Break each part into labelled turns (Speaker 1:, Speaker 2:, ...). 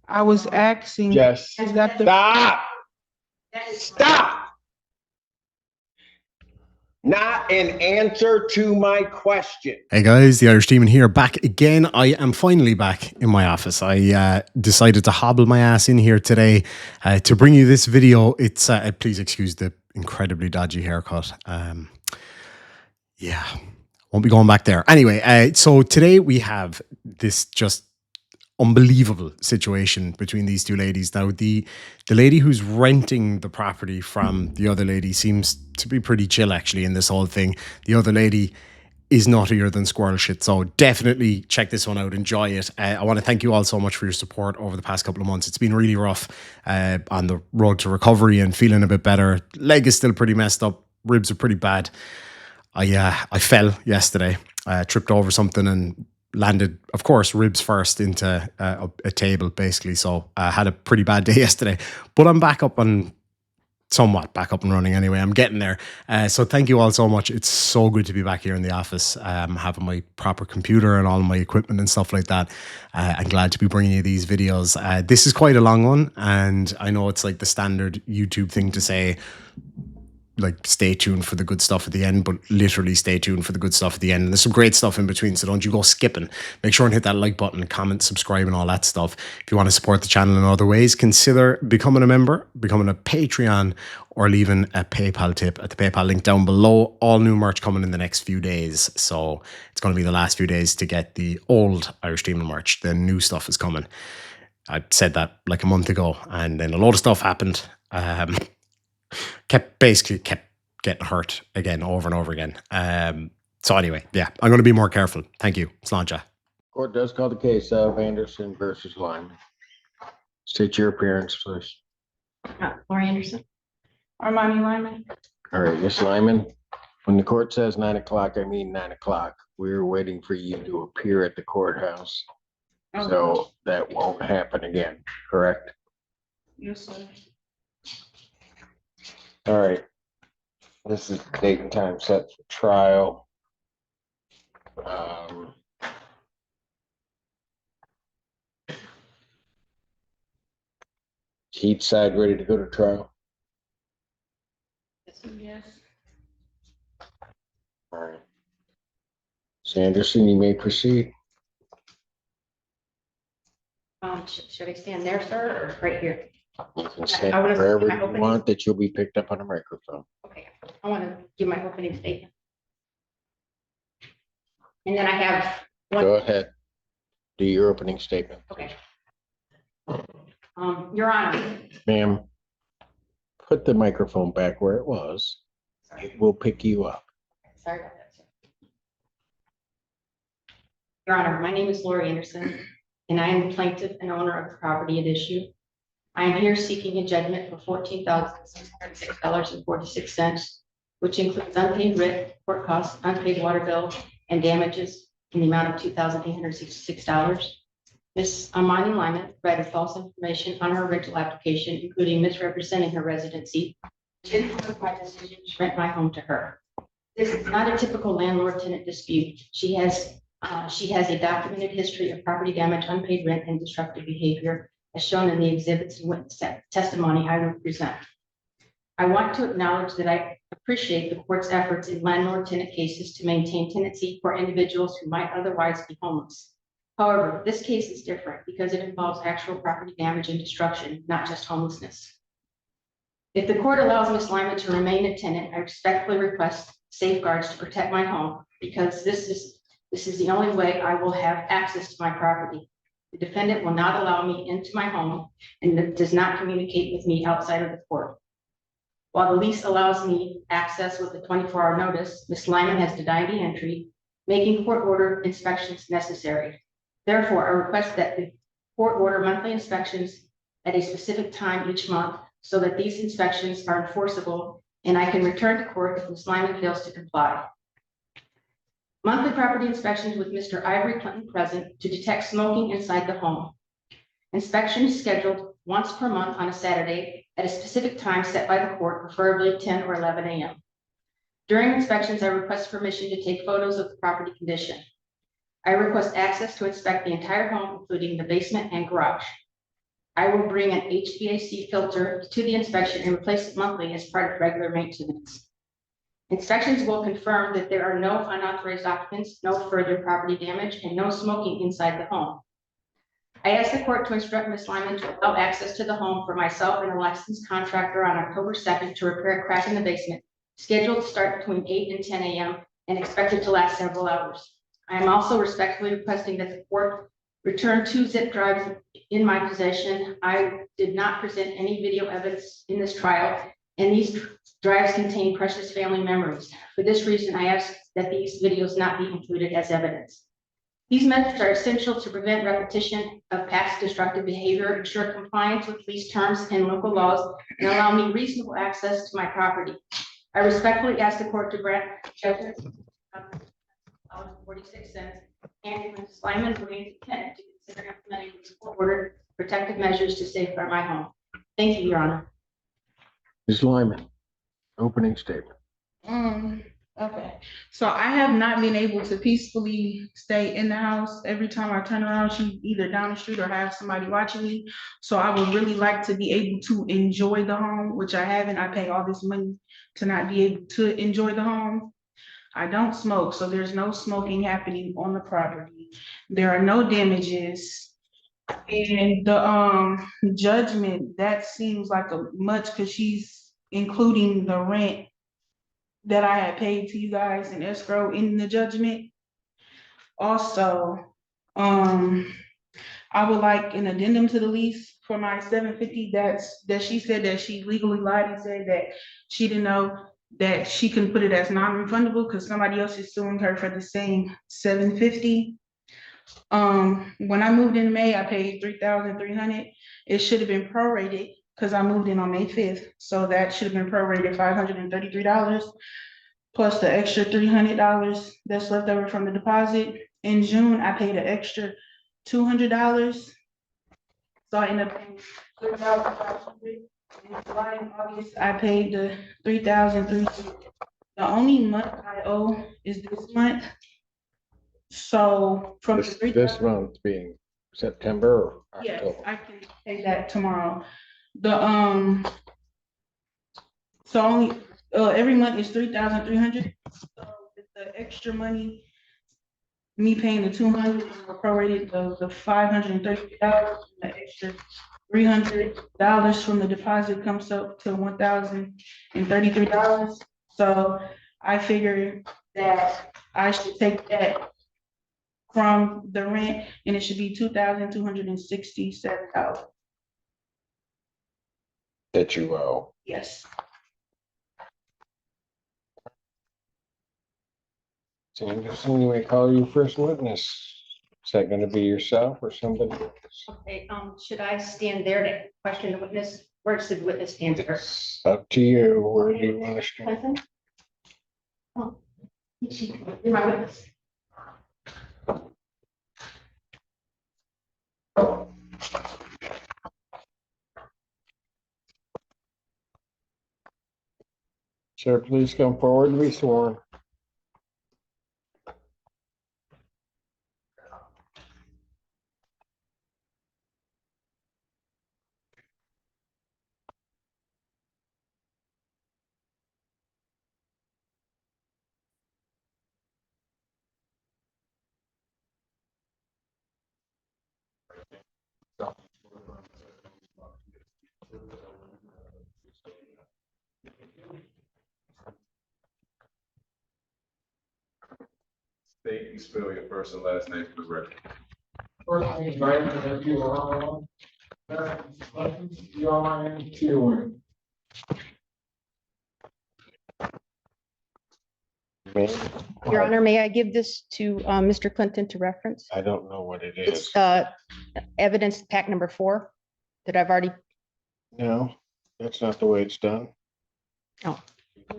Speaker 1: I was asking,
Speaker 2: Just
Speaker 1: is that the
Speaker 2: stop. Stop. Not an answer to my question.
Speaker 3: Hey guys, the Irish Demon here, back again. I am finally back in my office. I decided to hobble my ass in here today to bring you this video. It's please excuse the incredibly dodgy haircut. Yeah, won't be going back there. Anyway, so today we have this just unbelievable situation between these two ladies. Now, the lady who's renting the property from the other lady seems to be pretty chill actually in this whole thing. The other lady is nuttier than squirrel shit. So definitely check this one out. Enjoy it. I want to thank you all so much for your support over the past couple of months. It's been really rough on the road to recovery and feeling a bit better. Leg is still pretty messed up. Ribs are pretty bad. I fell yesterday, tripped over something and landed, of course, ribs first into a table, basically. So I had a pretty bad day yesterday, but I'm back up and somewhat back up and running anyway. I'm getting there. So thank you all so much. It's so good to be back here in the office, having my proper computer and all my equipment and stuff like that. I'm glad to be bringing you these videos. This is quite a long one, and I know it's like the standard YouTube thing to say, like, stay tuned for the good stuff at the end, but literally stay tuned for the good stuff at the end. And there's some great stuff in between, so don't you go skipping. Make sure and hit that like button, comment, subscribe, and all that stuff. If you want to support the channel in other ways, consider becoming a member, becoming a Patreon, or leaving a PayPal tip at the PayPal link down below. All new merch coming in the next few days, so it's going to be the last few days to get the old Irish Demon merch. The new stuff is coming. I said that like a month ago, and then a load of stuff happened. Kept getting hurt again over and over again. So anyway, yeah, I'm going to be more careful. Thank you. Sláinte.
Speaker 2: Court does call the case of Anderson versus Lyman. State your appearance, please.
Speaker 4: Lori Anderson.
Speaker 1: Armani Lyman?
Speaker 2: All right, Miss Lyman, when the court says 9 o'clock, I mean 9 o'clock. We're waiting for you to appear at the courthouse.
Speaker 4: Oh.
Speaker 2: So that won't happen again, correct?
Speaker 1: Yes, sir.
Speaker 2: All right. This is the date and time set for trial. Each side ready to go to trial?
Speaker 1: Yes.
Speaker 2: All right. Sanderson, you may proceed.
Speaker 4: Should I stand there, sir, or right here?
Speaker 2: You can stand
Speaker 4: I wanna-
Speaker 2: wherever
Speaker 4: my
Speaker 2: you
Speaker 4: opening-
Speaker 2: want, that you'll be picked up on a microphone.
Speaker 4: Okay, I want to give my opening statement. And then I have one.
Speaker 2: Go ahead. Do your opening statement.
Speaker 4: Okay. Your Honor.
Speaker 2: Ma'am, put the microphone back where it was. It will pick you up.
Speaker 4: Sorry about that, sir. Your Honor, my name is Lori Anderson, and I am the plaintiff and owner of the property at issue. I am here seeking a judgment for $14,606.46, which includes unpaid rent, court costs, unpaid water bill, and damages in the amount of $2,866. Ms. Armani Lyman provided false information on her rental application, including misrepresenting her residency, which influenced my decision to rent my home to her. This is not a typical landlord-tenant dispute. She has a documented history of property damage, unpaid rent, and disruptive behavior, as shown in the exhibits and witness testimony I will present. I want to acknowledge that I appreciate the court's efforts in landlord-tenant cases to maintain tenancy for individuals who might otherwise be homeless. However, this case is different because it involves actual property damage and destruction, not just homelessness. If the court allows Ms. Lyman to remain a tenant, I respectfully request safeguards to protect my home, because this is the only way I will have access to my property. The defendant will not allow me into my home and does not communicate with me outside of the court. While the lease allows me access with a 24-hour notice, Ms. Lyman has denied me entry, making court-ordered inspections necessary. Therefore, I request that the court order monthly inspections at a specific time each month, so that these inspections are enforceable and I can return to court if Ms. Lyman fails to comply. Monthly property inspections with Mr. Ivory Clinton present to detect smoking inside the home. Inspection is scheduled once per month on a Saturday at a specific time set by the court, preferably 10 or 11 a.m. During inspections, I request permission to take photos of the property condition. I request access to inspect the entire home, including the basement and garage. I will bring an HVAC filter to the inspection and replace it monthly as part of regular maintenance. Inspections will confirm that there are no unauthorized occupants, no further property damage, and no smoking inside the home. I asked the court to instruct Ms. Lyman to allow access to the home for myself and a licensed contractor on October 2nd to repair a crack in the basement, scheduled to start between 8 and 10 a.m. and expected to last several hours. I am also respectfully requesting that the court return 2 zip drives in my possession. I did not present any video evidence in this trial, and these drives contain precious family memories. For this reason, I ask that these videos not be included as evidence. These measures are essential to prevent repetition of past destructive behavior, ensure compliance with lease terms and local laws, and allow me reasonable access to my property. I respectfully ask the court to grant judgment of 46 cents and Ms. Lyman remains tenant to consider implementing these court-ordered protective measures to safeguard my home. Thank you, Your Honor.
Speaker 2: Ms. Lyman, opening statement.
Speaker 1: Okay, so I have not been able to peacefully stay in the house. Every time I turn around, she's either down the street or have somebody watching me. So I would really like to be able to enjoy the home, which I haven't. I pay all this money to not be able to enjoy the home. I don't smoke, so there's no smoking happening on the property. There are no damages. And the judgment, that seems like a much, because she's including the rent that I had paid to you guys in escrow in the judgment. Also, I would like an addendum to the lease for my $750 that she said that she legally lied and said that she didn't know that she can put it as non-refundable because somebody else is suing her for the same $750. When I moved in May, I paid $3,300. It should have been prorated because I moved in on May 5th. So that should have been prorated $533 plus the extra $300 that's left over from the deposit. In June, I paid an extra $200. So I ended up paying $3,500. In July and August, I paid the $3,300. The only month I owe is this month. So from
Speaker 2: This month being September or
Speaker 1: yes,
Speaker 2: October?
Speaker 1: I can pay that tomorrow. The so only every month is $3,300. So with the extra money, me paying the $200, prorated the $530, the extra $300 from the deposit comes up to $1,033. So I figured that I should take that from the rent, and it should be $2,267.
Speaker 2: That you owe.
Speaker 1: Yes.
Speaker 2: So Anderson, you may call your first witness. Is that going to be yourself or somebody else?
Speaker 4: Okay, should I stand there to question the witness? Where's the witness stand there?
Speaker 2: It's up to you. Where do you want to stand?
Speaker 4: Clinton? Oh, you're my witness.
Speaker 2: Sir, please come forward and be sworn.
Speaker 5: State and spell your first and last name for the record.
Speaker 6: First name is Brandon, W-R-R-O. B-R-I-N-T-O-N.
Speaker 4: Your Honor, may I give this to Mr. Clinton to reference?
Speaker 2: I don't know what it is.
Speaker 4: It's evidence pack number 4 that I've already.
Speaker 2: No, that's not the way it's done.
Speaker 4: Oh.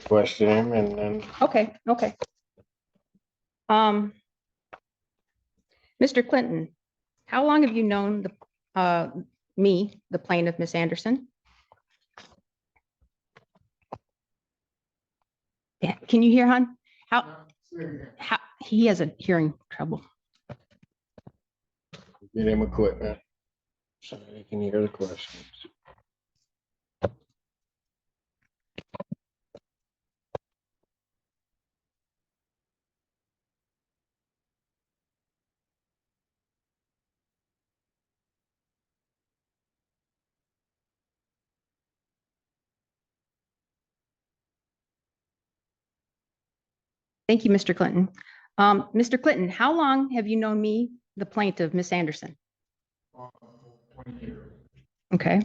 Speaker 2: Question him and then
Speaker 4: Okay. Mr. Clinton, how long have you known the plaintiff, Miss Anderson? Yeah, can you hear, hon? How he has a hearing trouble.
Speaker 2: get him equipment. So any other questions?
Speaker 4: Thank you, Mr. Clinton. Mr. Clinton, how long have you known me, the plaintiff, Miss Anderson?
Speaker 6: 20 years.
Speaker 4: Okay.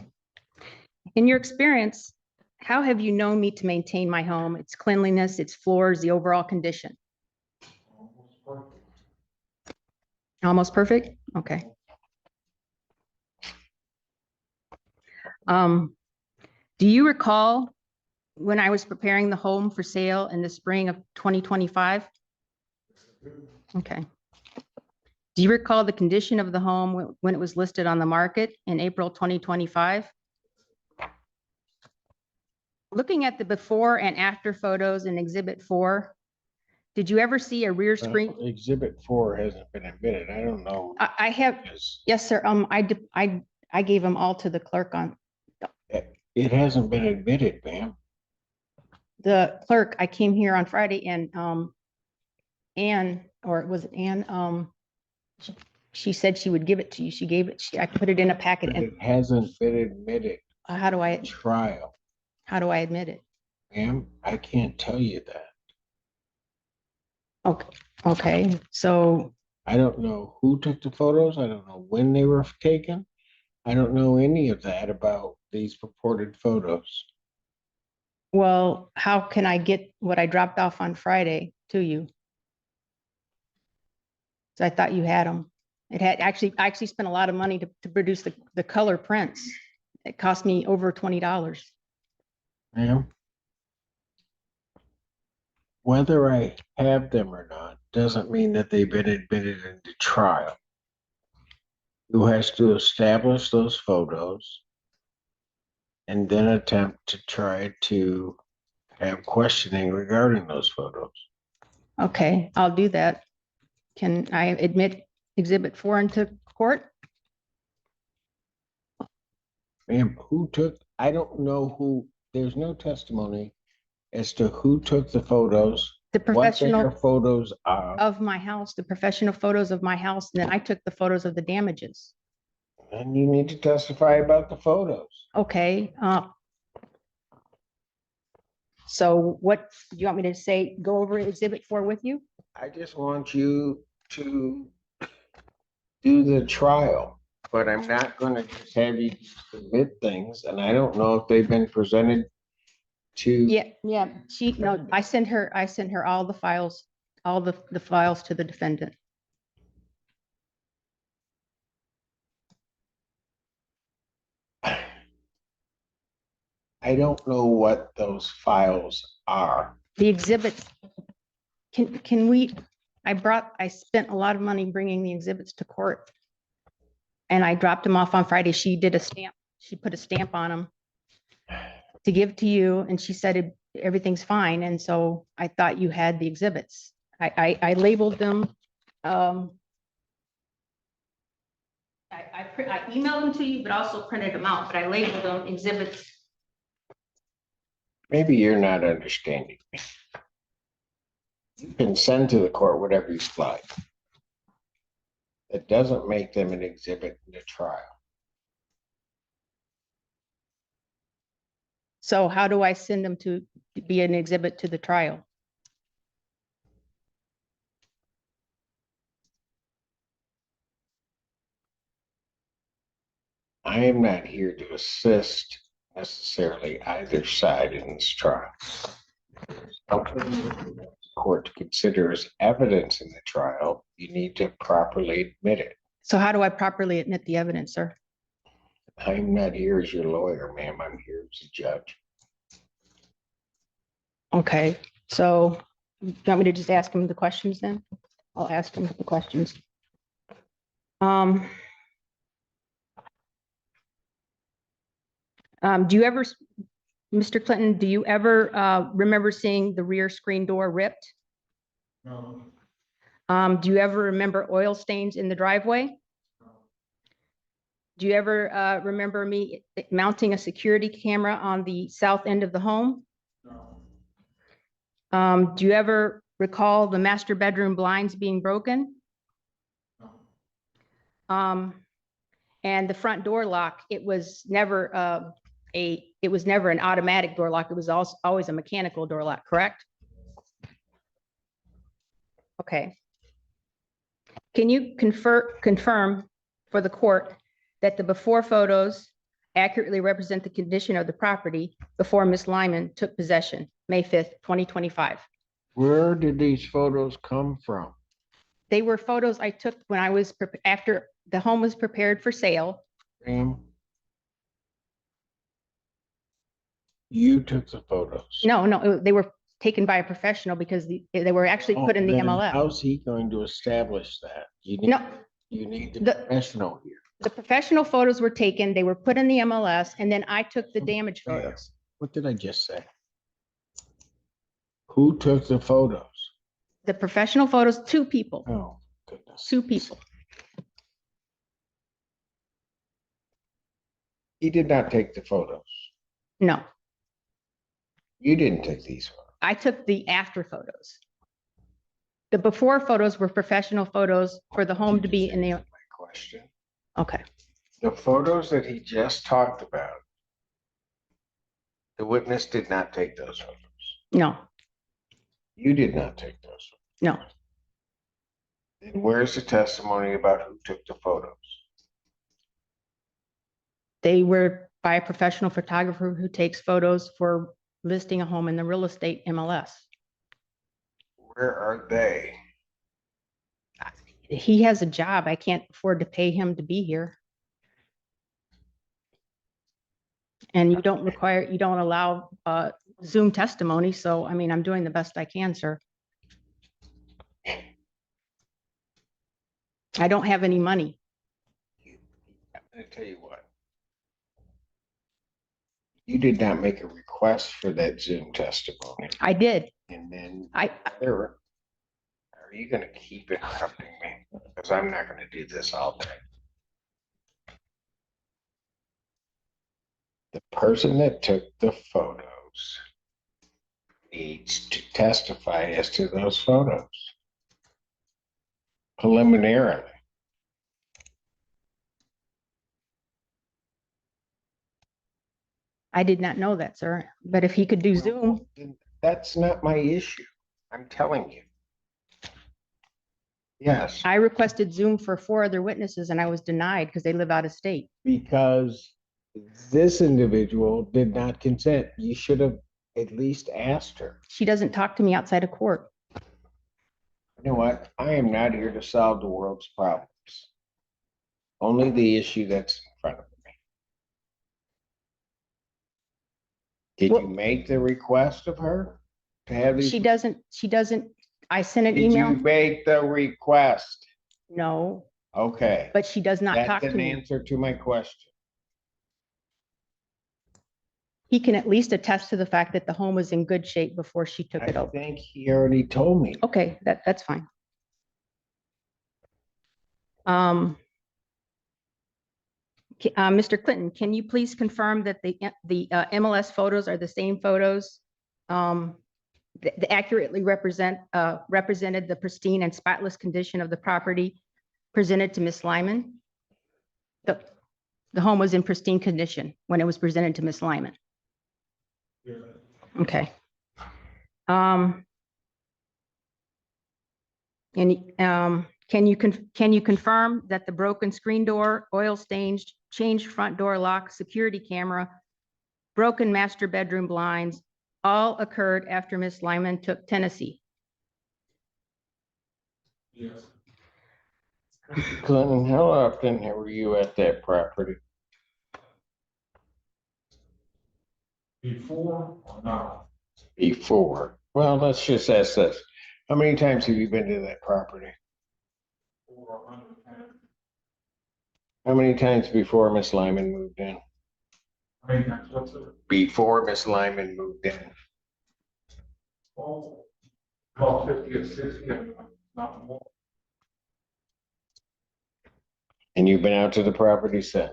Speaker 4: In your experience, how have you known me to maintain my home, its cleanliness, its floors, the overall condition?
Speaker 6: Almost perfect.
Speaker 4: Almost perfect? Okay. Do you recall when I was preparing the home for sale in the spring of 2025? Okay. Do you recall the condition of the home when it was listed on the market in April 2025? Looking at the before and after photos in Exhibit 4, did you ever see a rear screen?
Speaker 2: Exhibit 4 hasn't been admitted. I don't know.
Speaker 4: I have, yes, sir. I gave them all to the clerk on
Speaker 2: It hasn't been admitted, ma'am.
Speaker 4: the clerk. I came here on Friday and, Ann, or was it Ann? She said she would give it to you. She gave it, I put it in a packet
Speaker 2: But
Speaker 4: and
Speaker 2: it hasn't been admitted.
Speaker 4: how do I
Speaker 2: Trial,
Speaker 4: admit it?
Speaker 2: ma'am. I can't tell you that.
Speaker 4: Okay, so,
Speaker 2: I don't know who took the photos. I don't know when they were taken. I don't know any of that about these purported photos.
Speaker 4: well, how can I get what I dropped off on Friday to you? So I thought you had them. I actually spent a lot of money to produce the color prints. It cost me over $20.
Speaker 2: Ma'am, whether I have them or not doesn't mean that they've been admitted into trial. Who has to establish those photos and then attempt to try to have questioning regarding those photos.
Speaker 4: Okay, I'll do that. Can I admit Exhibit 4 into court?
Speaker 2: Ma'am, who took, I don't know who, there's no testimony as to who took the photos,
Speaker 4: The
Speaker 2: what
Speaker 4: professional
Speaker 2: their photos are.
Speaker 4: of my house, the professional photos of my house, and then I took the photos of the damages.
Speaker 2: And you need to testify about the photos.
Speaker 4: Okay, so what, do you want me to say, go over Exhibit 4 with you?
Speaker 2: I just want you to do the trial, but I'm not gonna just have you submit things, and I don't know if they've been presented to.
Speaker 4: Yeah, no, I sent her all the files, all the files to the defendant.
Speaker 2: I don't know what those files are.
Speaker 4: The exhibits, can we, I spent a lot of money bringing the exhibits to court. And I dropped them off on Friday. She did a stamp, she put a stamp on them to give to you, and she said everything's fine, and so I thought you had the exhibits. I labeled them. I emailed them to you, but also printed them out, but I labeled them exhibits.
Speaker 2: Maybe you're not understanding me. You can send to the court whatever you like. It doesn't make them an exhibit in the trial.
Speaker 4: So how do I send them to be an exhibit to the trial?
Speaker 2: I am not here to assist necessarily either side in this trial. Court to consider as evidence in the trial, you need to properly admit it.
Speaker 4: So how do I properly admit the evidence, sir?
Speaker 2: I'm not here as your lawyer, ma'am. I'm here as a judge.
Speaker 4: Okay, so you want me to just ask him the questions then? I'll ask him the questions. Do you ever, Mr. Clinton, do you ever remember seeing the rear screen door ripped?
Speaker 6: No.
Speaker 4: Do you ever remember oil stains in the driveway? Do you ever remember me mounting a security camera on the south end of the home?
Speaker 6: No,
Speaker 4: Do you ever recall the master bedroom blinds being broken?
Speaker 6: no,
Speaker 4: And the front door lock, it was never it was never an automatic door lock. It was also always a mechanical door lock, correct? Okay. Can you confirm for the court that the before photos accurately represent the condition of the property before Ms. Lyman took possession, May 5th, 2025?
Speaker 2: Where did these photos come from?
Speaker 4: They were photos I took when I was, after the home was prepared for sale.
Speaker 2: Graham? You took the photos.
Speaker 4: No, they were taken by a professional because they were actually put in the
Speaker 2: Then
Speaker 4: MLS.
Speaker 2: How's he going to establish that?
Speaker 4: No,
Speaker 2: You need the
Speaker 4: The-
Speaker 2: professional here.
Speaker 4: the professional photos were taken, they were put in the MLS, and then I took the damage photos.
Speaker 2: What did I just say? Who took the photos?
Speaker 4: The professional photos, two people,
Speaker 2: Oh, goodness.
Speaker 4: two people.
Speaker 2: He did not take the photos.
Speaker 4: No,
Speaker 2: You didn't take these photos.
Speaker 4: I took the after photos. The before photos were professional photos for the home to be in the,
Speaker 2: My question.
Speaker 4: okay.
Speaker 2: The photos that he just talked about, the witness did not take those photos.
Speaker 4: No,
Speaker 2: You did not take those.
Speaker 4: no,
Speaker 2: Then where's the testimony about who took the photos?
Speaker 4: they were by a professional photographer who takes photos for listing a home in the real estate MLS.
Speaker 2: Where are they?
Speaker 4: He has a job. I can't afford to pay him to be here. And you don't allow Zoom testimony. So, I mean, I'm doing the best I can, sir. I don't have any money.
Speaker 2: I'm gonna tell you what. You did not make a request for that Zoom testimony,
Speaker 4: I did.
Speaker 2: and then
Speaker 4: I,
Speaker 2: are you gonna keep interrupting me? Because I'm not gonna do this all day. The person that took the photos needs to testify as to those photos preliminarily.
Speaker 4: I did not know that, sir. But if he could do Zoom,
Speaker 2: Then that's not my issue. I'm telling you. Yes,
Speaker 4: I requested Zoom for 4 other witnesses and I was denied because they live out of state.
Speaker 2: because this individual did not consent. You should have at least asked her.
Speaker 4: She doesn't talk to me outside of court.
Speaker 2: You know what? I am not here to solve the world's problems. Only the issue that's in front of me. Did you make the request of her to have these?
Speaker 4: She doesn't, I sent an
Speaker 2: Did you
Speaker 4: email.
Speaker 2: make the request?
Speaker 4: No,
Speaker 2: Okay,
Speaker 4: but she does not talk
Speaker 2: that's
Speaker 4: to
Speaker 2: an
Speaker 4: me.
Speaker 2: answer to my question.
Speaker 4: He can at least attest to the fact that the home was in good shape before she took it
Speaker 2: I
Speaker 4: over.
Speaker 2: think he already told me.
Speaker 4: Okay, that's fine. Mr. Clinton, can you please confirm that the MLS photos are the same photos that accurately represented the pristine and spotless condition of the property presented to Ms. Lyman? The home was in pristine condition when it was presented to Ms. Lyman.
Speaker 6: yeah,
Speaker 4: Okay. And can you confirm that the broken screen door, oil stains, changed front door lock, security camera, broken master bedroom blinds, all occurred after Ms. Lyman took Tennessee?
Speaker 6: yes.
Speaker 2: Clinton, how often were you at that property?
Speaker 6: Before or now?
Speaker 2: Before? Well, let's just ask this. How many times have you been to that property?
Speaker 6: Or 110?
Speaker 2: How many times before Miss Lyman moved in?
Speaker 6: I mean, that's what's it?
Speaker 2: Before Miss Lyman moved in?
Speaker 6: Oh, about 50 or 60, not more.
Speaker 2: And you've been out to the property since?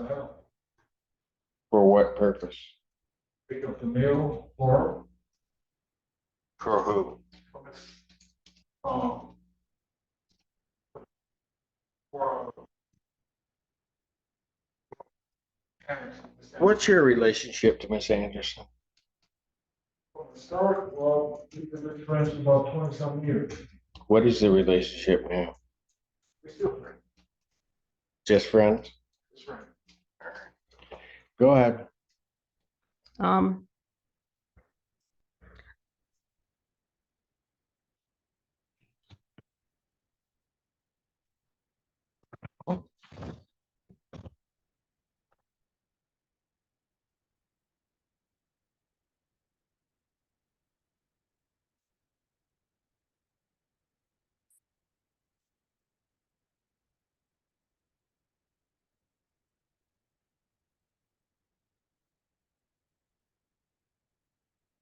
Speaker 6: help.
Speaker 2: For what purpose?
Speaker 6: Pick up the mail or,
Speaker 2: For who?
Speaker 6: um, for,
Speaker 2: What's your relationship to Miss Anderson?
Speaker 6: From the start, well, we've been friends for about 20-some years.
Speaker 2: What is the relationship now?
Speaker 6: We're still friends.
Speaker 2: Just friends?
Speaker 6: That's right.
Speaker 2: Go ahead.
Speaker 4: Um,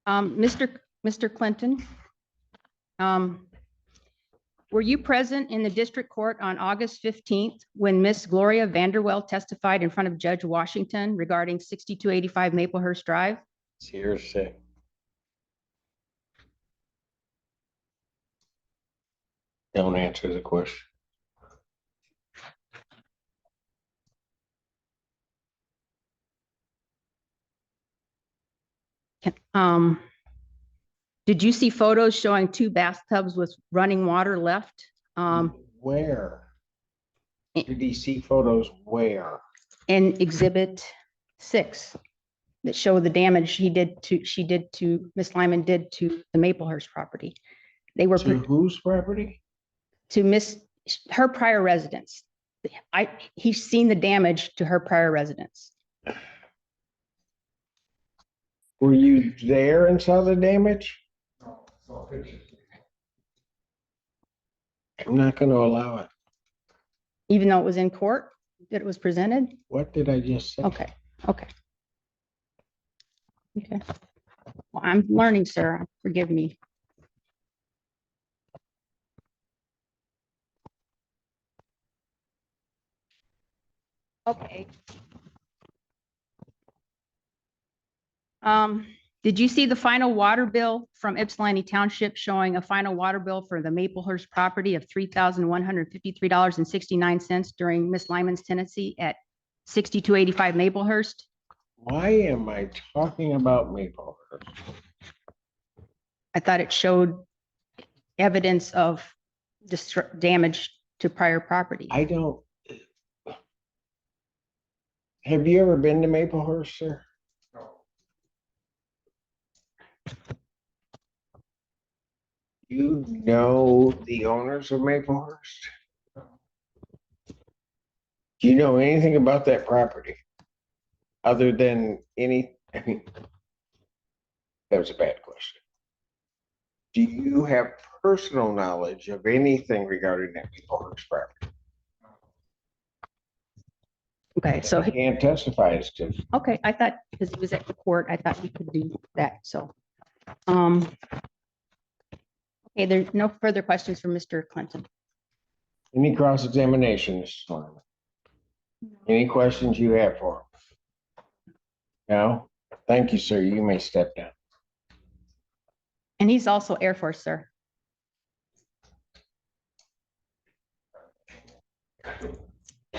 Speaker 4: Mr. Clinton, were you present in the district court on August 15th when Miss Gloria Vanderwell testified in front of Judge Washington regarding 6285 Maplehurst Drive?
Speaker 2: It's hearsay. Don't answer the question.
Speaker 4: Um, did you see photos showing 2 bathtubs with running water left?
Speaker 2: Where? Did he see photos where?
Speaker 4: In Exhibit 6 that show the damage she did to Miss Lyman did to the Maplehurst property. They were
Speaker 2: To whose property?
Speaker 4: to her prior residence. He's seen the damage to her prior residence.
Speaker 2: Were you there and saw the damage?
Speaker 6: No, it's all pictures.
Speaker 2: I'm not going to allow it.
Speaker 4: Even though it was in court that it was presented?
Speaker 2: What did I just say?
Speaker 4: Okay, okay. Okay. Well, I'm learning, sir. Forgive me. Okay. Did you see the final water bill from Ypsilanti Township showing a final water bill for the Maplehurst property of $3,153.69 during Miss Lyman's tenancy at 6285 Maplehurst?
Speaker 2: Why am I talking about Maplehurst?
Speaker 4: I thought it showed evidence of damage to prior property.
Speaker 2: I don't. Have you ever been to Maplehurst, sir?
Speaker 6: No.
Speaker 2: You know the owners of Maplehurst? Do you know anything about that property? Other than I mean, that was a bad question. Do you have personal knowledge of anything regarding that Maplehurst property?
Speaker 4: Okay, so,
Speaker 2: I can't testify as to.
Speaker 4: okay, I thought, because he was at the court, I thought he could do that, so. Okay, there's no further questions for Mr. Clinton.
Speaker 2: Any cross-examination, Mrs. Lyman? Any questions you have for him? No? Thank you, sir. You may step down.
Speaker 4: And he's also Air Force, sir.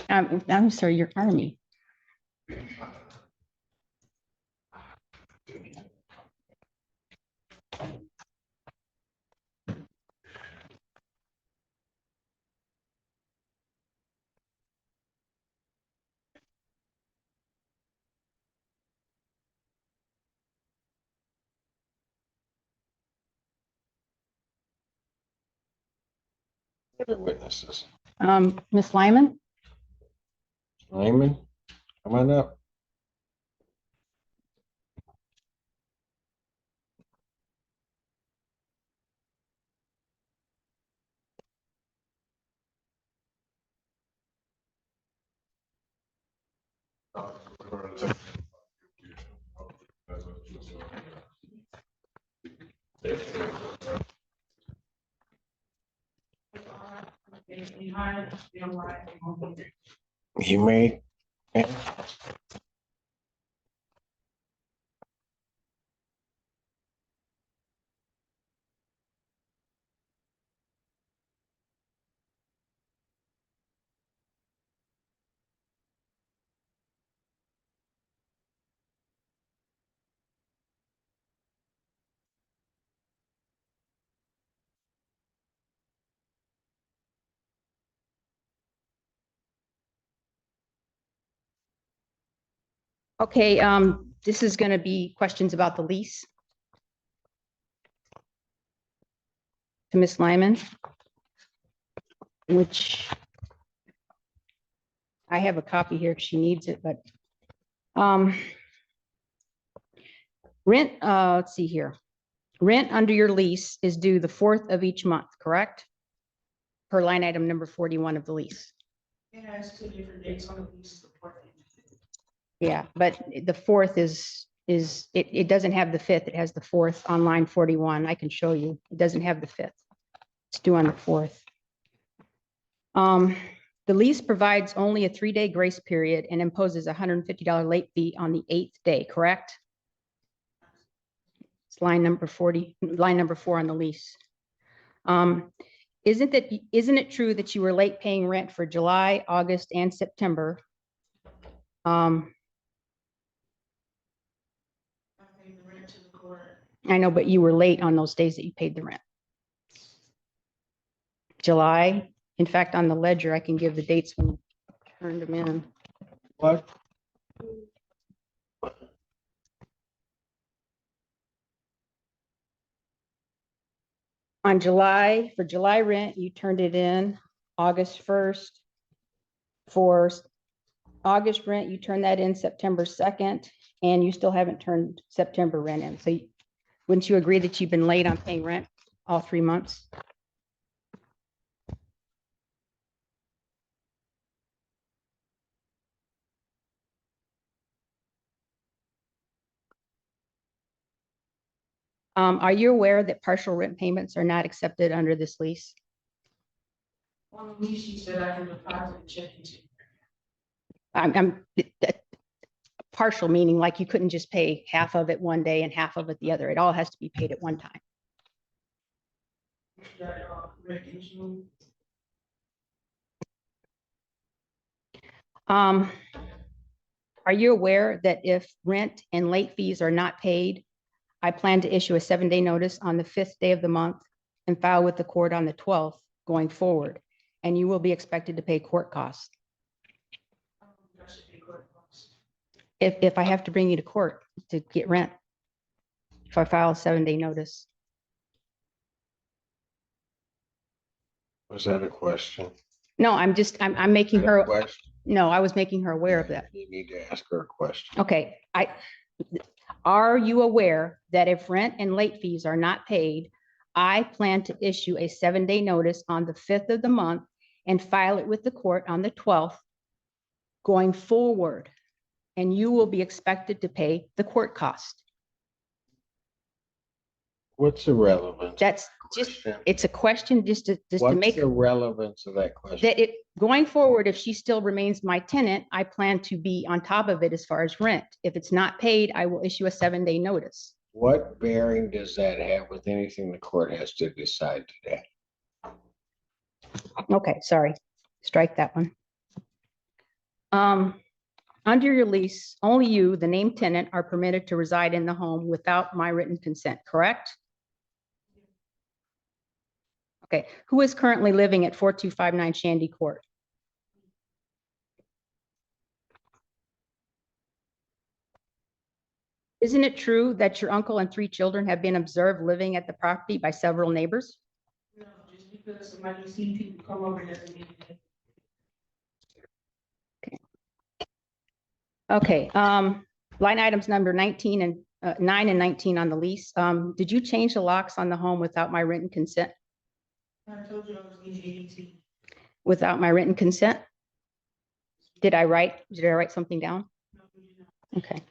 Speaker 4: I'm sorry, you're Army.
Speaker 2: Other witnesses.
Speaker 4: Miss Lyman?
Speaker 2: Lyman, come on up. You may.
Speaker 4: Okay, this is gonna be questions about the lease. To Ms. Lyman. Which I have a copy here if she needs it, but rent, let's see here. Rent under your lease is due the 4th of each month, correct? Per line item number 41 of the lease.
Speaker 1: It has 2 different dates on the lease.
Speaker 4: Yeah, but the 4th it doesn't have the 5th. It has the 4th on line 41. I can show you. It doesn't have the 5th. It's due on the 4th. The lease provides only a 3-day grace period and imposes a $150 late fee on the 8th day, correct? It's line number 40, line number 4 on the lease. Isn't it true that you were late paying rent for July, August, and September? I know, but you were late on those days that you paid the rent. July, in fact, on the ledger, I can give the dates when you turned them in.
Speaker 2: What?
Speaker 4: On July, for July rent, you turned it in August 1st. For August rent, you turned that in September 2nd, and you still haven't turned September rent in. So wouldn't you agree that you've been late on paying rent all 3 months? Are you aware that partial rent payments are not accepted under this lease?
Speaker 1: On the lease, she said I can deposit a check into.
Speaker 4: I'm partial, meaning like you couldn't just pay half of it one day and half of it the other. It all has to be paid at one time. Are you aware that if rent and late fees are not paid, I plan to issue a 7-day notice on the 5th day of the month and file with the court on the 12th going forward, and you will be expected to pay court costs. If I have to bring you to court to get rent, if I file a 7-day notice.
Speaker 2: Was that a question?
Speaker 4: No, I'm making her,
Speaker 2: Question?
Speaker 4: no, I was making her aware of that.
Speaker 2: You need to ask her a question.
Speaker 4: Okay, are you aware that if rent and late fees are not paid, I plan to issue a 7-day notice on the 5th of the month and file it with the court on the 12th going forward, and you will be expected to pay the court cost.
Speaker 2: What's the relevance?
Speaker 4: That's just, it's a question just to make.
Speaker 2: What's the relevance of that question?
Speaker 4: That it, going forward, if she still remains my tenant, I plan to be on top of it as far as rent. If it's not paid, I will issue a 7-day notice.
Speaker 2: What bearing does that have with anything the court has to decide today?
Speaker 4: Okay, sorry, strike that one. Under your lease, only you, the named tenant, are permitted to reside in the home without my written consent, correct? Okay, who is currently living at 4259 Shandy Court? Isn't it true that your uncle and 3 children have been observed living at the property by several neighbors?
Speaker 1: No, just because somebody sees people come over doesn't mean that.
Speaker 4: Okay, line items number 19 and 9 and 19 on the lease. Did you change the locks on the home without my written consent?
Speaker 1: I told you I was leaving ADT.
Speaker 4: Without my written consent? Did I write something down?
Speaker 1: No, you did not.
Speaker 4: Okay.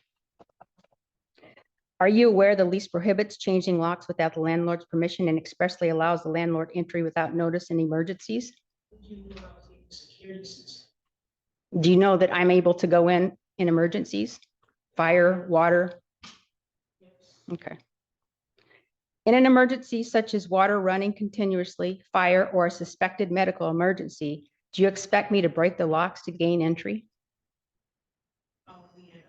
Speaker 4: Are you aware the lease prohibits changing locks without the landlord's permission and expressly allows the landlord entry without notice in emergencies?
Speaker 1: You knew I was leaving security system.
Speaker 4: Do you know that I'm able to go in emergencies? Fire, water?
Speaker 1: Yes.
Speaker 4: Okay. In an emergency such as water running continuously, fire, or a suspected medical emergency, do you expect me to break the locks to gain entry?
Speaker 1: Oh, yeah.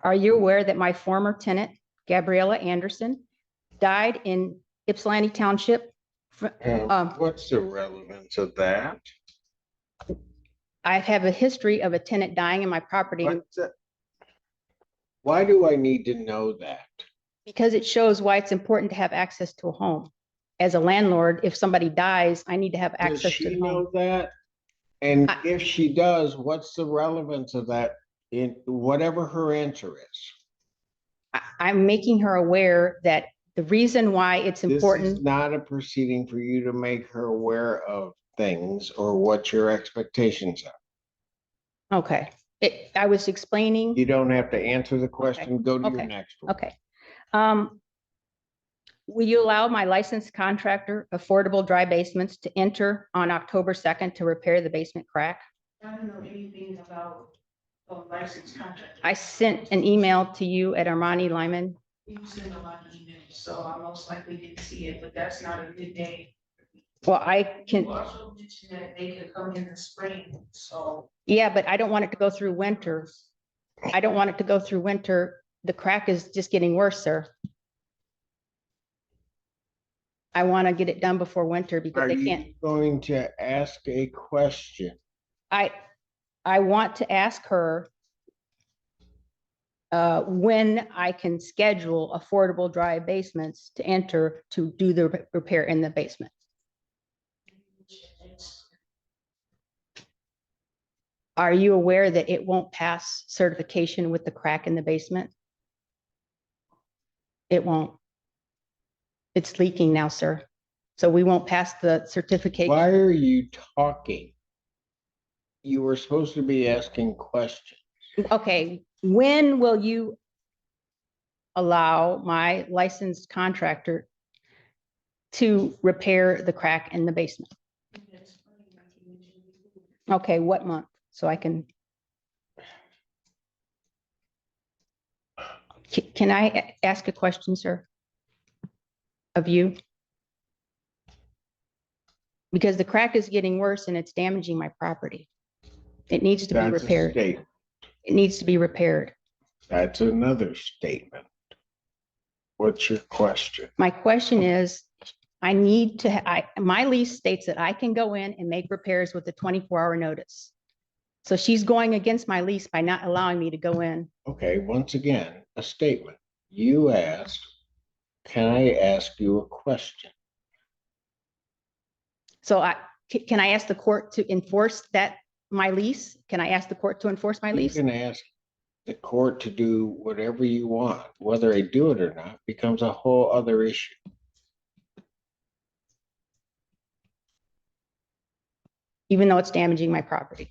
Speaker 4: Are you aware that my former tenant, Gabriella Anderson, died in Ypsilanti Township?
Speaker 2: What's the relevance of that?
Speaker 4: I have a history of a tenant dying in my property
Speaker 2: What's that? Why do I need to know that?
Speaker 4: because it shows why it's important to have access to a home. As a landlord, if somebody dies, I need to have
Speaker 2: Does
Speaker 4: access to
Speaker 2: she
Speaker 4: the home.
Speaker 2: know that? And
Speaker 4: I-
Speaker 2: if she does, what's the relevance of that in whatever her answer is?
Speaker 4: I'm making her aware that the reason why it's
Speaker 2: This is
Speaker 4: important,
Speaker 2: not a proceeding for you to make her aware of things or what your expectations are.
Speaker 4: okay, I was explaining,
Speaker 2: You don't have to answer the question, go to your
Speaker 4: okay,
Speaker 2: next one.
Speaker 4: okay. Will you allow my licensed contractor, Affordable Dry Basements, to enter on October 2nd to repair the basement crack?
Speaker 1: I don't know anything about a licensed contractor.
Speaker 4: I sent an email to you at Armani Lyman.
Speaker 1: You send a lot of emails, so I most likely didn't see it, but that's not a good day.
Speaker 4: Well, I can,
Speaker 1: You also mentioned that they could come in the spring, so.
Speaker 4: yeah, but I don't want it to go through winter. I don't want it to go through winter. The crack is just getting worse, sir. I want to get it done before winter because
Speaker 2: Are
Speaker 4: they
Speaker 2: you
Speaker 4: can't.
Speaker 2: going to ask a question?
Speaker 4: I want to ask her when I can schedule Affordable Dry Basements to enter to do the repair in the basement. Are you aware that it won't pass certification with the crack in the basement? It won't. It's leaking now, sir. So we won't pass the certification.
Speaker 2: Why are you talking? You were supposed to be asking questions.
Speaker 4: Okay, when will you allow my licensed contractor to repair the crack in the basement? Okay, what month? So I can. Can I ask a question, sir? Of you? Because the crack is getting worse and it's damaging my property. It needs to be
Speaker 2: That's a
Speaker 4: repaired.
Speaker 2: statement.
Speaker 4: It needs to be repaired.
Speaker 2: That's another statement. What's your question?
Speaker 4: My question is, I need to, my lease states that I can go in and make repairs with a 24-hour notice. So she's going against my lease by not allowing me to go in.
Speaker 2: Okay, once again, a statement. You asked, can I ask you a question?
Speaker 4: So can I ask the court to enforce my lease? Can I ask the court to enforce my
Speaker 2: You
Speaker 4: lease?
Speaker 2: can ask the court to do whatever you want. Whether they do it or not becomes a whole other issue.
Speaker 4: Even though it's damaging my property.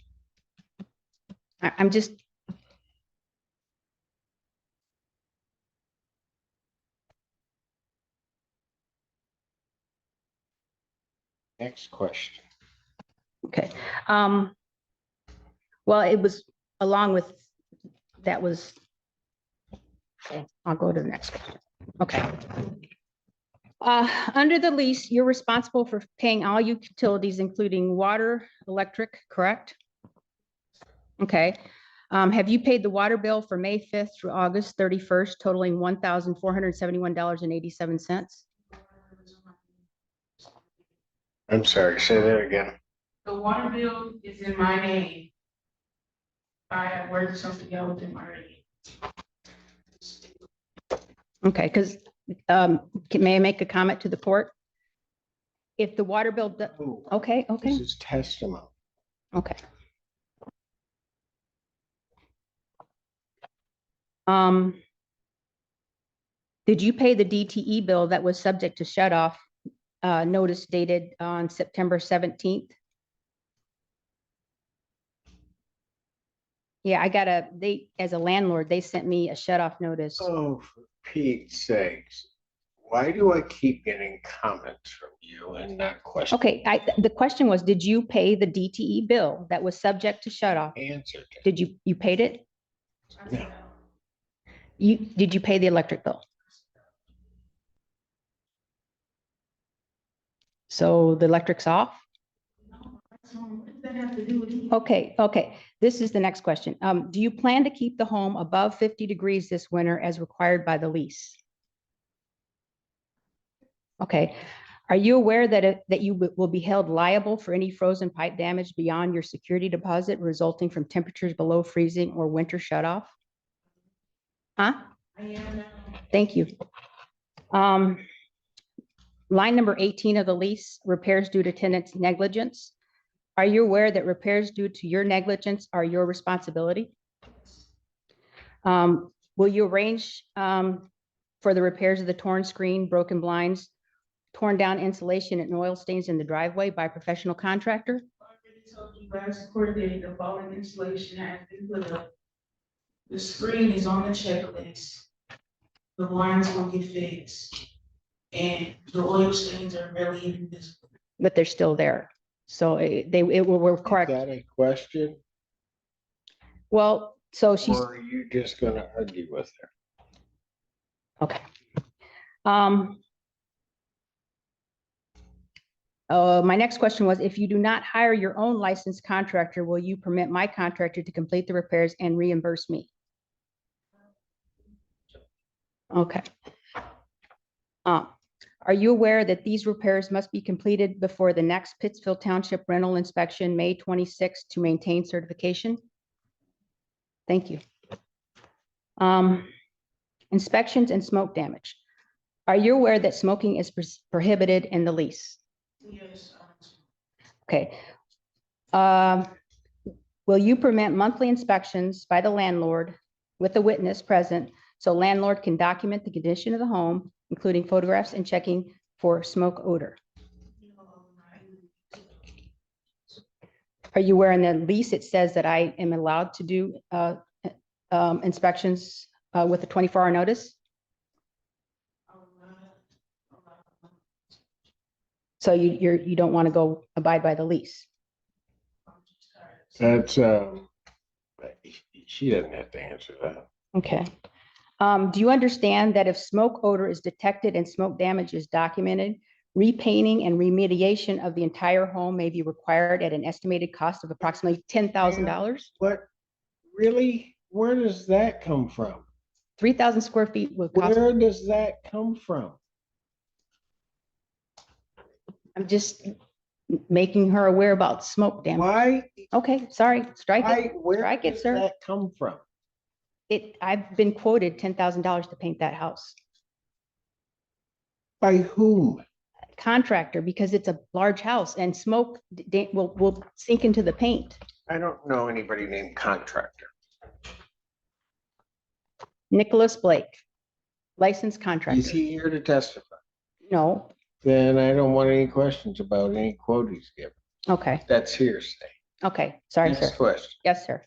Speaker 4: I'm just.
Speaker 2: Next question.
Speaker 4: Okay. Well, it was along with, that was, okay, I'll go to the next one. Okay. Under the lease, you're responsible for paying all utilities, including water, electric, correct? Okay. Have you paid the water bill for May 5th through August 31st, totaling $1,471.87?
Speaker 2: I'm sorry, say that again.
Speaker 1: The water bill is in my name. I have worked something out with him already.
Speaker 4: Okay, because may I make a comment to the court? If the water bill,
Speaker 2: Ooh,
Speaker 4: okay, okay,
Speaker 2: This is testimony.
Speaker 4: okay. Did you pay the DTE bill that was subject to shut off notice dated on September 17th? Yeah, as a landlord, they sent me a shut off notice.
Speaker 2: Oh, for Pete's sakes. Why do I keep getting comments from you and not questions?
Speaker 4: Okay, the question was, did you pay the DTE bill that was subject to shut off?
Speaker 2: Answered.
Speaker 4: Did you paid it?
Speaker 2: No.
Speaker 4: Did you pay the electric bill? So the electric's off?
Speaker 1: What does that have to do with anything?
Speaker 4: Okay. This is the next question. Do you plan to keep the home above 50 degrees this winter as required by the lease? Okay. Are you aware that you will be held liable for any frozen pipe damage beyond your security deposit resulting from temperatures below freezing or winter shutoff? Huh?
Speaker 1: I am now.
Speaker 4: Thank you. Line number 18 of the lease, repairs due to tenant's negligence. Are you aware that repairs due to your negligence are your responsibility? Will you arrange for the repairs of the torn screen, broken blinds, torn down insulation and oil stains in the driveway by a professional contractor?
Speaker 1: I already told you last quarter that the following installation has been put up. The screen is on the checklist. The blinds will get fixed. And the oil stains are barely even visible.
Speaker 4: But they're still there. So it will
Speaker 2: Is
Speaker 4: require,
Speaker 2: that a question,
Speaker 4: well, so she's,
Speaker 2: or are you just gonna argue with her?
Speaker 4: okay. My next question was, if you do not hire your own licensed contractor, will you permit my contractor to complete the repairs and reimburse me? Okay. Are you aware that these repairs must be completed before the next Pittsfield Township rental inspection, May 26th, to maintain certification? Thank you. Inspections and smoke damage. Are you aware that smoking is prohibited in the lease?
Speaker 1: Yes.
Speaker 4: Okay. Will you permit monthly inspections by the landlord with a witness present so landlord can document the condition of the home, including photographs and checking for smoke odor? Are you aware in the lease it says that I am allowed to do inspections with a 24-hour notice? So you don't want to go abide by the lease?
Speaker 2: That's, she doesn't have to answer that.
Speaker 4: Okay. Do you understand that if smoke odor is detected and smoke damage is documented, repainting and remediation of the entire home may be required at an estimated cost of approximately $10,000?
Speaker 2: What, really? Where does that come from?
Speaker 4: 3,000 square feet will cost.
Speaker 2: Where does that come from?
Speaker 4: I'm just making her aware about smoke damage.
Speaker 2: Why,
Speaker 4: Okay, sorry, strike
Speaker 2: why,
Speaker 4: it.
Speaker 2: where
Speaker 4: Strike it,
Speaker 2: does
Speaker 4: sir.
Speaker 2: that come from?
Speaker 4: I've been quoted $10,000 to paint that house.
Speaker 2: By whom?
Speaker 4: Contractor, because it's a large house and smoke will sink into the paint.
Speaker 2: I don't know anybody named contractor.
Speaker 4: Nicholas Blake, licensed contractor.
Speaker 2: Is he here to testify?
Speaker 4: No,
Speaker 2: Then I don't want any questions about any quote he's given.
Speaker 4: okay,
Speaker 2: That's hearsay.
Speaker 4: okay, sorry, sir.
Speaker 2: Next question.
Speaker 4: Yes, sir.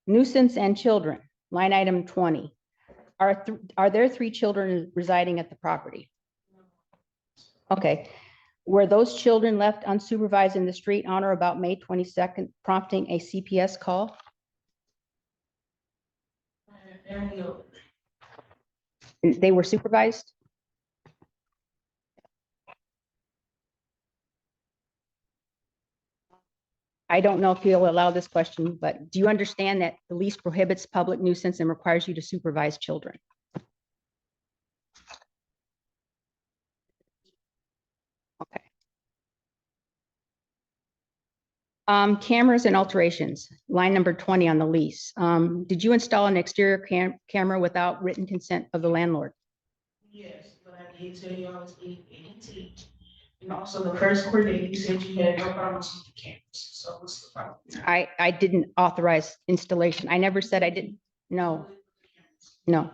Speaker 4: Nuisance and children, line item 20. Are there 3 children residing at the property? Okay. Were those children left unsupervised in the street on or about May 22nd, prompting a CPS call? They were supervised? I don't know if you'll allow this question, but do you understand that the lease prohibits public nuisance and requires you to supervise children? Okay. Cameras and alterations, line number 20 on the lease. Did you install an exterior camera without written consent of the landlord?
Speaker 1: Yes, but I did tell you I was being teach. And also the first quarter, you said you had no problems with the cameras. So what's the problem?
Speaker 4: I didn't authorize installation. I never said I didn't. No, no.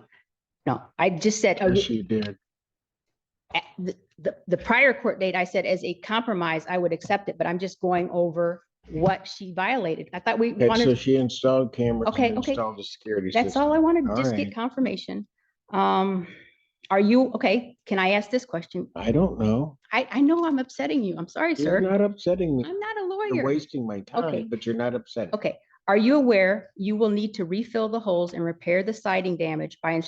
Speaker 4: I just said,
Speaker 2: Yes, you did.
Speaker 4: the prior court date, I said as a compromise, I would accept it, but I'm just going over what she violated. I thought we
Speaker 2: Okay, so
Speaker 4: wanted,
Speaker 2: she installed cameras
Speaker 4: Okay,
Speaker 2: and
Speaker 4: okay.
Speaker 2: installed a security
Speaker 4: that's
Speaker 2: system.
Speaker 4: all I wanted, to
Speaker 2: All
Speaker 4: just
Speaker 2: right.
Speaker 4: get confirmation. Are you, okay, can I ask this question?
Speaker 2: I don't know.
Speaker 4: I know I'm upsetting you. I'm sorry,
Speaker 2: You're
Speaker 4: sir.
Speaker 2: not upsetting me.
Speaker 4: I'm not a
Speaker 2: You're
Speaker 4: lawyer.
Speaker 2: wasting my time,
Speaker 4: Okay.
Speaker 2: but you're not upsetting.
Speaker 4: Okay, are you aware you will need to refill the holes and repair the siding damage by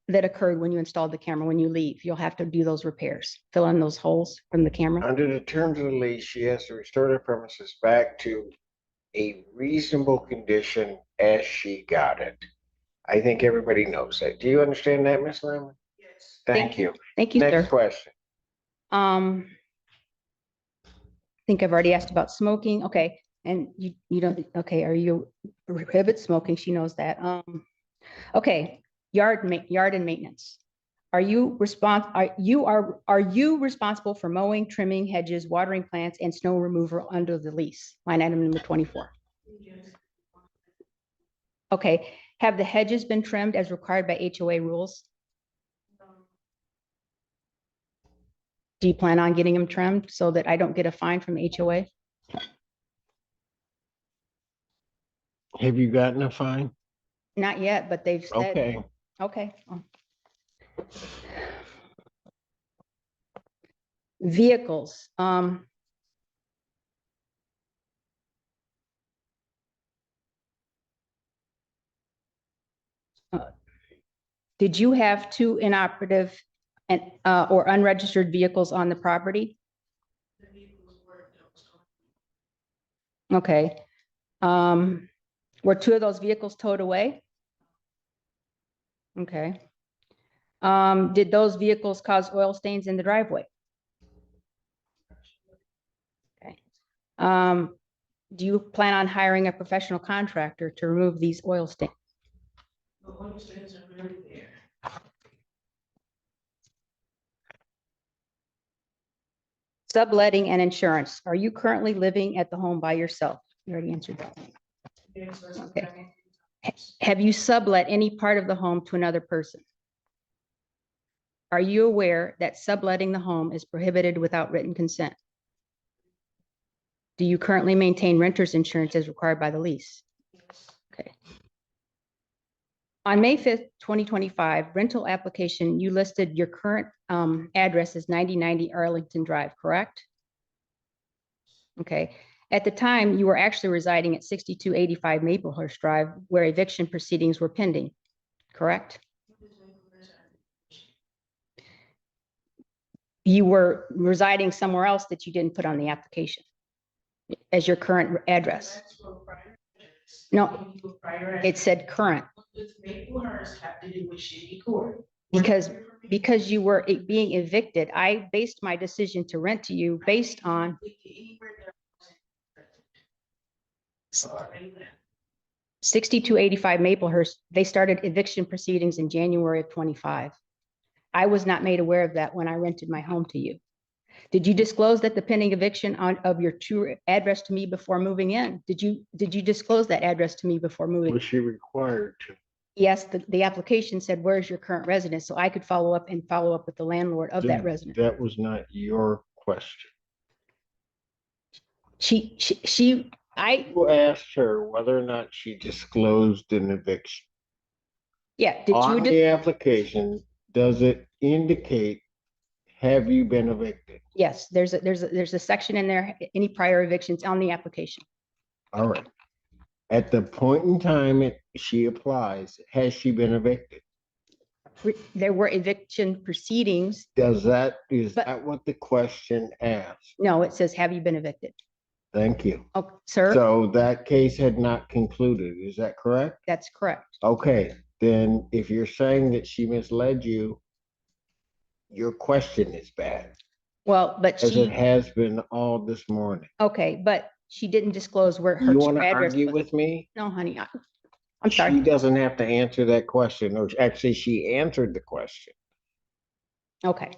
Speaker 4: that occurred when you installed the camera? When you leave, you'll have to do those repairs, fill in those holes from the camera.
Speaker 2: Under the terms of the lease, she has to restore the premises back to a reasonable condition as she got it. I think everybody knows that. Do you understand that, Ms. Lemon?
Speaker 1: Yes.
Speaker 2: Thank you.
Speaker 4: Thank you,
Speaker 2: Next
Speaker 4: sir.
Speaker 2: question.
Speaker 4: I think I've already asked about smoking. Okay. And you don't, okay, are you prohibit smoking? She knows that. Okay, yard and maintenance. Are you responsible for mowing, trimming hedges, watering plants, and snow removal under the lease? Line item number 24. Okay, have the hedges been trimmed as required by HOA rules? Do you plan on getting them trimmed so that I don't get a fine from HOA?
Speaker 2: Have you gotten a fine?
Speaker 4: Not yet, but they've said,
Speaker 2: Okay.
Speaker 4: okay. Vehicles, did you have two inoperative and, or unregistered vehicles on the property? Okay. Were two of those vehicles towed away? Okay. Did those vehicles cause oil stains in the driveway? Okay. Do you plan on hiring a professional contractor to remove these oil stains?
Speaker 1: The oil stains are really there.
Speaker 4: Subletting and insurance. Are you currently living at the home by yourself? You already answered that.
Speaker 1: Yes, that's what
Speaker 4: Okay.
Speaker 1: I mean.
Speaker 4: Have you sublet any part of the home to another person? Are you aware that subletting the home is prohibited without written consent? Do you currently maintain renter's insurance as required by the lease? Okay. On May 5th, 2025, rental application, you listed your current address as 9090 Arlington Drive, correct? Okay. At the time, you were actually residing at 6285 Maplehurst Drive, where eviction proceedings were pending, correct? You were residing somewhere else that you didn't put on the application as your current address. No, it said current. Because you were being evicted, I based my decision to rent to you based on 6285 Maplehurst. They started eviction proceedings in January of 25. I was not made aware of that when I rented my home to you. Did you disclose that the pending eviction of your true address to me before moving in? Did you disclose that address to me before moving?
Speaker 2: Was she required to?
Speaker 4: Yes, the application said, where's your current residence? So I could follow up with the landlord of that residence.
Speaker 2: That was not your question. You asked her whether or not she disclosed an eviction.
Speaker 4: Yeah,
Speaker 2: On the application, does it indicate, have you been evicted?
Speaker 4: Yes, there's a section in there, any prior evictions on the application.
Speaker 2: All right. At the point in time she applies, has she been evicted?
Speaker 4: There were eviction proceedings.
Speaker 2: Is that what the question asks?
Speaker 4: No, it says, have you been evicted?
Speaker 2: Thank you.
Speaker 4: Oh, sir.
Speaker 2: So that case had not concluded. Is that correct?
Speaker 4: That's correct.
Speaker 2: Okay, then if you're saying that she misled you, your question is bad.
Speaker 4: Well, but
Speaker 2: as it has been all this morning.
Speaker 4: Okay, but she didn't disclose where her
Speaker 2: You want to
Speaker 4: address
Speaker 2: argue
Speaker 4: was.
Speaker 2: with me?
Speaker 4: No, honey, I'm
Speaker 2: She
Speaker 4: sorry.
Speaker 2: doesn't have to answer that question, or actually she answered the question.
Speaker 4: Okay.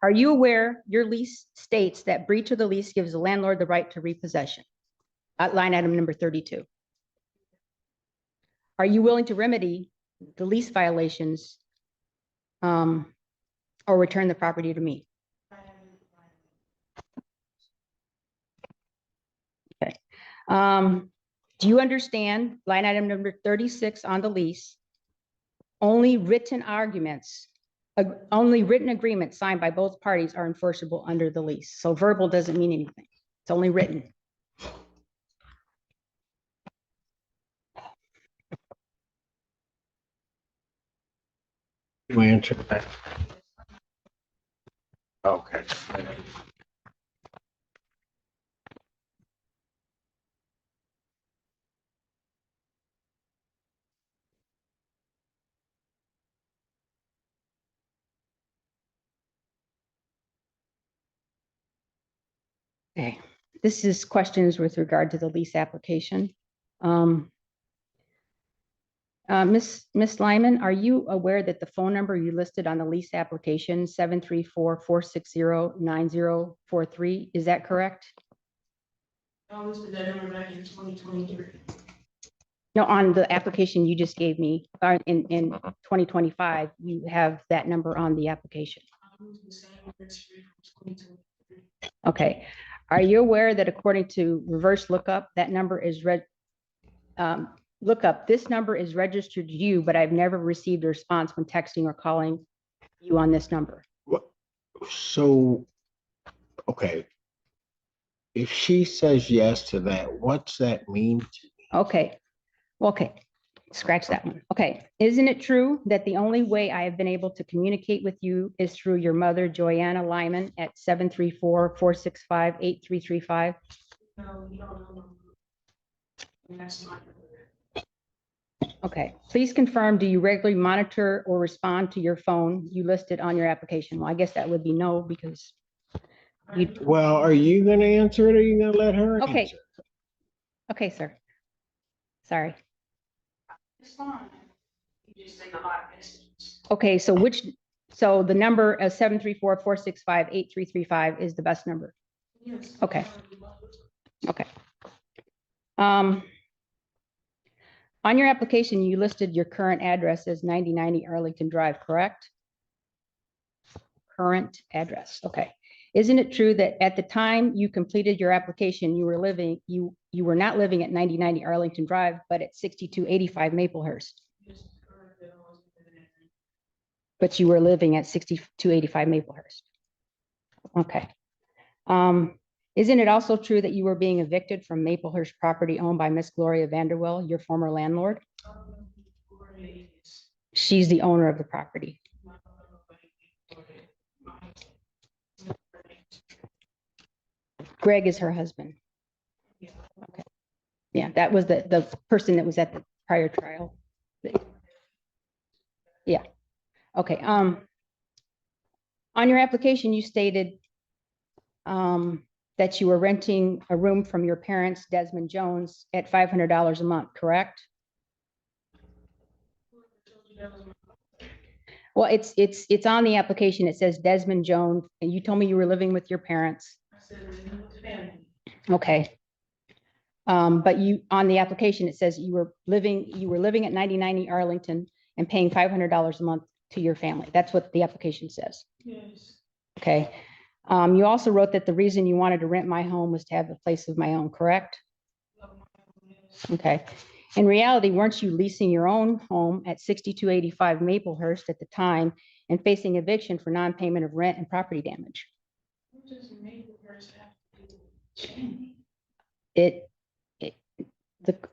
Speaker 4: Are you aware your lease states that breach of the lease gives the landlord the right to repossession? Line item number 32. Are you willing to remedy the lease violations or return the property to me? Okay. Do you understand line item number 36 on the lease? Only written agreements signed by both parties are enforceable under the lease. So verbal doesn't mean anything. It's only written.
Speaker 2: You answer that. Okay.
Speaker 4: Okay, this is questions with regard to the lease application. Miss Lyman, are you aware that the phone number you listed on the lease application, 734-460-9043, is that correct?
Speaker 1: I listed that number back in 2023.
Speaker 4: No, on the application you just gave me, in 2025, you have that number on the application.
Speaker 1: I used the same registry from 2023.
Speaker 4: Okay. Are you aware that according to reverse lookup, that number is this number is registered to you, but I've never received a response when texting or calling you on this number?
Speaker 2: So, okay. If she says yes to that, what's that mean to me?
Speaker 4: Okay. Okay. Scratch that one. Okay. Isn't it true that the only way I have been able to communicate with you is through your mother, Joanna Lyman, at 734-465-8335?
Speaker 1: No, you don't know. And that's not.
Speaker 4: Okay. Please confirm, do you regularly monitor or respond to your phone you listed on your application? Well, I guess that would be no, because
Speaker 2: Well, are you gonna answer it or are you gonna let her
Speaker 4: Okay.
Speaker 2: answer?
Speaker 4: okay, sir. Sorry.
Speaker 1: It's fine. You just send a lot of messages.
Speaker 4: Okay, so the number of 734-465-8335 is the best number.
Speaker 1: Yes.
Speaker 4: Okay. Okay. On your application, you listed your current address as 9090 Arlington Drive, correct? Current address, okay. Isn't it true that at the time you completed your application, you were not living at 9090 Arlington Drive, but at 6285 Maplehurst? But you were living at 6285 Maplehurst. Okay. Isn't it also true that you were being evicted from Maplehurst property owned by Miss Gloria Vanderwell, your former landlord? She's the owner of the property. Greg is her husband. Okay. Yeah, that was the person that was at the prior trial. Yeah. Okay. On your application, you stated that you were renting a room from your parents, Desmond Jones, at $500 a month, correct? Well, it's on the application. It says Desmond Jones, and you told me you were living with your parents.
Speaker 1: I said, living with the family.
Speaker 4: Okay. But on the application, it says you were living at 9090 Arlington and paying $500 a month to your family. That's what the application says.
Speaker 1: Yes.
Speaker 4: Okay. You also wrote that the reason you wanted to rent my home was to have a place of my own, correct? Okay. In reality, weren't you leasing your own home at 6285 Maplehurst at the time and facing eviction for non-payment of rent and property damage?
Speaker 1: What does Maplehurst have to do with Jamie?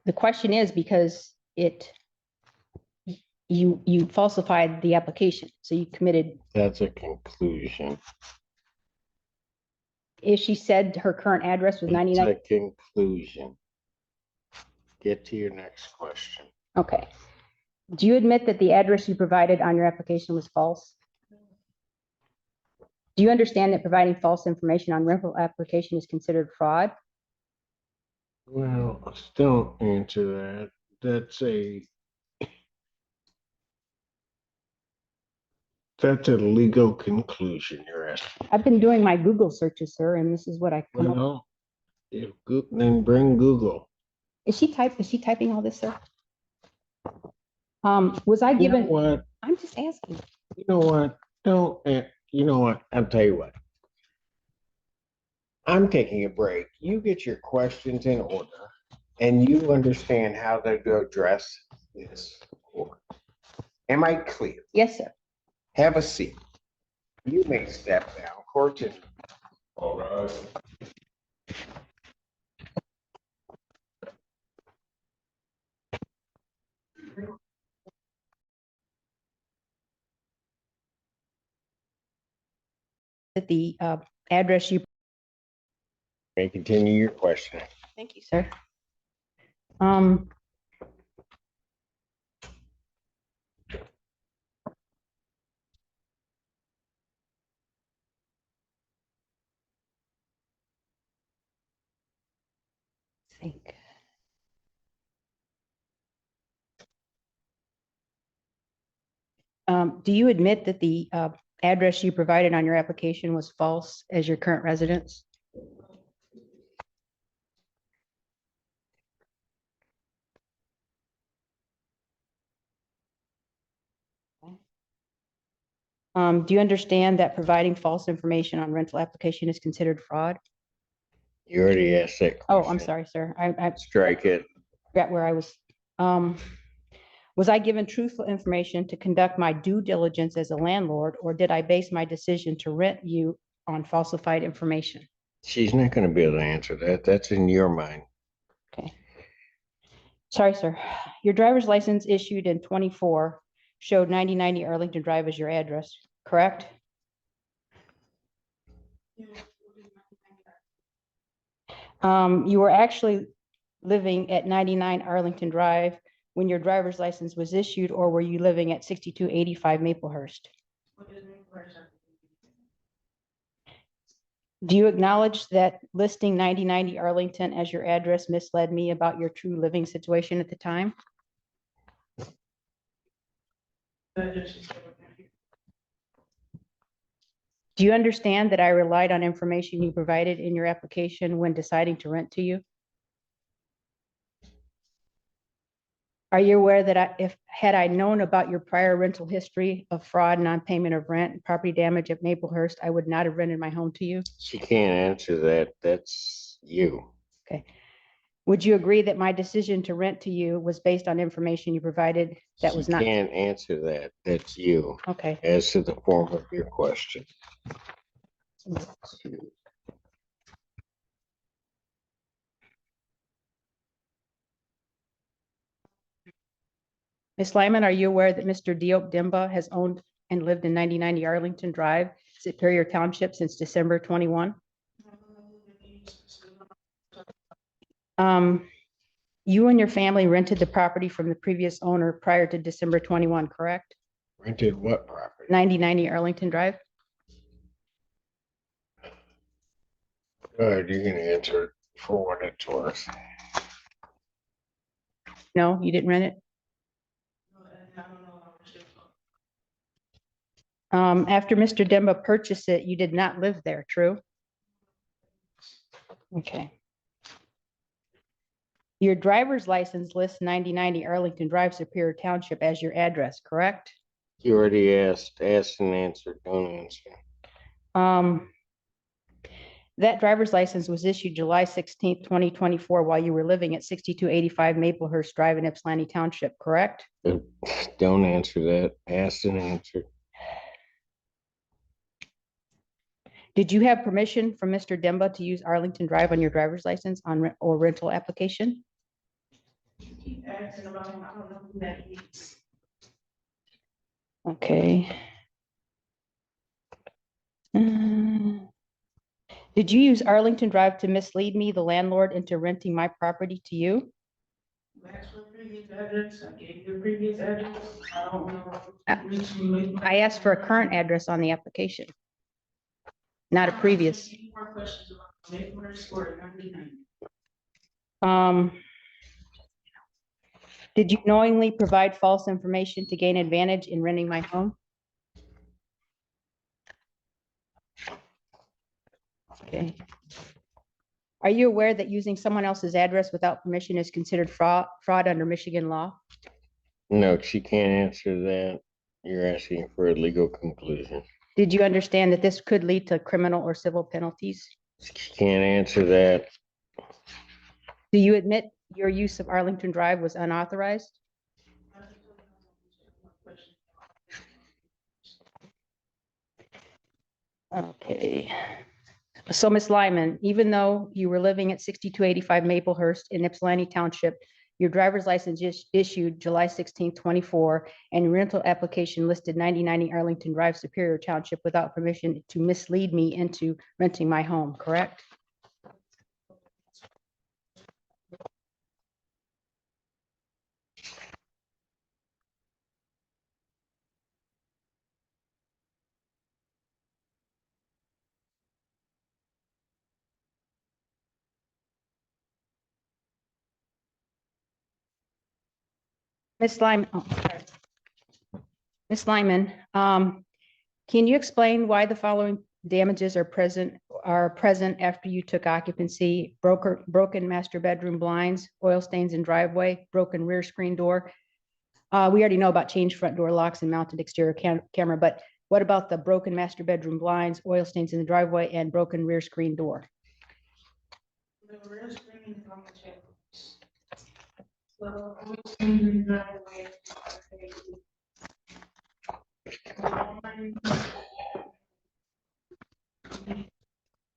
Speaker 4: The question is because you falsified the application, so you committed.
Speaker 2: That's a conclusion.
Speaker 4: If she said her current address was
Speaker 2: It's
Speaker 4: 99.
Speaker 2: a conclusion. Get to your next question.
Speaker 4: Okay. Do you admit that the address you provided on your application was false? Do you understand that providing false information on rental application is considered fraud?
Speaker 2: Well, still answer that. That's a legal conclusion you're asking.
Speaker 4: I've been doing my Google searches, sir, and this is what I come up.
Speaker 2: Well, then bring Google.
Speaker 4: Is she typing all this, sir? Was I
Speaker 2: You know
Speaker 4: given?
Speaker 2: what?
Speaker 4: I'm just asking.
Speaker 2: You know what? You know what? I'll tell you what. I'm taking a break. You get your questions in order and you understand how to address this. Am I clear?
Speaker 4: Yes, sir.
Speaker 2: Have a seat. You may step down. Court is
Speaker 5: All right.
Speaker 4: That the address you.
Speaker 2: may continue your question.
Speaker 4: Thank you, sir. Do you admit that the address you provided on your application was false as your current residence? Do you understand that providing false information on rental application is considered fraud?
Speaker 2: You already asked that
Speaker 4: Oh,
Speaker 2: question.
Speaker 4: I'm sorry, sir. I
Speaker 2: Strike it.
Speaker 4: forgot where I was. Was I given truthful information to conduct my due diligence as a landlord, or did I base my decision to rent you on falsified information?
Speaker 2: She's not going to be able to answer that. That's in your mind.
Speaker 4: Okay. Sorry, sir. Your driver's license issued in 24 showed 9090 Arlington Drive as your address, correct? You were actually living at 99 Arlington Drive when your driver's license was issued, or were you living at 6285 Maplehurst? Do you acknowledge that listing 9090 Arlington as your address misled me about your true living situation at the time? Do you understand that I relied on information you provided in your application when deciding to rent to you? Are you aware that had I known about your prior rental history of fraud, non-payment of rent, and property damage at Maplehurst, I would not have rented my home to you?
Speaker 2: She can't answer that. That's you.
Speaker 4: Okay. Would you agree that my decision to rent to you was based on information you provided that was
Speaker 2: She
Speaker 4: not?
Speaker 2: can't answer that. That's you.
Speaker 4: Okay.
Speaker 2: As to the form of your question.
Speaker 4: Ms. Lyman, are you aware that Mr. Diop Dimba has owned and lived in 9090 Arlington Drive, Superior Township since December 21? You and your family rented the property from the previous owner prior to December 21, correct?
Speaker 2: Rented what property?
Speaker 4: 9090 Arlington Drive?
Speaker 2: Go ahead, you can answer it for what it's worth.
Speaker 4: No, you didn't rent it? After Mr. Demba purchased it, you did not live there, true? Okay. Your driver's license lists 9090 Arlington Drive, Superior Township as your address, correct?
Speaker 2: You already asked and answered. Don't answer.
Speaker 4: That driver's license was issued July 16th, 2024, while you were living at 6285 Maplehurst Drive in Ypsilanti Township, correct?
Speaker 2: Don't answer that. Asked and answered.
Speaker 4: Did you have permission from Mr. Demba to use Arlington Drive on your driver's license or rental application?
Speaker 1: Keep asking about him. I don't know who that is.
Speaker 4: Okay. Did you use Arlington Drive to mislead me, the landlord, into renting my property to you?
Speaker 1: Ask for previous address. I gave you a previous address. I don't know.
Speaker 4: I asked for a current address on the application, not a previous.
Speaker 1: Any more questions about Maplehurst or 99?
Speaker 4: Did you knowingly provide false information to gain advantage in renting my home? Okay. Are you aware that using someone else's address without permission is considered fraud under Michigan law?
Speaker 2: No, she can't answer that. You're asking for a legal conclusion.
Speaker 4: Did you understand that this could lead to criminal or civil penalties?
Speaker 2: She can't answer that.
Speaker 4: Do you admit your use of Arlington Drive was unauthorized? Okay. So Ms. Lyman, even though you were living at 6285 Maplehurst in Ypsilanti Township, your driver's license issued July 16, 24, and your rental application listed 9090 Arlington Drive, Superior Township without permission to mislead me into renting my home, correct? Ms. Lyman, oh, sorry. Ms. Lyman, can you explain why the following damages are present after you took occupancy? Broken master bedroom blinds, oil stains in driveway, broken rear screen door. We already know about changed front door locks and mounted exterior camera, but what about the broken master bedroom blinds, oil stains in the driveway, and broken rear screen door?
Speaker 1: The rear screen is on the checklist. So, I'm just thinking that way.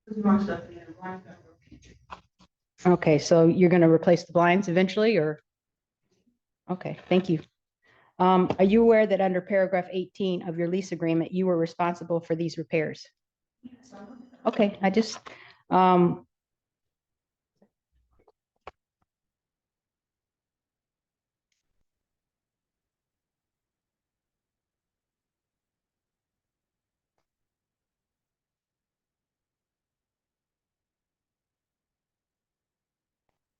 Speaker 1: This is my stuff in there, line cover.
Speaker 4: Okay, so you're going to replace the blinds eventually, or? Okay, thank you. Are you aware that under paragraph 18 of your lease agreement, you were responsible for these repairs?
Speaker 1: Yes, I looked at
Speaker 4: Okay, I just, um,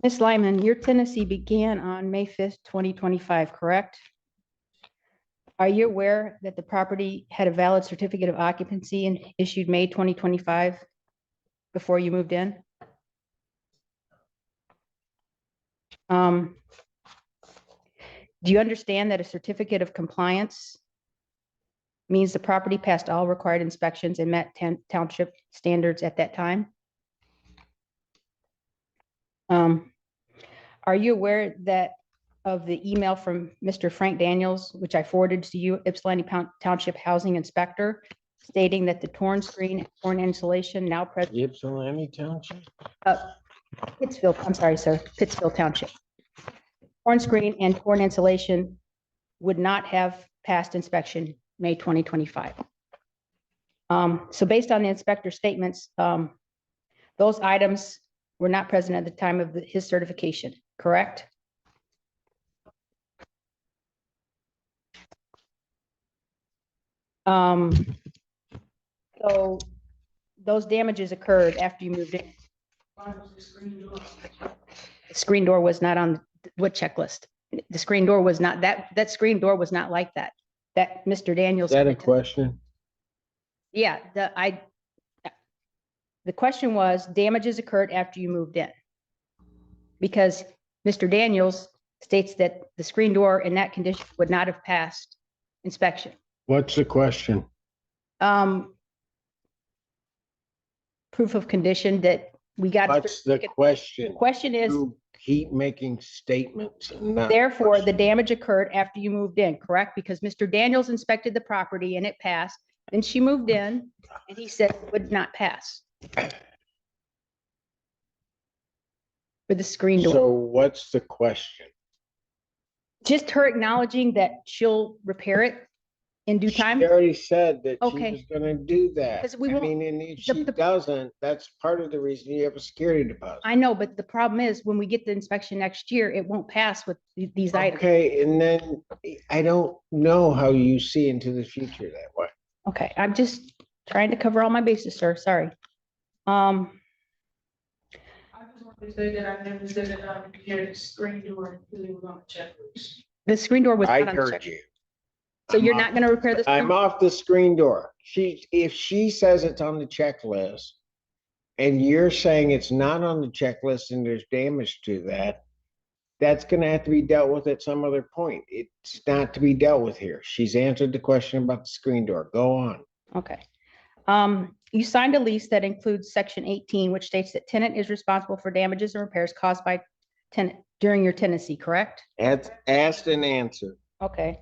Speaker 4: Ms. Lyman, your tenancy began on May 5th, 2025, correct? Are you aware that the property had a valid certificate of occupancy and issued May 2025 before you moved in? Do you understand that a certificate of compliance means the property passed all required inspections and met township standards at that time? Are you aware that of the email from Mr. Frank Daniels, which I forwarded to you, Ypsilanti Township Housing Inspector, stating that the torn screen, and torn insulation now present,
Speaker 2: Ypsilanti Township?
Speaker 4: Pittsfield, I'm sorry, sir, Pittsfield Township. Torn screen and torn insulation would not have passed inspection May 2025. So based on the inspector's statements, those items were not present at the time of his certification, correct? So those damages occurred after you moved in.
Speaker 1: Why was the screen door?
Speaker 4: The screen door was not on what checklist? The screen door was not, that screen door was not like that. That Mr. Daniels.
Speaker 2: Is that a question?
Speaker 4: Yeah, the question was damages occurred after you moved in. Because Mr. Daniels states that the screen door in that condition would not have passed inspection.
Speaker 2: What's the question?
Speaker 4: Proof of condition that we got.
Speaker 2: What's the question?
Speaker 4: The question is,
Speaker 2: You keep making statements and not.
Speaker 4: therefore, the damage occurred after you moved in, correct? Because Mr. Daniels inspected the property and it passed. Then she moved in and he said it would not pass. For the screen door.
Speaker 2: So what's the question?
Speaker 4: Just her acknowledging that she'll repair it in due time.
Speaker 2: She already said that she
Speaker 4: Okay.
Speaker 2: was gonna do that.
Speaker 4: Because we
Speaker 2: I
Speaker 4: won't-
Speaker 2: mean, and if she
Speaker 4: the-
Speaker 2: doesn't, that's part of the reason you have a security deposit.
Speaker 4: I know, but the problem is when we get the inspection next year, it won't pass with these items.
Speaker 2: Okay, and then I don't know how you see into the future that way.
Speaker 4: Okay, I'm just trying to cover all my bases, sir. Sorry.
Speaker 1: I just want to say that I never said that I repaired the screen door until it was on the checklist.
Speaker 4: The screen door was
Speaker 2: I
Speaker 4: not on the
Speaker 2: heard
Speaker 4: check.
Speaker 2: you.
Speaker 4: So you're not gonna repair this?
Speaker 2: I'm off the screen door. If she says it's on the checklist and you're saying it's not on the checklist and there's damage to that, that's gonna have to be dealt with at some other point. It's not to be dealt with here. She's answered the question about the screen door. Go on.
Speaker 4: Okay. You signed a lease that includes section 18, which states that tenant is responsible for damages and repairs caused by tenant during your tenancy, correct?
Speaker 2: That's asked and answered.
Speaker 4: Okay.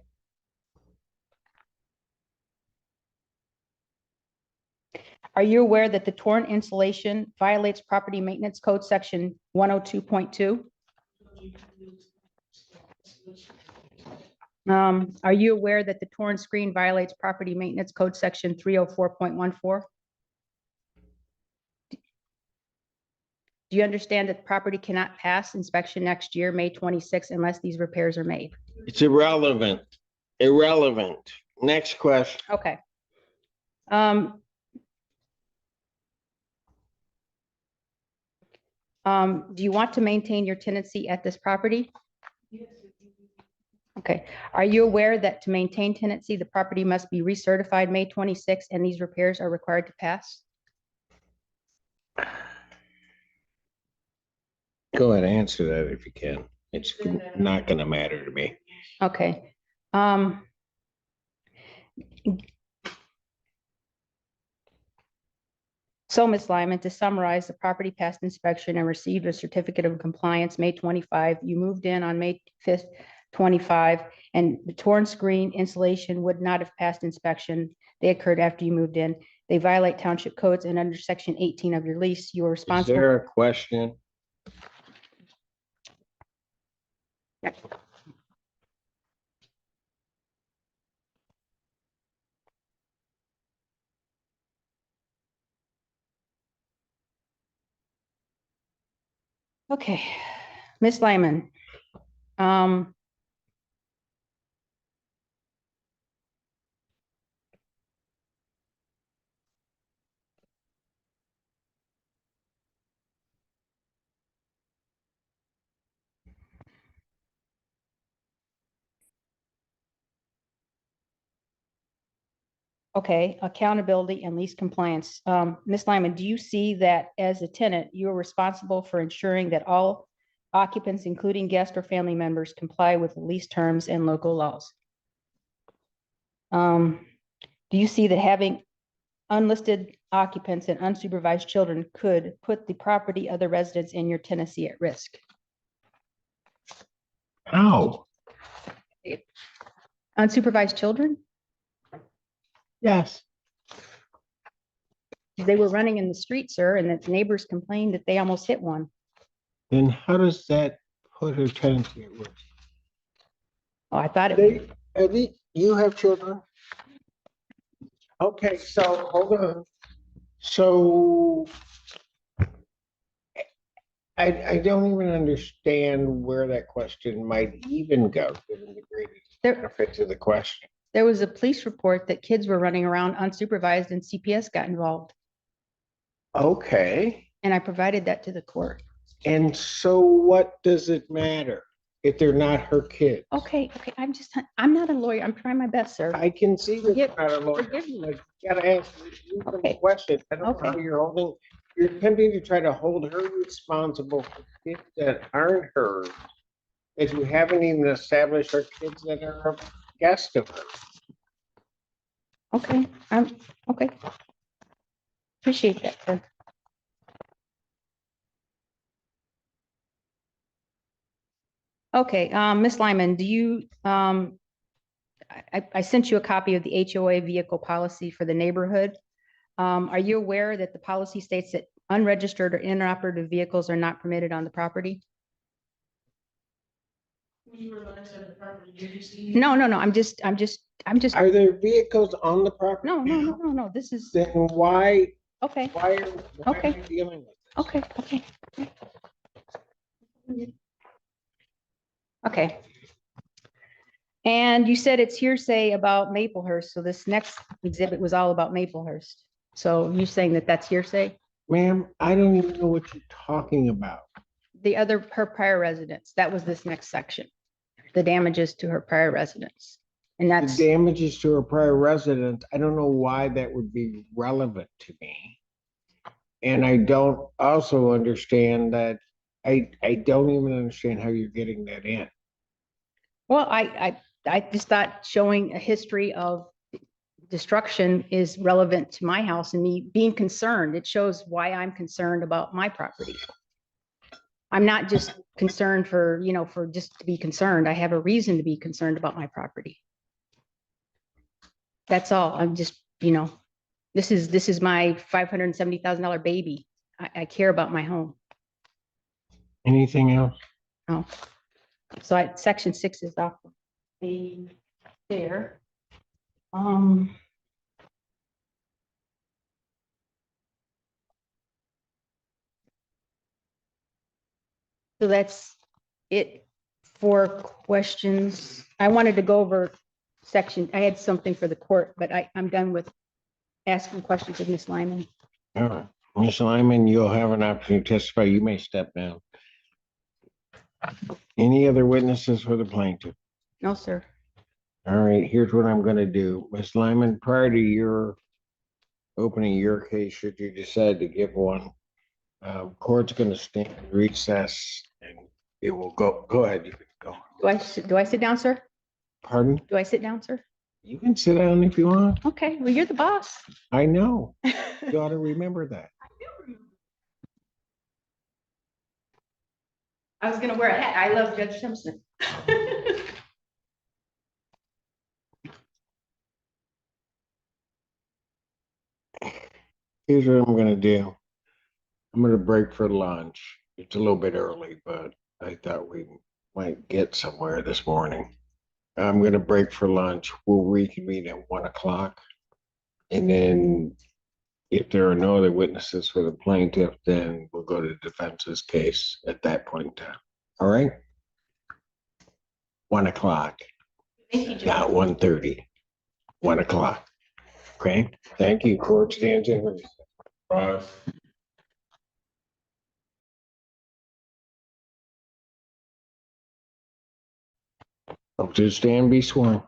Speaker 4: Are you aware that the torn insulation violates property maintenance code section 102.2? Are you aware that the torn screen violates property maintenance code section 304.14? Do you understand that the property cannot pass inspection next year, May 26, unless these repairs are made?
Speaker 2: It's irrelevant. Irrelevant. Next question.
Speaker 4: Okay. Do you want to maintain your tenancy at this property?
Speaker 1: Yes.
Speaker 4: Okay. Are you aware that to maintain tenancy, the property must be recertified May 26th and these repairs are required to pass?
Speaker 2: Go ahead, answer that if you can. It's not gonna matter to me.
Speaker 4: Okay. So, Ms. Lyman, to summarize, the property passed inspection and received a certificate of compliance May 25. You moved in on May 5th, 25, and the torn screen insulation would not have passed inspection. They occurred after you moved in. They violate township codes, and under section 18 of your lease, you are
Speaker 2: Is
Speaker 4: responsible.
Speaker 2: there a question?
Speaker 4: Okay, Ms. Lyman. Okay, accountability and lease compliance. Ms. Lyman, do you see that as a tenant, you are responsible for ensuring that all occupants, including guests or family members, comply with the lease terms and local laws? Do you see that having unlisted occupants and unsupervised children could put the property of the residents in your tenancy at risk?
Speaker 2: How?
Speaker 4: Unsupervised children?
Speaker 2: Yes.
Speaker 4: They were running in the street, sir, and the neighbors complained that they almost hit one.
Speaker 2: Then how does that put her tenancy at risk?
Speaker 4: Oh, I thought it,
Speaker 2: You have children? Okay, so hold on. So I don't even understand where that question might even go, given the greatest
Speaker 4: there,
Speaker 2: benefit to the question.
Speaker 4: there was a police report that kids were running around unsupervised and CPS got involved.
Speaker 2: Okay,
Speaker 4: And I provided that to the court.
Speaker 2: and so what does it matter if they're not her kids?
Speaker 4: Okay, I'm not a lawyer. I'm trying my best, sir.
Speaker 2: I can see that you're not a lawyer.
Speaker 4: Forgive me.
Speaker 2: but you gotta ask you some
Speaker 4: Okay.
Speaker 2: questions. I don't know how
Speaker 4: Okay.
Speaker 2: you're attempting to try to hold her responsible for kids that aren't hers, if you haven't even established her kids that are a guest of hers.
Speaker 4: Okay, okay. Appreciate that, sir. Okay, Ms. Lyman, do you, I sent you a copy of the HOA vehicle policy for the neighborhood. Are you aware that the policy states that unregistered or inoperative vehicles are not permitted on the property? No, I'm just,
Speaker 2: Are there vehicles on the property?
Speaker 4: no, this is,
Speaker 2: Then why
Speaker 4: okay,
Speaker 2: are
Speaker 4: Okay.
Speaker 2: we dealing with this?
Speaker 4: okay. Okay. And you said it's hearsay about Maplehurst, so this next exhibit was all about Maplehurst. So you're saying that that's hearsay?
Speaker 2: Ma'am, I don't even know what you're talking about.
Speaker 4: Her prior residence, that was this next section. The damages to her prior residence. And
Speaker 2: The
Speaker 4: that's,
Speaker 2: damages to her prior residence, I don't know why that would be relevant to me. And I don't also understand that, I don't even understand how you're getting that in.
Speaker 4: well, I just thought showing a history of destruction is relevant to my house and me being concerned. It shows why I'm concerned about my property. I'm not just concerned for, for just to be concerned. I have a reason to be concerned about my property. That's all. I'm just, this is my $570,000 baby. I care about my home.
Speaker 2: Anything else?
Speaker 4: Oh, so section 6 is off the there. So that's it for questions. I wanted to go over section. I had something for the court, but I'm done with asking questions of Ms. Lyman.
Speaker 2: All right, Ms. Lyman, you'll have an opportunity to testify. You may step down. Any other witnesses for the plaintiff?
Speaker 4: No, sir.
Speaker 2: All right, here's what I'm gonna do. Ms. Lyman, prior to your opening your case, should you decide to give one, court's gonna stand in recess and it will go ahead, you can go.
Speaker 4: Do I sit down, sir?
Speaker 2: Pardon?
Speaker 4: Do I sit down, sir?
Speaker 2: You can sit down if you want.
Speaker 4: Okay, well, you're the boss.
Speaker 2: I know. You ought to remember that.
Speaker 4: I was gonna wear a hat. I love Judge Simpson.
Speaker 2: Here's what I'm gonna do. I'm gonna break for lunch. It's a little bit early, but I thought we might get somewhere this morning. I'm gonna break for lunch. We'll reconvene at 1 o'clock. And then if there are no other witnesses for the plaintiff, then we'll go to defense's case at that point in time. All right? 1 o'clock,
Speaker 4: Thank you, Judge.
Speaker 2: not 1:30. 1 o'clock. Okay? Thank you. Court stands in recess.
Speaker 5: Rise.
Speaker 2: Up to stand, be sworn.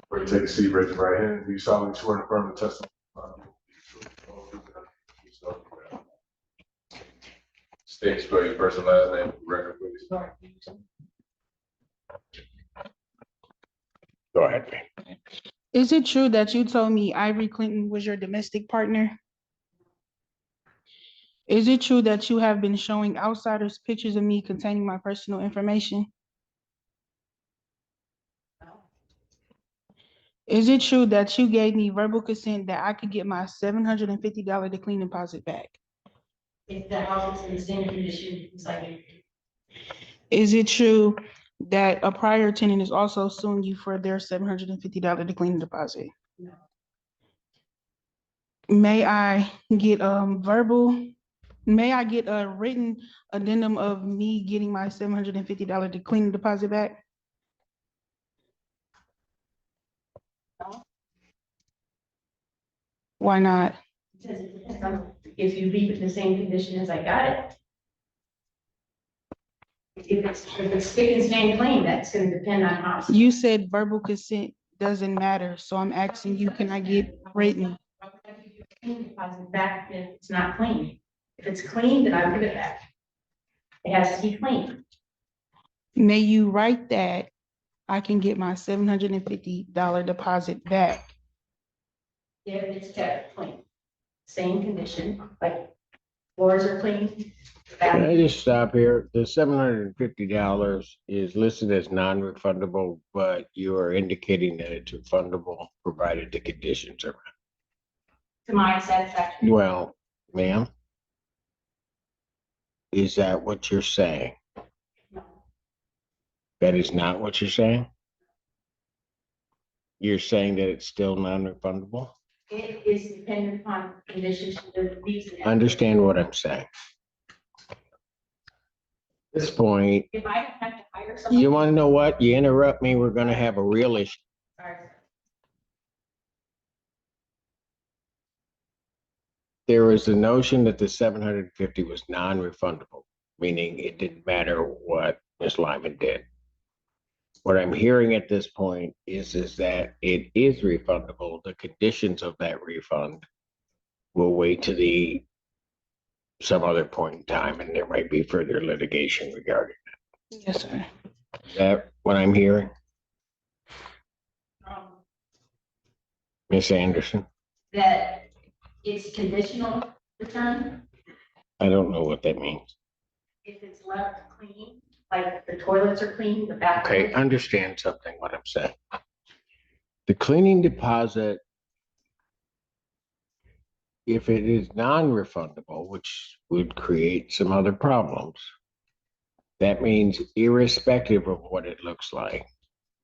Speaker 5: Ready to take a seat, raise your right hand. Do you solemnly swear to affirm the testimony? State, spell your first and last name for the record, please.
Speaker 2: Go ahead, man.
Speaker 1: Is it true that you told me Ivory Clinton was your domestic partner? Is it true that you have been showing outsiders pictures of me containing my personal information? Is it true that you gave me verbal consent that I could get my $750 to clean deposit back?
Speaker 4: If the house is in the same condition, it's like,
Speaker 1: Is it true that a prior tenant is also suing you for their $750 to clean deposit?
Speaker 4: No.
Speaker 1: May I get a written addendum of me getting my $750 to clean deposit back?
Speaker 4: No.
Speaker 1: Why not?
Speaker 4: because it depends on if you leave it in the same condition as I got it. If it's spick and span clean, that's gonna depend on how.
Speaker 1: You said verbal consent doesn't matter, so I'm asking you, can I get written?
Speaker 4: Deposit back if it's not clean. If it's clean, then I give it back. It has to be clean.
Speaker 1: May you write that I can get my $750 deposit back?
Speaker 4: If it's kept clean, same condition, like floors are clean.
Speaker 2: Can I just stop here? The $750 is listed as non-refundable, but you are indicating that it's refundable provided the conditions are.
Speaker 4: To my satisfaction.
Speaker 2: Well, ma'am, is that what you're saying?
Speaker 4: No.
Speaker 2: That is not what you're saying? You're saying that it's still non-refundable?
Speaker 4: It is dependent upon conditions of the reason.
Speaker 2: Understand what I'm saying. At this point,
Speaker 4: If I don't have to hire someone.
Speaker 2: you want to know what? You interrupt me, we're going to have a real issue.
Speaker 4: Sorry.
Speaker 2: There was the notion that the 750 was non-refundable, meaning it didn't matter what Ms. Lyman did. What I'm hearing at this point is that it is refundable. The conditions of that refund will wait to some other point in time, and there might be further litigation regarding
Speaker 1: Yes, sir.
Speaker 2: it. Is that what I'm hearing, Ms. Anderson?
Speaker 4: That it's conditional return
Speaker 2: I don't know what that means.
Speaker 4: if it's left clean, like the toilets are clean, the bathroom.
Speaker 2: Okay, understand something, what I'm saying. The cleaning deposit, if it is non-refundable, which would create some other problems, that means irrespective of what it looks like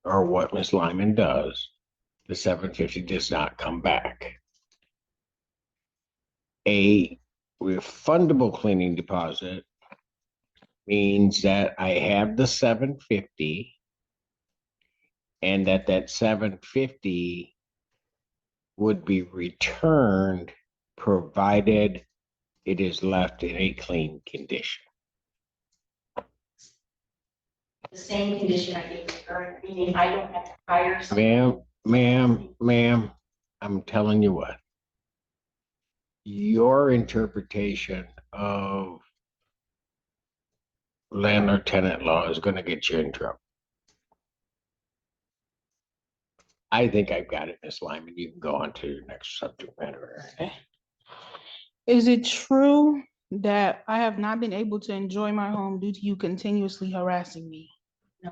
Speaker 2: or what Ms. Lyman does, the 750 does not come back. A refundable cleaning deposit means that I have the 750 and that 750 would be returned provided it is left in a clean condition.
Speaker 4: the same condition I gave her, meaning I don't have to hire. someone.
Speaker 2: Ma'am, I'm telling you what. Your interpretation of landlord tenant law is gonna get you in trouble. I think I've got it, Miss Lyman. You can go on to your next subject matter.
Speaker 1: Is it true that I have not been able to enjoy my home due to you continuously harassing me?
Speaker 4: No,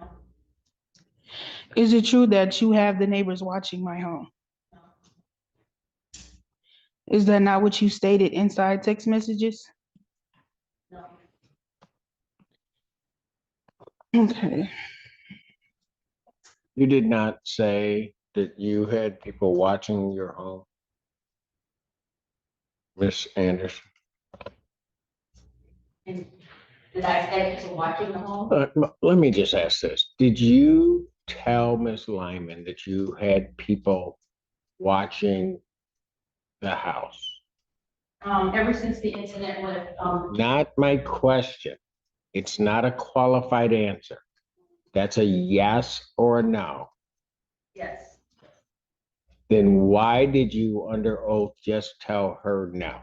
Speaker 1: Is it true that you have the neighbors watching my home?
Speaker 4: no,
Speaker 1: Is that not what you stated inside text messages?
Speaker 4: no.
Speaker 1: Okay.
Speaker 2: You did not say that you had people watching your home, Miss Anderson.
Speaker 4: And did I say people watching the home?
Speaker 2: Let me just ask this. Did you tell Miss Lyman that you had people watching the house?
Speaker 4: Ever since the incident with,
Speaker 2: Not my question. It's not a qualified answer. That's a yes or a no.
Speaker 4: yes,
Speaker 2: Then why did you under oath just tell her no?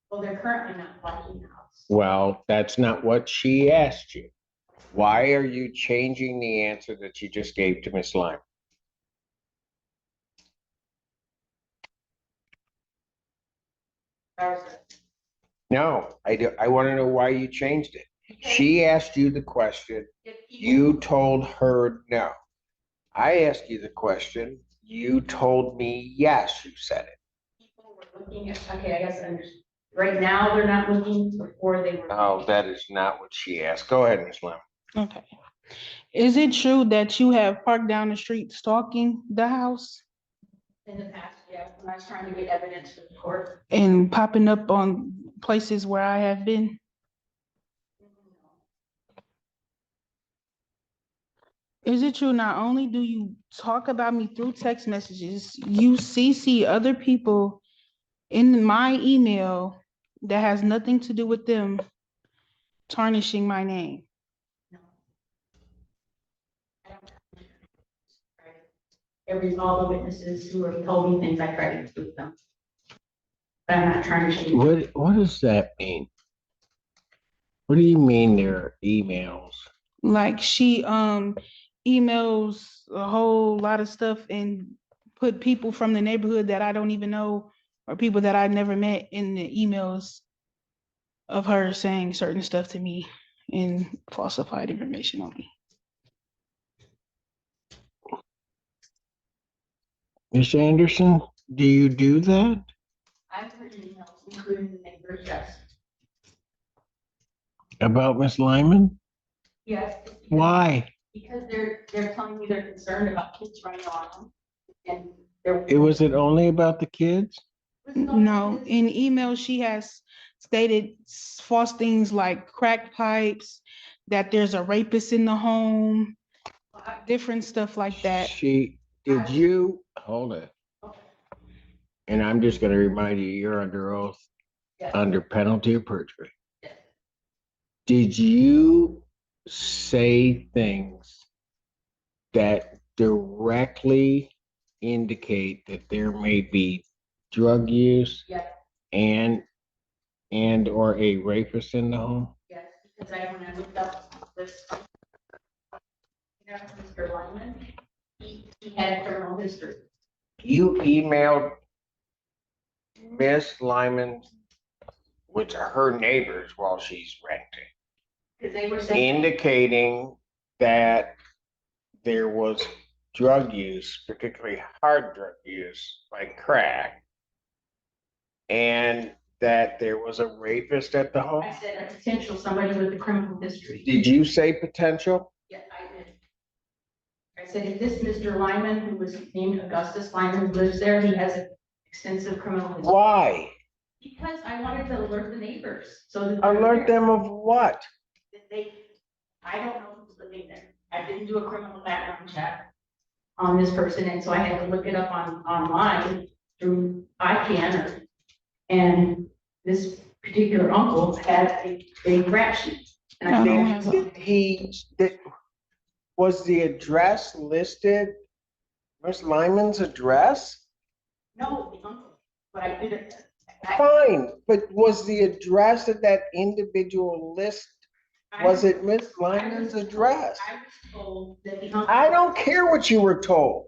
Speaker 4: well, they're currently not watching the house.
Speaker 2: Well, that's not what she asked you. Why are you changing the answer that you just gave to Miss Lyman? No, I do. I want to know why you changed it. She asked you the question. You told her no. I asked you the question. You told me yes, you said it.
Speaker 4: People were looking at, okay, I guess I understand. Right now, they're not looking, before they were.
Speaker 2: Oh, that is not what she asked. Go ahead, Miss Lim.
Speaker 1: Okay. Is it true that you have parked down the street stalking the house
Speaker 4: In the past, yeah, when I was trying to get evidence for the court.
Speaker 1: and popping up on places where I have been? Is it true not only do you talk about me through text messages, you CC other people in my email that has nothing to do with them tarnishing my name?
Speaker 4: No. All the witnesses who have told me things, I try to include them. But I'm not trying to change.
Speaker 2: What does that mean? What do you mean there are emails?
Speaker 1: Like she emails a whole lot of stuff and put people from the neighborhood that I don't even know or people that I never met in the emails of her saying certain stuff to me and falsified information on me.
Speaker 2: Miss Anderson, do you do that?
Speaker 4: I've heard emails, including the neighbors, yes.
Speaker 2: About Miss Lyman?
Speaker 4: Yes.
Speaker 2: Why?
Speaker 4: Because they're telling me they're concerned about kids running around and they're.
Speaker 2: Was it only about the kids?
Speaker 1: No, in email, she has stated false things like crack pipes, that there's a rapist in the home, different stuff like that.
Speaker 2: Did you, hold it. And I'm just gonna remind you, you're under oath,
Speaker 4: Yes.
Speaker 2: under penalty of perjury.
Speaker 4: Yes.
Speaker 2: Did you say things that directly indicate that there may be drug use
Speaker 4: Yes,
Speaker 2: and or a rapist in the home?
Speaker 4: yes, because when I looked up this, Mr. Lyman, he had a criminal history.
Speaker 2: You emailed Miss Lyman with her neighbors while she's renting,
Speaker 4: Because they were saying.
Speaker 2: indicating that there was drug use, particularly hard drug use like crack, and that there was a rapist at the home.
Speaker 4: I said a potential somebody with a criminal history.
Speaker 2: Did you say potential?
Speaker 4: Yes, I did. I said, is this Mr. Lyman, who was named Augustus Lyman, who lives there? He has an extensive criminal history.
Speaker 2: Why?
Speaker 4: Because I wanted to alert the neighbors, so that.
Speaker 2: Alert them of what?
Speaker 4: That I don't know who's living there. I didn't do a criminal background check on this person, and so I had to look it up online through ICANN. And this particular uncle had a rap sheet. And I
Speaker 1: Oh,
Speaker 4: figured,
Speaker 2: Was the address listed? Miss Lyman's address?
Speaker 4: No, the uncle, but I did it.
Speaker 2: Fine, but was the address of that individual list, was it Miss Lyman's address?
Speaker 4: I was told that the uncle.
Speaker 2: I don't care what you were told.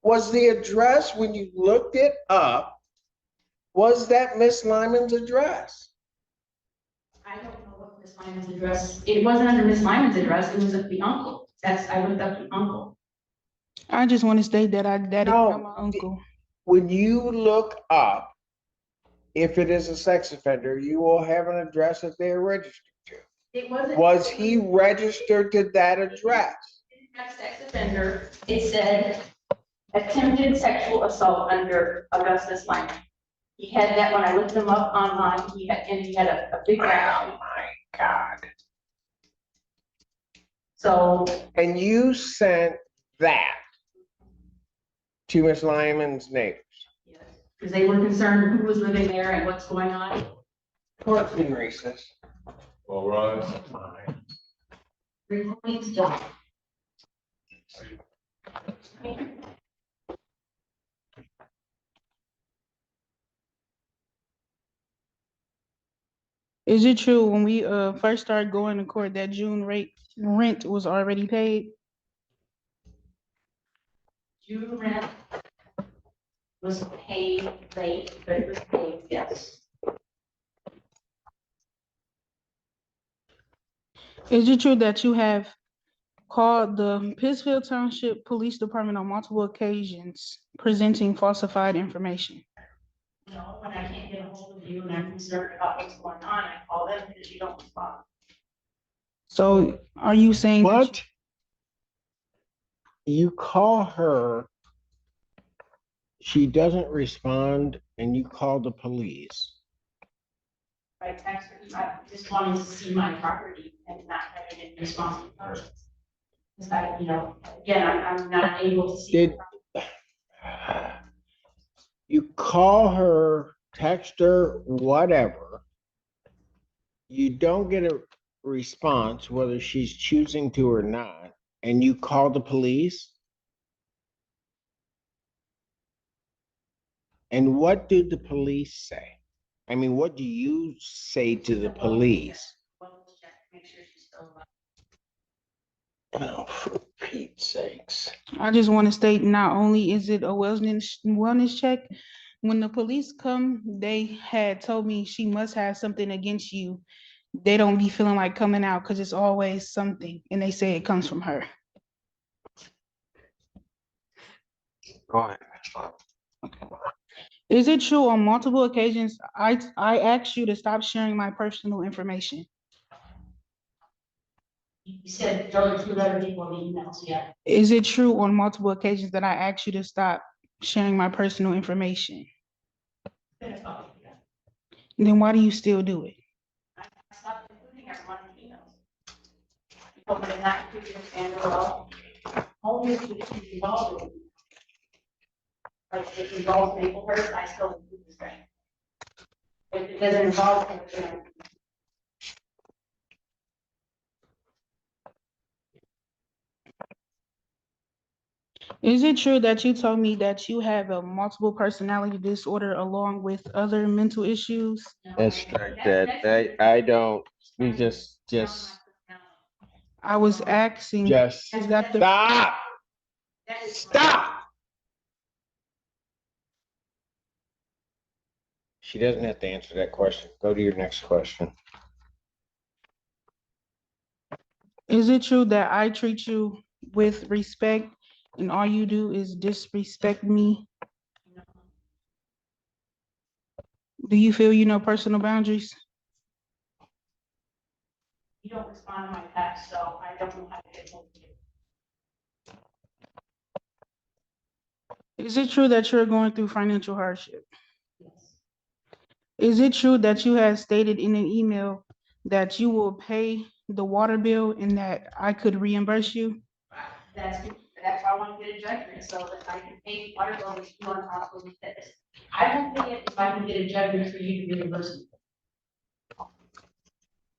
Speaker 2: Was the address, when you looked it up, was that Miss Lyman's address?
Speaker 4: I don't know what Miss Lyman's address, it wasn't under Miss Lyman's address, it was at the uncle. I looked up the uncle.
Speaker 1: I just want to state that that is
Speaker 2: No,
Speaker 1: not my uncle.
Speaker 2: When you look up, if it is a sex offender, you will have an address that they are registered to.
Speaker 4: It wasn't.
Speaker 2: Was he registered to that address?
Speaker 4: As sex offender, it said attempted sexual assault under Augustus Lyman. He had that when I looked him up online, he had a big
Speaker 2: Oh
Speaker 4: rash.
Speaker 2: my God.
Speaker 4: So,
Speaker 2: And you sent that to Miss Lyman's neighbors?
Speaker 4: because they were concerned who was living there and what's going on.
Speaker 2: Court's in recess.
Speaker 5: Well, Ron,
Speaker 4: Reporting still.
Speaker 1: Is it true when we first started going to court that June rent was already paid?
Speaker 4: June rent was paid late, but it was paid, yes.
Speaker 1: Is it true that you have called the Pittsfield Township Police Department on multiple occasions presenting falsified information?
Speaker 4: No, when I can't get a hold of you and I'm concerned about what's going on, I call them because you don't respond.
Speaker 1: So are you saying?
Speaker 2: What? You call her, she doesn't respond, and you call the police.
Speaker 4: I text her, I just wanted to see my property and not having any response from her. Because I, again, I'm not able to see.
Speaker 2: Did you call her, text her, whatever? You don't get a response, whether she's choosing to or not, and you call the police? And what did the police say? I mean, what do you say to the police?
Speaker 4: Make sure she's still alive.
Speaker 2: Oh, for Pete's sakes.
Speaker 1: I just want to state, not only is it a wellness check, when the police come, they had told me she must have something against you. They don't be feeling like coming out because it's always something, and they say it comes from her.
Speaker 2: Go ahead.
Speaker 1: Is it true on multiple occasions, I asked you to stop sharing my personal information?
Speaker 4: You said don't include other people in the emails, yeah.
Speaker 1: Is it true on multiple occasions that I asked you to stop sharing my personal information? Then why do you still do it?
Speaker 4: I stopped including everyone in emails. People that are not included and well, only if it's involved in. Like if it involves Maplehurst, I still include the same. If it doesn't involve him,
Speaker 1: Is it true that you told me that you have a multiple personality disorder along with other mental issues?
Speaker 2: That's right, that I don't, we just,
Speaker 1: I was asking,
Speaker 2: just,
Speaker 1: is that the?
Speaker 2: stop, stop. She doesn't have to answer that question. Go to your next question.
Speaker 1: Is it true that I treat you with respect and all you do is disrespect me? Do you feel you know personal boundaries?
Speaker 4: you don't respond to my text, so I don't know how to get hold of you.
Speaker 1: Is it true that you're going through financial hardship?
Speaker 4: Yes.
Speaker 1: Is it true that you had stated in an email that you will pay the water bill and that I could reimburse you?
Speaker 4: That's why I want to get a judgment, so that I can pay water bill if you want to with this. I won't pay it if I can get a judgment for you to reimburse me.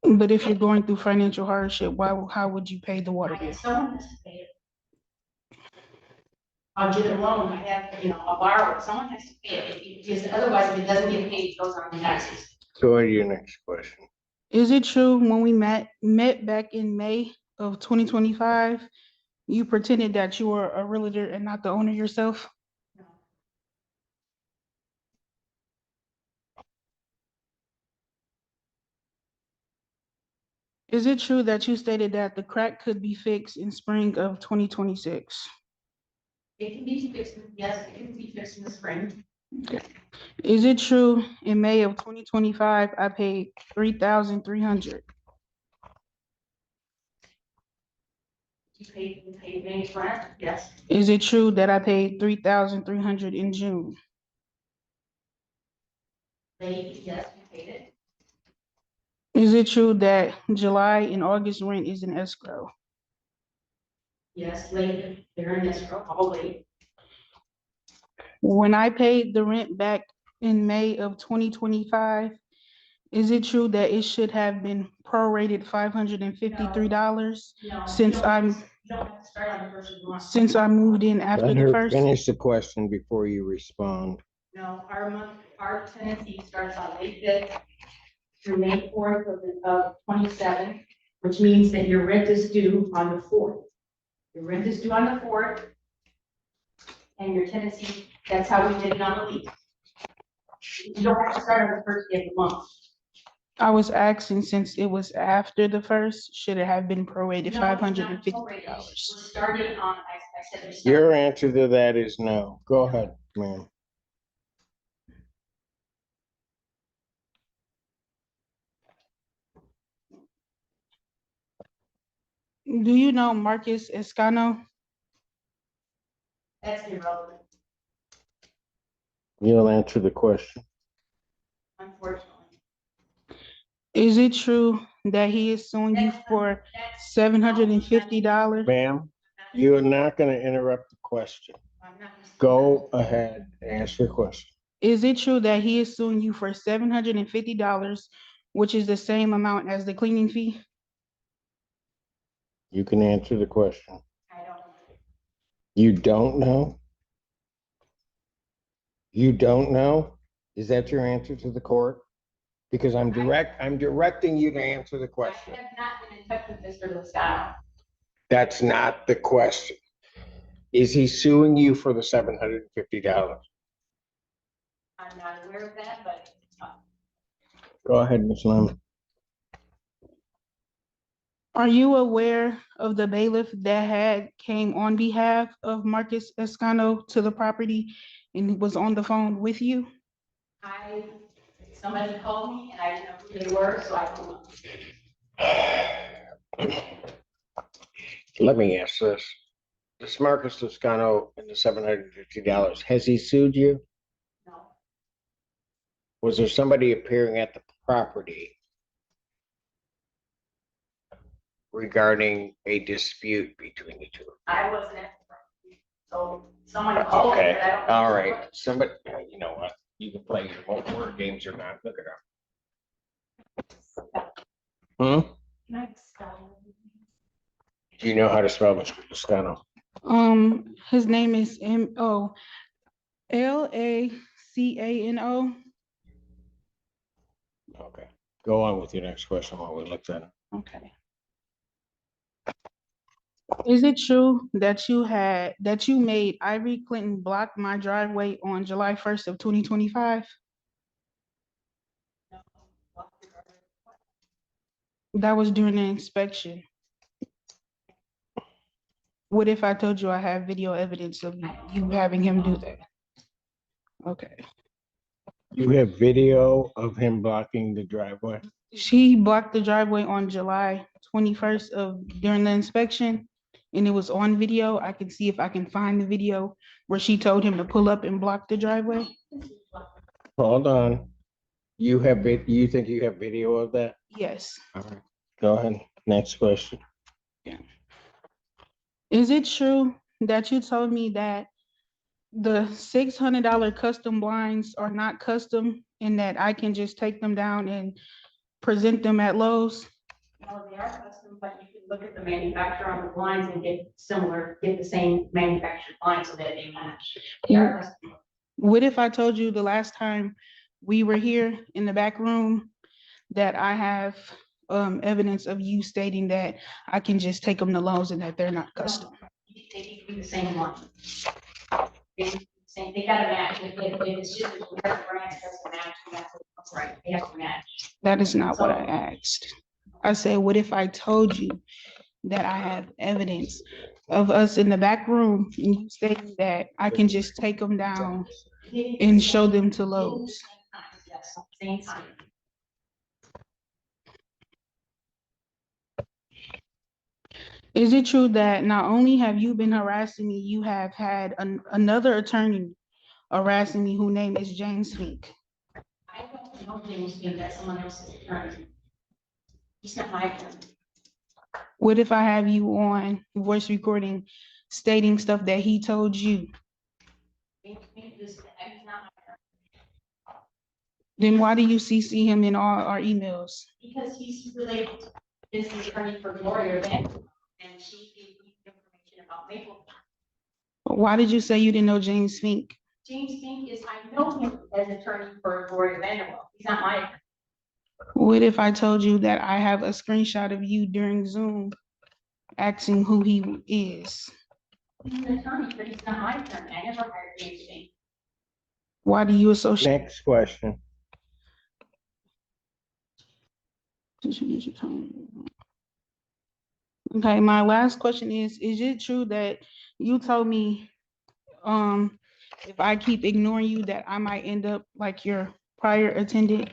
Speaker 1: But if you're going through financial hardship, how would you pay the water bill?
Speaker 4: Someone has to pay it. I'll get a loan, I have, a borrower, someone has to pay it, because otherwise, if it doesn't get paid, it goes on the taxes.
Speaker 2: Go ahead to your next question.
Speaker 1: Is it true when we met back in May of 2025, you pretended that you were a realtor and not the owner yourself? Is it true that you stated that the crack could be fixed in spring of 2026?
Speaker 4: It can be fixed, yes, it can be fixed in the spring.
Speaker 1: Is it true in May of 2025, I paid 3,300?
Speaker 4: You paid May's rent, yes.
Speaker 1: Is it true that I paid 3,300 in June?
Speaker 4: Yes, you paid it.
Speaker 1: Is it true that July and August rent is in escrow?
Speaker 4: Yes, later, they're in escrow, all late.
Speaker 1: When I paid the rent back in May of 2025, is it true that it should have been prorated $553?
Speaker 4: No.
Speaker 1: Since
Speaker 4: you don't-
Speaker 1: I'm-
Speaker 4: You don't have to start on the first of the month.
Speaker 1: Since I moved in after
Speaker 2: Let
Speaker 1: the
Speaker 2: her
Speaker 1: first?
Speaker 2: finish the question before you respond.
Speaker 4: No, our tenancy starts on May 5th through May 4th of 27, which means that your rent is due on the 4th. Your rent is due on the 4th. And your tenancy, that's how we did it on the lease. You don't have to start on the first day of the month.
Speaker 1: I was asking, since it was after the first, should it have been prorated
Speaker 4: No,
Speaker 1: $550?
Speaker 4: We're starting on, I said.
Speaker 2: Your answer to that is no. Go ahead, ma'am.
Speaker 1: Do you know Marcus Escano?
Speaker 4: That's irrelevant,
Speaker 2: You'll answer the question.
Speaker 4: unfortunately.
Speaker 1: Is it true that he is suing you for $750?
Speaker 2: Ma'am, you are not going to interrupt the question. Go ahead and ask your question.
Speaker 1: Is it true that he is suing you for $750, which is the same amount as the cleaning fee?
Speaker 2: You can answer the question.
Speaker 4: I don't.
Speaker 2: You don't know? You don't know? Is that your answer to the court? Because I'm directing you to answer the question.
Speaker 4: I have not been in touch with Mr. Lozano.
Speaker 2: That's not the question. Is he suing you for the $750?
Speaker 4: I'm not aware of that, but
Speaker 2: Go ahead, Ms. Lemon.
Speaker 1: Are you aware of the bailiff that had came on behalf of Marcus Escano to the property and was on the phone with you?
Speaker 4: somebody called me and I didn't know who they were, so I don't know.
Speaker 2: Let me ask this. This Marcus Toscano and the $750, has he sued you?
Speaker 4: No,
Speaker 2: Was there somebody appearing at the property regarding a dispute between the two?
Speaker 4: I wasn't at the property. So someone called me,
Speaker 2: Okay,
Speaker 4: but I don't.
Speaker 2: all right. Somebody, you know what? You can play your whole word games or not. Look it up. Hmm? Do you know how to spell Mr. Toscano?
Speaker 1: His name is Lacano.
Speaker 2: Okay. Go on with your next question while we look at it.
Speaker 1: Okay. Is it true that you made Ivory Clinton block my driveway on July 1st of 2025? That was during the inspection. What if I told you I have video evidence of you having him do that? Okay.
Speaker 2: You have video of him blocking the driveway?
Speaker 1: She blocked the driveway on July 21st during the inspection, and it was on video. I can see if I can find the video where she told him to pull up and block the driveway.
Speaker 2: Hold on. You think you have video of that?
Speaker 1: Yes.
Speaker 2: All right. Go ahead. Next question.
Speaker 1: Is it true that you told me that the $600 custom blinds are not custom and that I can just take them down and present them at Lowe's
Speaker 4: No, they are custom, but you can look at the manufacturer on the blinds and get the same manufactured blinds so that they match. They are custom.
Speaker 1: What if I told you the last time we were here in the back room that I have evidence of you stating that I can just take them to Lowe's and that they're not custom?
Speaker 4: They need to be the same one. They gotta match. If it's just a generic brand, it doesn't match. That's right. They have to match.
Speaker 1: That is not what I asked. I said, what if I told you that I have evidence of us in the back room and you stating that I can just take them down and show them to Lowe's?
Speaker 4: Yes, same time.
Speaker 1: Is it true that not only have you been harassing me, you have had another attorney harassing me whose name is James Fink?
Speaker 4: I don't know James Fink, that's someone else's attorney. He's not my attorney.
Speaker 1: What if I have you on voice recording stating stuff that he told you?
Speaker 4: James Fink is, he's not my attorney.
Speaker 1: Then why do you CC him in all our emails?
Speaker 4: Because he's related to business attorney for Gloria Van, and she gave me information about Maple.
Speaker 1: Why did you say you didn't know James Fink?
Speaker 4: James Fink is, I know him as attorney for Gloria Vanderwell. He's not my attorney.
Speaker 1: What if I told you that I have a screenshot of you during Zoom asking who he is?
Speaker 4: He's an attorney, but he's not my attorney. I never hired James Fink.
Speaker 1: Why do you associate?
Speaker 2: Next question.
Speaker 1: Okay, my last question is it true that you told me, if I keep ignoring you, that I might end up like your prior attendant,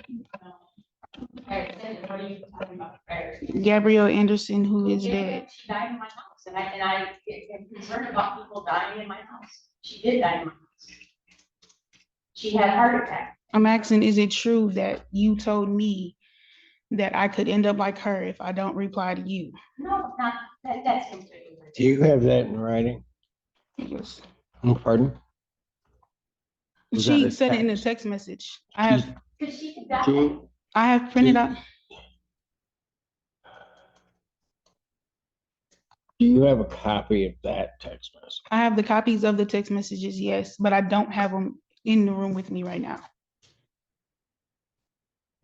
Speaker 4: What are you talking about?
Speaker 1: Gabrielle Anderson, who is dead?
Speaker 4: She died in my house, and I am concerned about people dying in my house. She did die in my house. She had a heart attack.
Speaker 1: I'm asking, is it true that you told me that I could end up like her if I don't reply to you?
Speaker 4: No, not, that's completely.
Speaker 2: Do you have that in writing?
Speaker 1: Yes.
Speaker 2: Pardon? Was that
Speaker 1: She
Speaker 2: a
Speaker 1: said it in a
Speaker 2: text?
Speaker 1: text message. I
Speaker 4: Because she could die.
Speaker 1: have printed out.
Speaker 2: Do you have a copy of that text message?
Speaker 1: I have the copies of the text messages, yes, but I don't have them in the room with me right now.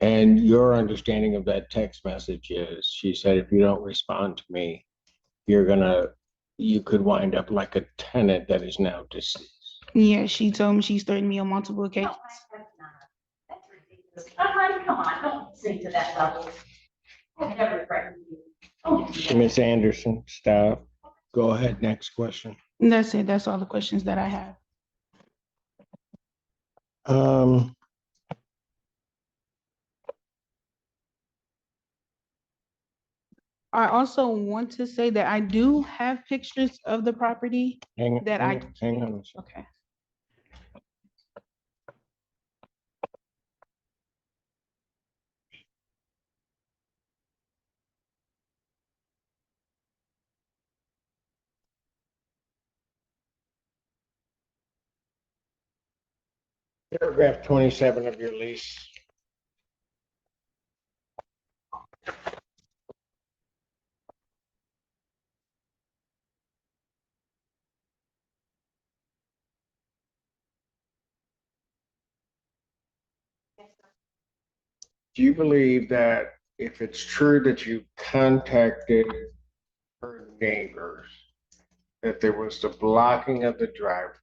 Speaker 2: And your understanding of that text message is, she said, if you don't respond to me, you could wind up like a tenant that is now deceased.
Speaker 1: Yeah, she told me she's threatened me on multiple
Speaker 4: No,
Speaker 1: occasions.
Speaker 4: that's ridiculous. Come on, don't sink to that level. I've never threatened you. Don't do that.
Speaker 2: Ms. Anderson, stop. Go ahead, next question.
Speaker 1: And that's it. That's all the questions that I have. I also want to say that I do have pictures of the property
Speaker 2: Hang on
Speaker 1: that
Speaker 2: a second.
Speaker 1: okay.
Speaker 2: Paragraph 27 of your lease. Do you believe that if it's true that you contacted her neighbors, that there was the blocking of the driveway,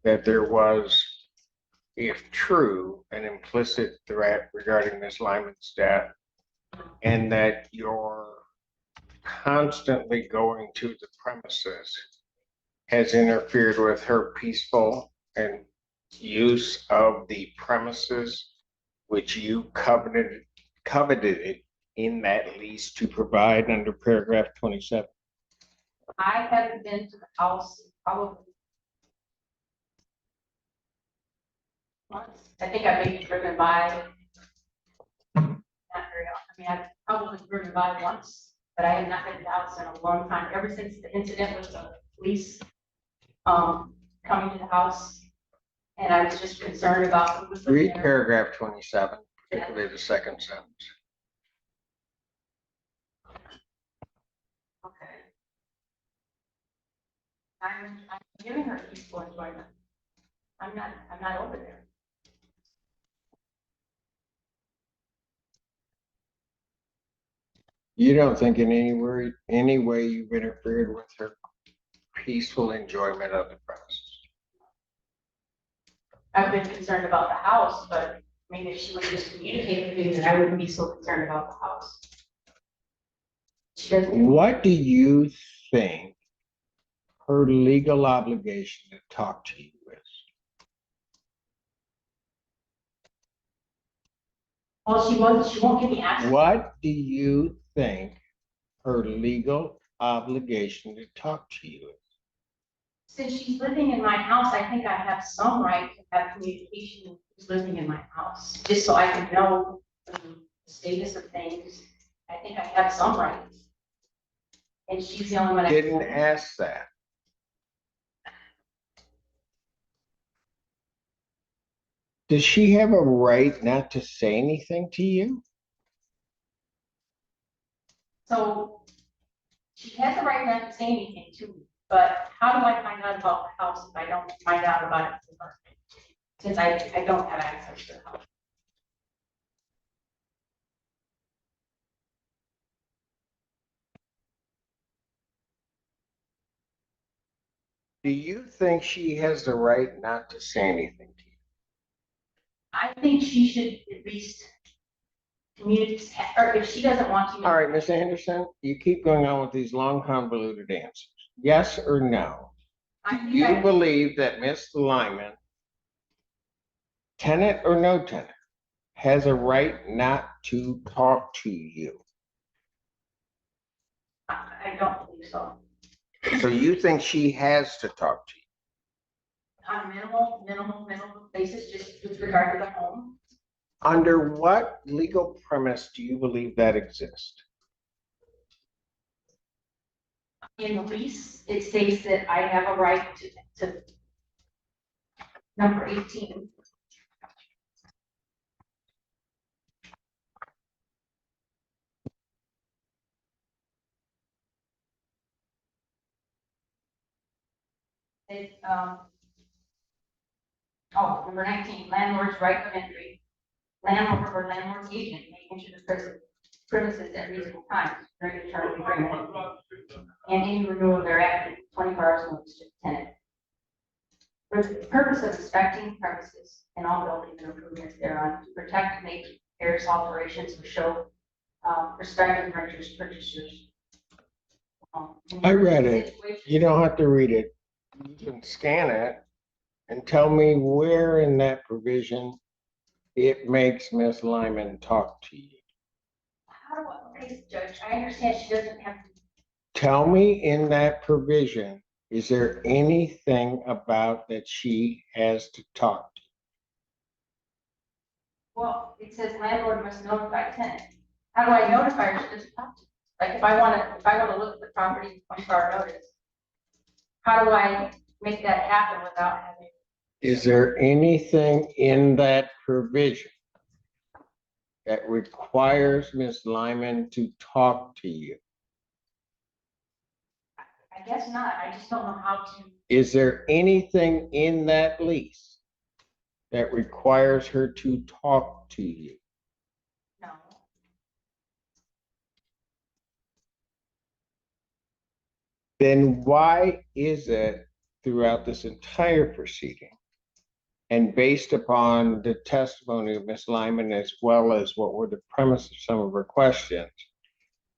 Speaker 2: that there was, if true, an implicit threat regarding Ms. Lyman's death, and that you're constantly going to the premises has interfered with her peaceful and use of the premises, which you coveted it in that lease to provide under paragraph 27?
Speaker 4: I haven't been to the house probably once. I think I may be driven by, not very often. I mean, I've probably driven by once, but I have not been to the house in a long time, ever since the incident with the police coming to the house. And I was just concerned about who was living
Speaker 2: Read
Speaker 4: there.
Speaker 2: paragraph 27, particularly the second sentence.
Speaker 4: I'm giving her peaceful enjoyment. I'm not over there.
Speaker 2: You don't think in any way you've interfered with her peaceful enjoyment of the premises?
Speaker 4: I've been concerned about the house, but maybe if she would just communicate with me, then I wouldn't be so concerned about the house. She doesn't.
Speaker 2: What do you think her legal obligation to talk to you is?
Speaker 4: Well, she won't give me access.
Speaker 2: What do you think her legal obligation to talk to you is?
Speaker 4: Since she's living in my house, I think I have some right to have communication with who's living in my house, just so I can know the status of things. I think I have some rights. And she's the only one.
Speaker 2: Didn't ask that. Does she have a right not to say anything to you?
Speaker 4: So she has the right not to say anything to me, but how do I find out about the house if I don't find out about it from her? Since I don't have access to the house.
Speaker 2: Do you think she has the right not to say anything to you?
Speaker 4: I think she should at least communicate, or if she doesn't want to.
Speaker 2: All right, Ms. Anderson, you keep going on with these long convoluted answers. Yes or no?
Speaker 4: I
Speaker 2: Do
Speaker 4: think
Speaker 2: you
Speaker 4: I-
Speaker 2: believe that Ms. Lyman, tenant or no tenant, has a right not to talk to you?
Speaker 4: I don't believe so.
Speaker 2: So you think she has to talk to you?
Speaker 4: On a minimal basis, just with regard to the home.
Speaker 2: Under what legal premise do you believe that exists?
Speaker 4: In the lease, it states that I have a right to number 18. It, number 19, landlord's right of entry. Landlord or landlord's agent may enter the premises at reasonable times during the term of the agreement. And any renewal thereafter, 24 hours notice to the tenant. For the purpose of inspecting premises and all buildings and improvements thereon to protect and make various alterations to show prospective renters, purchasers.
Speaker 2: I read it. You don't have to read it. You can scan it and tell me where in that provision it makes Ms. Lyman talk to you.
Speaker 4: How do I, okay, Judge, I understand she doesn't have to.
Speaker 2: Tell me in that provision, is there anything about that she has to talk to?
Speaker 4: Well, it says landlord must notify tenant. How do I notify her she doesn't talk to me? Like if I want to look at the property 24 hour notice, how do I make that happen without having?
Speaker 2: Is there anything in that provision that requires Ms. Lyman to talk to you?
Speaker 4: I guess not. I just don't know how to.
Speaker 2: Is there anything in that lease that requires her to talk to you?
Speaker 4: No.
Speaker 2: Then why is it throughout this entire proceeding, and based upon the testimony of Ms. Lyman, as well as what were the premise of some of her questions,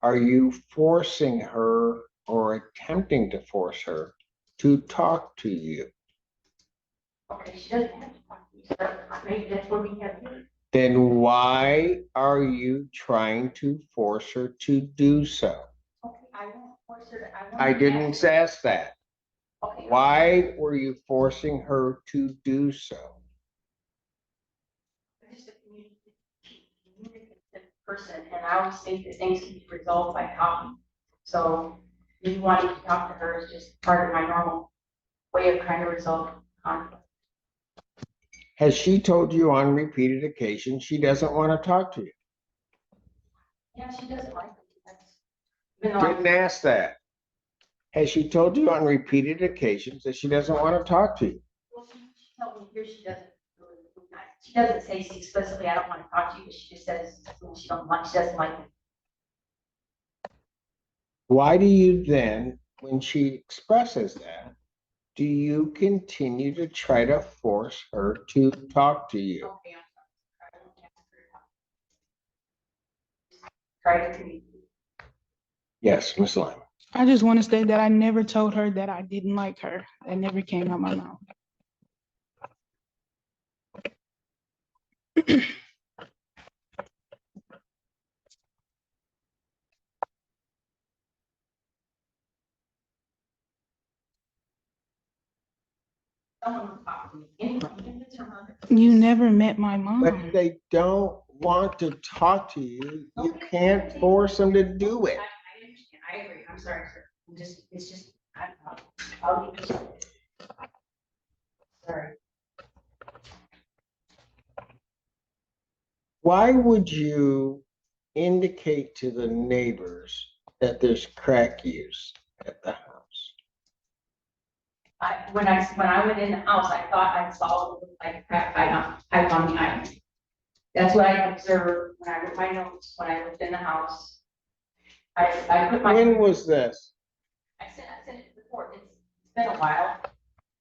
Speaker 2: are you forcing her or attempting to force her to talk to you?
Speaker 4: Okay, she doesn't have to talk to me, so maybe that's what we have here.
Speaker 2: Then why are you trying to force her to do so?
Speaker 4: Okay, I won't force her to.
Speaker 2: I didn't ask that.
Speaker 4: Okay.
Speaker 2: Why were you forcing her to do so?
Speaker 4: I'm just a communicative person, and I always think that things can be resolved by talking. So me wanting to talk to her is just part of my normal way of trying to resolve conflict.
Speaker 2: Has she told you on repeated occasions she doesn't want to talk to you?
Speaker 4: Yeah, she doesn't like me. That's, even though
Speaker 2: Didn't ask that. Has she told you on repeated occasions that she doesn't want to talk to you?
Speaker 4: Well, she told me here she doesn't say explicitly, I don't want to talk to you, but she just says she doesn't like it.
Speaker 2: Why do you then, when she expresses that, do you continue to try to force her to talk to you?
Speaker 4: Okay, I'm sorry. I won't ask her to talk. Try to communicate.
Speaker 2: Yes, Ms. Lyman.
Speaker 1: I just want to say that I never told her that I didn't like her. That never came out my mouth.
Speaker 4: Someone will talk to me. Anyone, even if it's her mother.
Speaker 1: You never met my
Speaker 2: But
Speaker 1: mom.
Speaker 2: they don't want to talk to you. You can't force them to do it.
Speaker 4: I understand. I agree. I'm sorry, sir. It's just, I'll leave it. Sorry.
Speaker 2: Why would you indicate to the neighbors that there's crack use at the house?
Speaker 4: When I went in the house, I thought I saw it look like a crack pipe on the island. That's what I observed when I wrote my notes, when I lived in the house. I put my.
Speaker 2: When was this?
Speaker 4: I sent it before. It's been a while.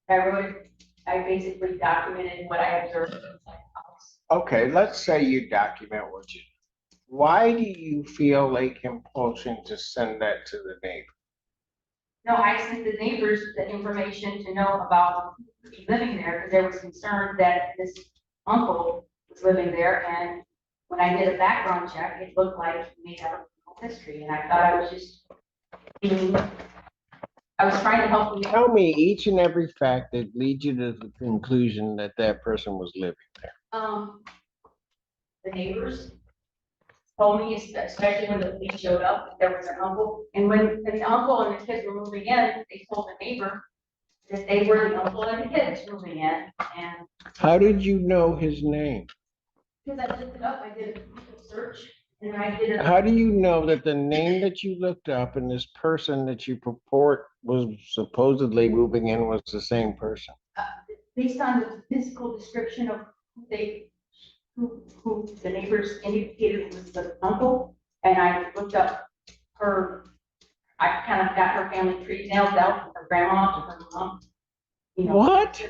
Speaker 4: I wrote it, I basically documented what I observed inside the house.
Speaker 2: Okay, let's say you document what you. Why do you feel a compulsion to send that to the neighbor?
Speaker 4: No, I sent the neighbors the information to know about living there, because there was concern that this uncle was living there, and when I did a background check, it looked like he may have a criminal history, and I thought I was just I was trying to help you.
Speaker 2: Tell me each and every fact that leads you to the conclusion that that person was living there.
Speaker 4: The neighbors told me, especially when the police showed up, there was an uncle, and when the uncle and the kids were moving in, they told the neighbor that they were the uncle and the kids moving in, and
Speaker 2: How did you know his name?
Speaker 4: because I looked it up, I did a Google search, and I did a.
Speaker 2: How do you know that the name that you looked up and this person that you purport was supposedly moving in was the same person?
Speaker 4: Based on the physical description of who the neighbors indicated was the uncle, and I looked up her, I kind of got her family tree nailed out, from her grandma to her mom. You know,
Speaker 2: What?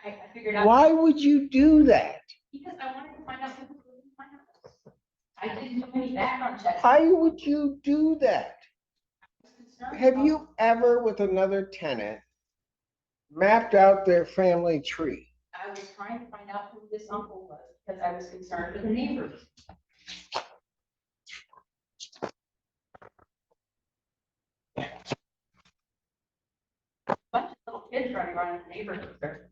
Speaker 4: I figured out.
Speaker 2: Why would you do that?
Speaker 4: Because I wanted to find out who was living in my house. I didn't do any background checks.
Speaker 2: Why would you do that?
Speaker 4: I was concerned
Speaker 2: Have
Speaker 4: about-
Speaker 2: you ever, with another tenant, mapped out their family tree?
Speaker 4: I was trying to find out who this uncle was, because I was concerned with the neighbors. Bunch of little kids running around in the neighborhood there.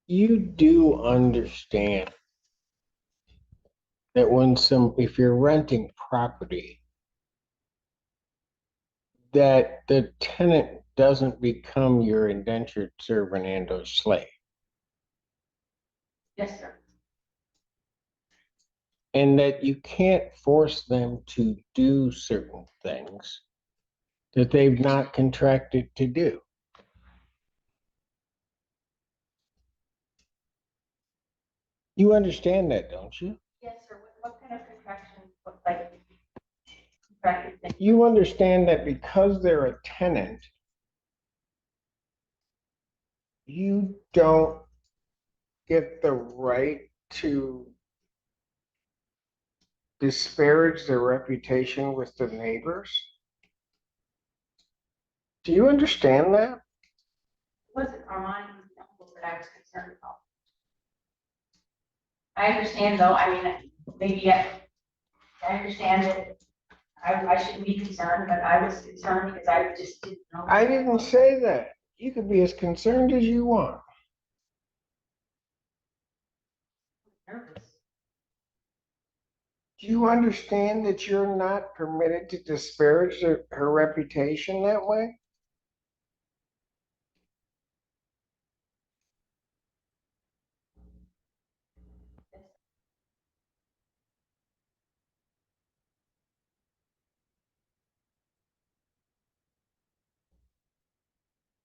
Speaker 2: You do understand that if you're renting property, that the tenant doesn't become your indentured servant and or slave.
Speaker 4: Yes, sir.
Speaker 2: And that you can't force them to do certain things that they've not contracted to do. You understand that, don't you?
Speaker 4: Yes, sir. What kind of contraction, like contracted thing?
Speaker 2: You understand that because they're a tenant, you don't get the right to disparage their reputation with the neighbors? Do you understand that?
Speaker 4: It wasn't Armand and the uncle that I was concerned about. I understand though, I mean, maybe I understand that I shouldn't be concerned, but I was concerned because I just didn't know.
Speaker 2: I didn't say that. You could be as concerned as you want.
Speaker 4: Nervous.
Speaker 2: Do you understand that you're not permitted to disparage her reputation that way?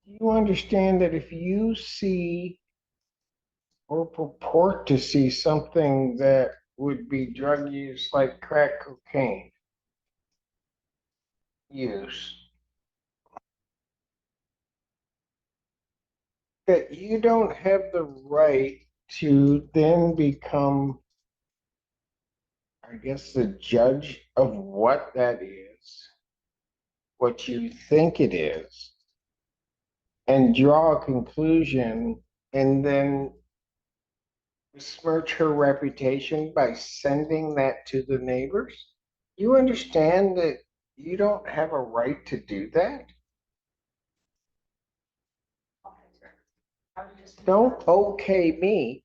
Speaker 2: Do you understand that if you see or purport to see something that would be drug use like crack cocaine use, that you don't have the right to then become, I guess, the judge of what that is, what you think it is, and draw a conclusion and then besmirch her reputation by sending that to the neighbors? You understand that you don't have a right to do that? Don't okay me.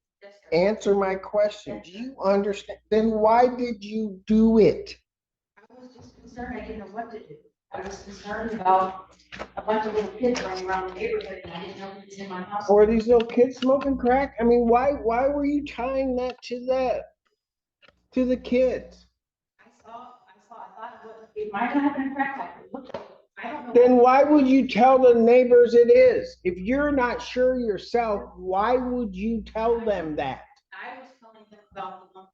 Speaker 2: Answer my question. Do you understand? Then why did you do it?
Speaker 4: I was just concerned, I didn't know what to do. I was concerned about a bunch of little kids running around the neighborhood, and I didn't know who was in my house.
Speaker 2: Were these little kids smoking crack? I mean, why were you tying that to the kids?
Speaker 4: I thought it might not have been a crack pipe. It looked like, I don't know.
Speaker 2: Then why would you tell the neighbors it is? If you're not sure yourself, why would you tell them that?
Speaker 4: I was telling them about the,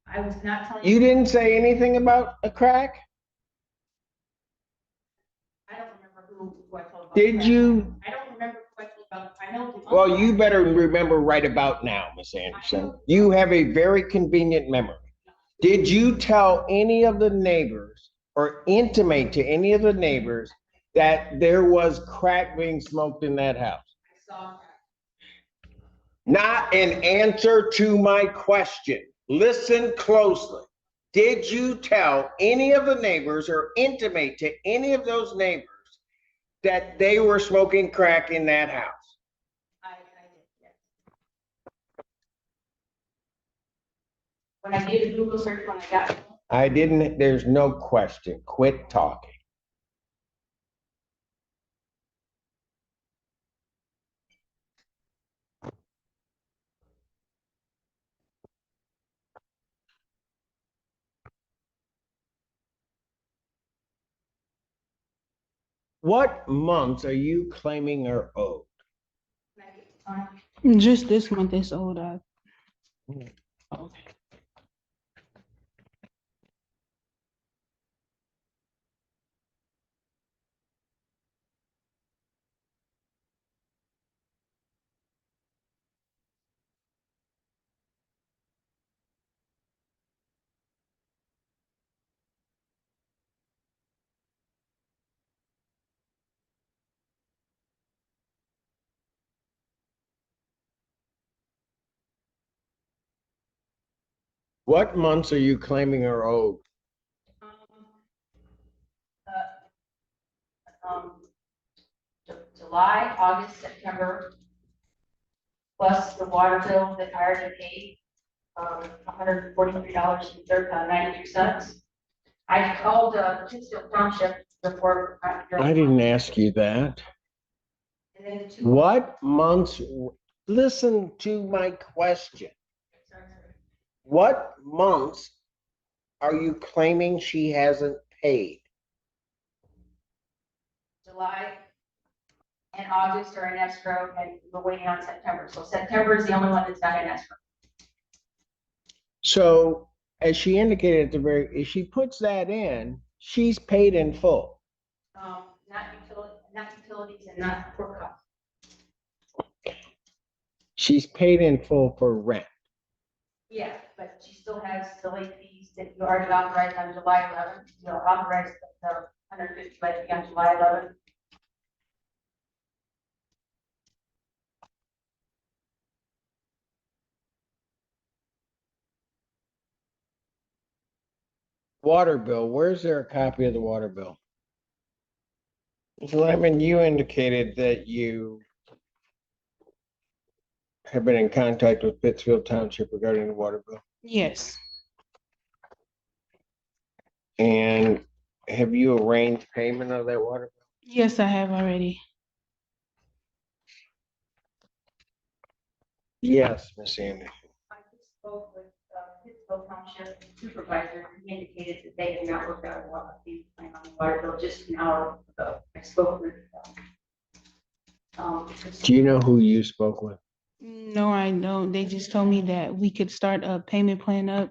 Speaker 4: I was not telling.
Speaker 2: You didn't say anything about a crack?
Speaker 4: I don't remember who I told about.
Speaker 2: Did
Speaker 4: crack.
Speaker 2: you?
Speaker 4: I don't remember who I told about. I know.
Speaker 2: Well, you better remember right about now, Miss Anderson. You have a very convenient memory. Did you tell any of the neighbors or intimate to any of the neighbors that there was crack being smoked in that house?
Speaker 4: I saw crack.
Speaker 2: Not an answer to my question. Listen closely. Did you tell any of the neighbors or intimate to any of those neighbors that they were smoking crack in that house?
Speaker 4: I did, yes. When I did a Google search when I got.
Speaker 2: I didn't, there's no question. Quit talking. What months are you claiming are owed?
Speaker 4: When I get the time.
Speaker 1: Just this month is old.
Speaker 2: What months are you claiming are owed?
Speaker 4: Um, July, August, September, plus the water bill that I already paid, $143.93. I called Pittsfield Township before.
Speaker 2: I didn't ask you that.
Speaker 4: And then the two.
Speaker 2: What months, listen to my question. What months are you claiming she hasn't paid?
Speaker 4: July and August are in escrow, and we're waiting on September. So September is the only one that's not in escrow.
Speaker 2: So as she indicated at the very, if she puts that in, she's paid in full.
Speaker 4: Not utilities and not court costs.
Speaker 2: She's paid in full for rent.
Speaker 4: Yeah, but she still has the late fees that you already authorized on July 11th. You authorized the 150 late fee on July 11th.
Speaker 2: Water bill, where's there a copy of the water bill? Ms. Lemon, you indicated that you have been in contact with Pittsfield Township regarding the water bill.
Speaker 1: Yes.
Speaker 2: And have you arranged payment of that water?
Speaker 1: Yes, I have already.
Speaker 2: Yes, Miss Anderson.
Speaker 4: I just spoke with, Pittsfield Township Supervisor, he indicated that they had not worked out a water fee plan on the water bill just an hour ago. I spoke with,
Speaker 2: Do you know who you spoke with?
Speaker 1: No, I don't. They just told me that we could start a payment plan up.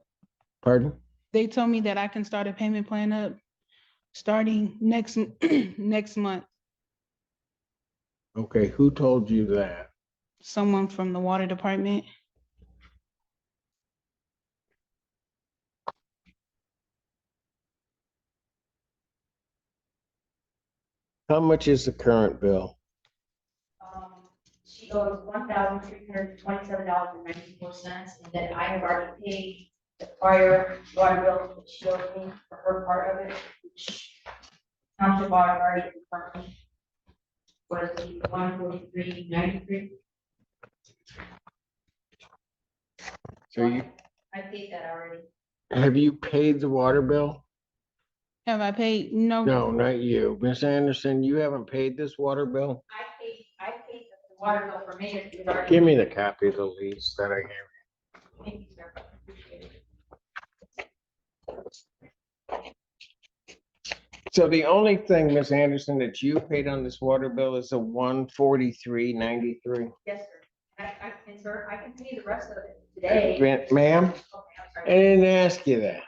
Speaker 2: Pardon?
Speaker 1: They told me that I can start a payment plan up starting next, next month.
Speaker 2: Okay, who told you that?
Speaker 1: Someone from the water department.
Speaker 2: How much is the current bill?
Speaker 4: She owes $1,327.94, and then I have already paid the prior water bill that she owed me for her part of it, which township water already confirmed was $143.93.
Speaker 2: So you,
Speaker 4: I paid that already.
Speaker 2: have you paid the water bill?
Speaker 1: Have I paid? No.
Speaker 2: No, not you. Miss Anderson, you haven't paid this water bill?
Speaker 4: I paid the water bill for me. It was already-
Speaker 2: Give me the copy of the lease that I gave.
Speaker 4: Thank you, sir. Appreciate it.
Speaker 2: So the only thing, Miss Anderson, that you paid on this water bill is the 143.93.
Speaker 4: Yes, sir. And sir, I can pay the rest of it today.
Speaker 2: Ma'am,
Speaker 4: Okay, I'm
Speaker 2: I
Speaker 4: sorry.
Speaker 2: didn't ask you that.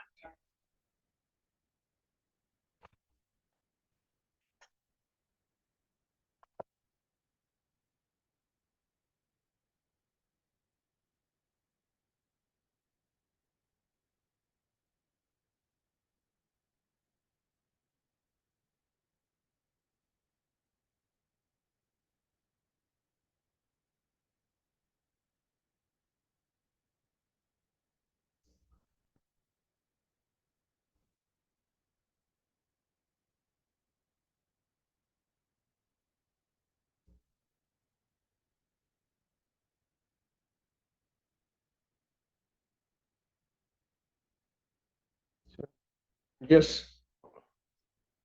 Speaker 2: Just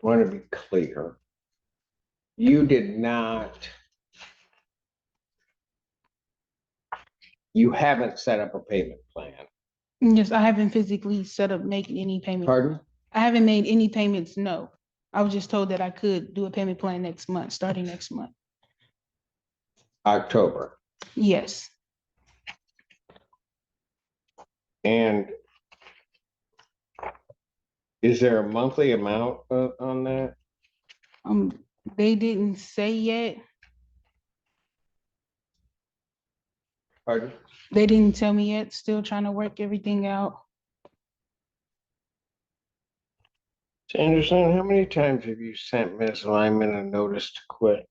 Speaker 2: want to be clear. You did not. You haven't set up a payment plan.
Speaker 1: Yes, I haven't physically set up making any payment.
Speaker 2: Pardon?
Speaker 1: I haven't made any payments, no. I was just told that I could do a payment plan next month, starting next month.
Speaker 2: October.
Speaker 1: Yes.
Speaker 2: And is there a monthly amount on that?
Speaker 1: They didn't say yet.
Speaker 2: Pardon?
Speaker 1: They didn't tell me yet. Still trying to work everything out.
Speaker 2: Anderson, how many times have you sent Ms. Lyman a notice to quit?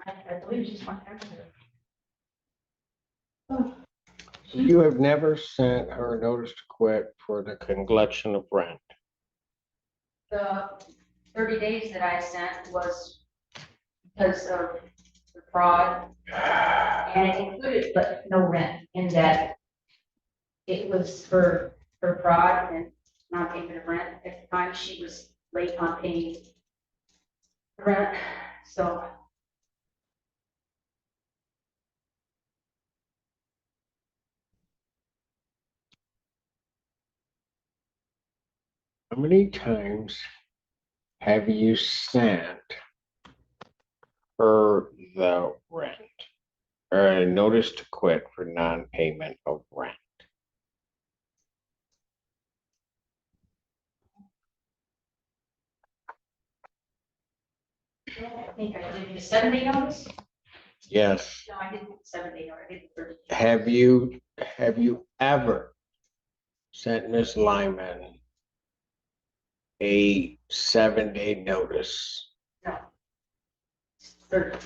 Speaker 4: I believe she's one time.
Speaker 2: You have never sent her a notice to quit for the collection of rent.
Speaker 4: The 30 days that I sent was because of the fraud, and it included, but no rent, in that it was for fraud and not payment of rent. At the time, she was late on paying rent, so
Speaker 2: How many times have you sent her the rent or a notice to quit for non-payment of rent?
Speaker 4: I think I did the 7-day notice.
Speaker 2: Yes.
Speaker 4: No, I didn't do the 7-day notice, I did the 30.
Speaker 2: Have you ever sent Ms. Lyman a 7-day notice?
Speaker 4: No. 30.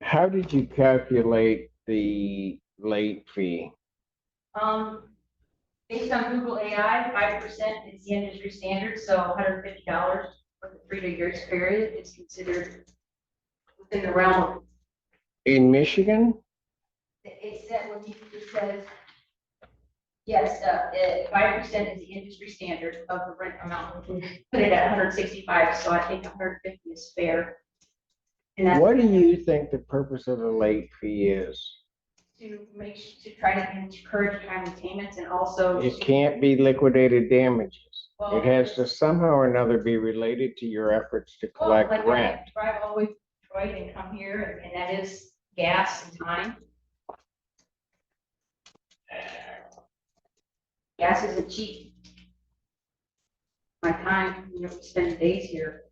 Speaker 2: How did you calculate the late fee?
Speaker 4: Based on Google AI, 5% is the industry standard, so $150. for the 3 years period is considered within the realm of,
Speaker 2: In Michigan?
Speaker 4: it said, when it says, yes, 5% is the industry standard of the rent amount. We put it at 165, so I think 150 is fair. And that's
Speaker 2: What do you think the purpose of the late fee is?
Speaker 4: to try to encourage timely payments and also.
Speaker 2: It can't be liquidated damages. It has to somehow or another be related to your efforts to
Speaker 4: Well,
Speaker 2: collect
Speaker 4: like
Speaker 2: rent.
Speaker 4: I drive all the way to Detroit and come here, and that is gas and time. Gas isn't cheap. My time, spend days here.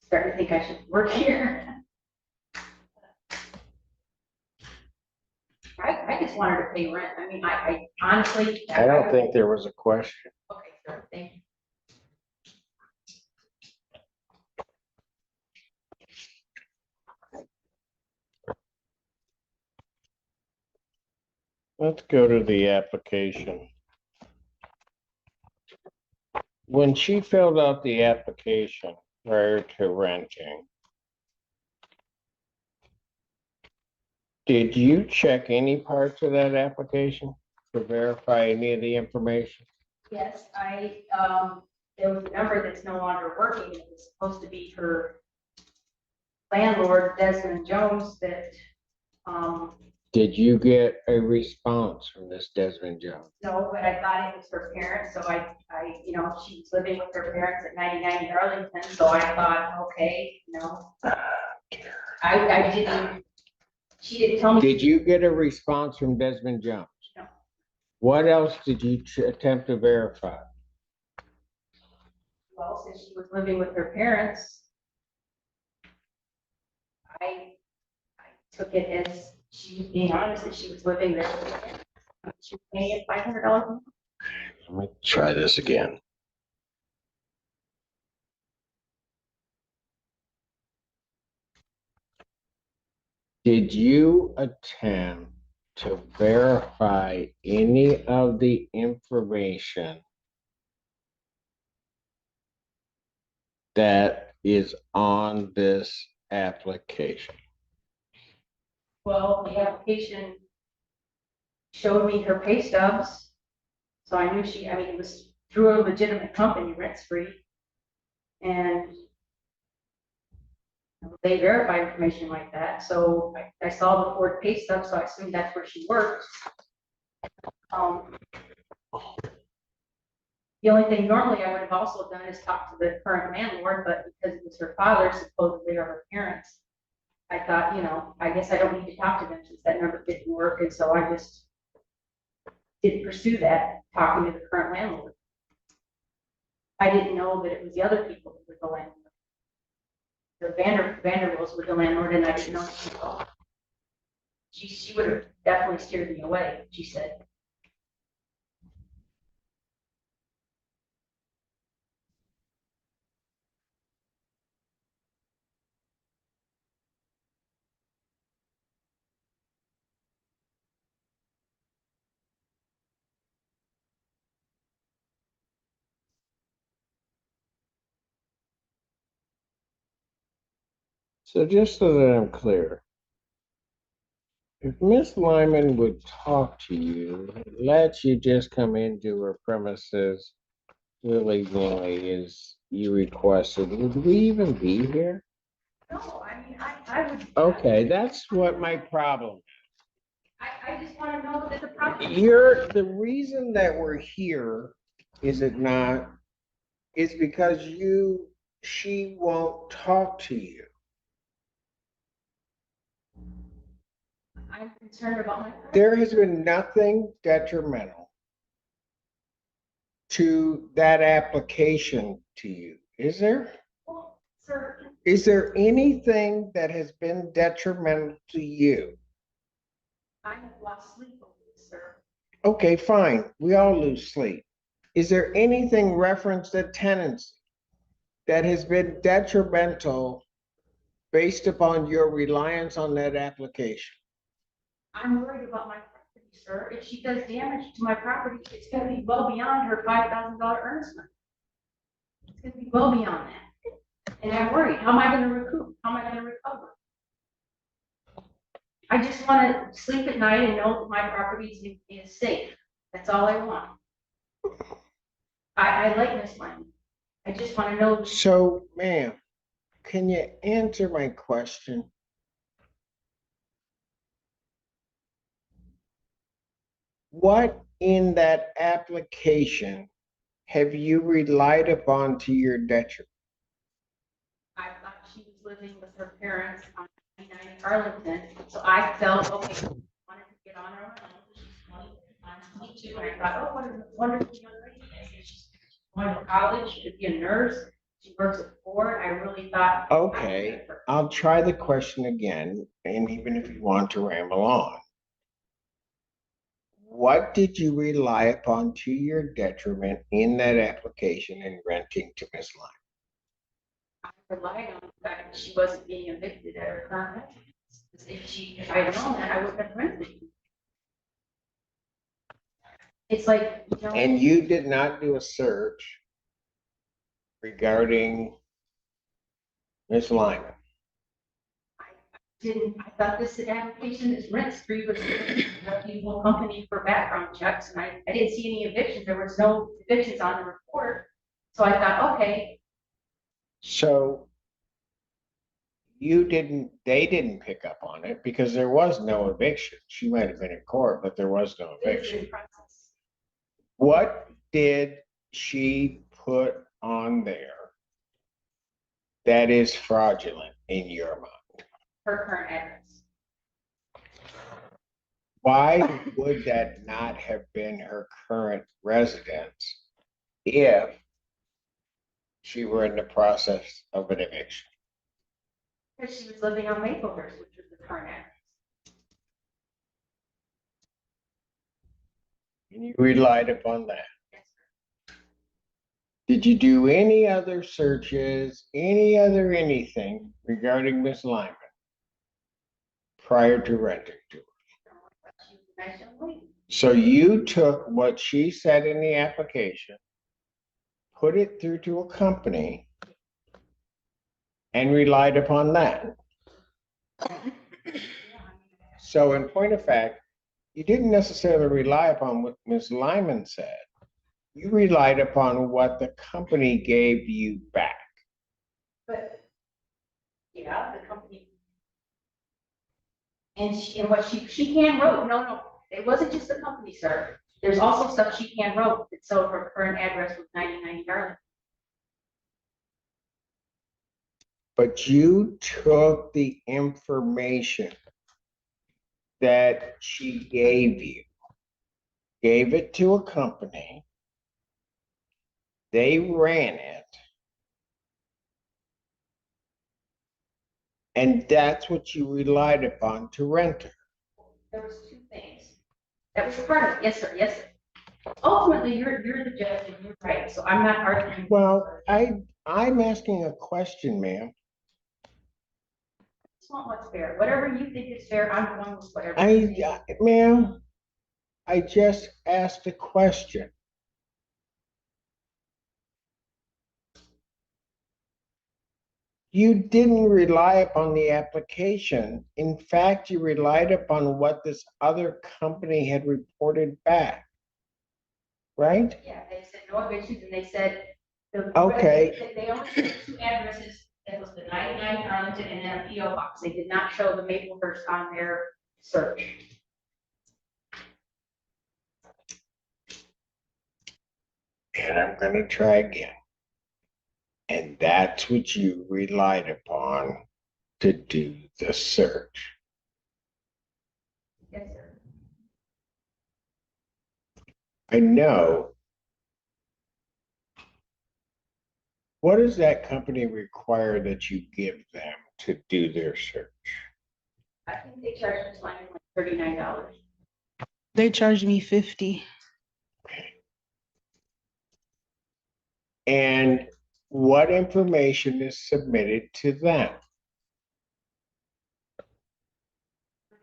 Speaker 4: Starting to think I should work here. I just wanted to pay rent. I mean, I honestly.
Speaker 2: I don't think there was a question.
Speaker 4: Okay, sir, thank you.
Speaker 2: Let's go to the application. When she filled out the application prior to renting, did you check any parts of that application to verify any of the information?
Speaker 4: Yes, there was a number that's no longer working. It was supposed to be her landlord, Desmond Jones, that,
Speaker 2: Did you get a response from this Desmond Jones?
Speaker 4: no, but I thought it was her parents, so I, she was living with her parents at 99 Arlington, so I thought, okay, I didn't, she didn't tell me.
Speaker 2: Did you get a response from Desmond Jones?
Speaker 4: No.
Speaker 2: What else did you attempt to verify?
Speaker 4: Well, since she was living with her parents, I took it as she was being honest that she was living there. She was paying $500.
Speaker 2: Let me try this again. Did you attempt to verify any of the information that is on this application?
Speaker 4: Well, the application showed me her pay stubs, so I knew it was through a legitimate company, Rent Spree, and they verify information like that. So I saw the Ford pay stub, so I assumed that's where she worked. The only thing normally I would have also done is talk to the current landlord, but because it was her father, supposedly, or her parents, I thought, I guess I don't need to talk to them since that number didn't work, and so I just didn't pursue that, talking to the current landlord. I didn't know that it was the other people that were the landlord. The Vanderbilts were the landlord, and I didn't know anything about it. She would have definitely steered me away, she said.
Speaker 2: So just so that I'm clear, if Miss Lyman would talk to you, let you just come into her premises willy-nilly as you requested, would we even be here?
Speaker 4: No, I mean, I would.
Speaker 2: Okay, that's what my problem.
Speaker 4: I just want to know that the property.
Speaker 2: The reason that we're here, is it not, is because she won't talk to you.
Speaker 4: I'm concerned about my.
Speaker 2: There has been nothing detrimental to that application to you, is there?
Speaker 4: Well, sir.
Speaker 2: Is there anything that has been detrimental to you?
Speaker 4: I have lost sleep over this, sir.
Speaker 2: Okay, fine. We all lose sleep. Is there anything referenced to tenancy that has been detrimental based upon your reliance on that application?
Speaker 4: I'm worried about my property, sir. If she does damage to my property, it's gonna be well beyond her $5,000 earnest money. It's gonna be well beyond that. And I'm worried, how am I gonna recoup? How am I gonna recover? I just wanna sleep at night and know that my property is safe. That's all I want. I like Miss Lane. I just wanna know.
Speaker 2: So, ma'am, can you answer my question? What in that application have you relied upon to your detriment?
Speaker 4: I thought she was living with her parents on 99 Arlington, so I felt, okay, wanted to get on her own. She's 20, I'm 22, and I thought, oh, what a wonderful young lady. She's going to college, she could be a nurse, she works at Ford. I really thought.
Speaker 2: Okay, I'll try the question again, and even if you want to ramble on. What did you rely upon to your detriment in that application and renting to Miss Lyon?
Speaker 4: I relied on the fact that she wasn't being evicted at her current residence. If I had known that, I wouldn't have rented. It's like,
Speaker 2: And you did not do a search regarding Miss Lyman.
Speaker 4: I thought this application is rent spree was a reputable company for background checks, and I didn't see any evictions. There was no evictions on the report. So I thought, okay,
Speaker 2: So they didn't pick up on it because there was no eviction. She might have been in court, but there was no
Speaker 4: it's
Speaker 2: eviction.
Speaker 4: in process.
Speaker 2: What did she put on there that is fraudulent in your mind?
Speaker 4: Her current address.
Speaker 2: Why would that not have been her current residence if she were in the process of an eviction?
Speaker 4: Because she was living on Maplehurst, which was the current address.
Speaker 2: And you relied upon that.
Speaker 4: Yes, sir.
Speaker 2: Did you do any other searches, any other anything regarding Miss Lyman prior to renting to her?
Speaker 4: She was a nice young lady.
Speaker 2: So you took what she said in the application, put it through to a company, and relied upon that. So in point of fact, you didn't necessarily rely upon what Ms. Lyman said. You relied upon what the company gave you back.
Speaker 4: But, yeah, the company. And what she hand wrote, no, it wasn't just the company, sir. There's also stuff she hand wrote, so her current address was 99 Darling.
Speaker 2: But you took the information that she gave you, gave it to a company, they ran it, and that's what you relied upon to rent her.
Speaker 4: There was two things. That was part of it. Yes, sir. Yes, sir. Ultimately, you're the judge and you're right. So I'm not arguing.
Speaker 2: Well, I'm asking a question, ma'am.
Speaker 4: It's not what's fair. Whatever you think is fair, I'm going with whatever. You think.
Speaker 2: Ma'am, I just asked a question. You didn't rely upon the application. In fact, you relied upon what this other company had reported back. Right?
Speaker 4: Yeah, they said no evictions, and they said.
Speaker 2: Okay.
Speaker 4: They only said two addresses. That was the 99 Arlington and then a P.O. box. They did not show the Maplehurst on their search.
Speaker 2: And I'm going to try again. And that's what you relied upon to do the search.
Speaker 4: Yes, sir.
Speaker 2: I know. What does that company require that you give them to do their search?
Speaker 4: I think they charged us like $39.
Speaker 1: They charged me 50.
Speaker 2: And what information is submitted to them?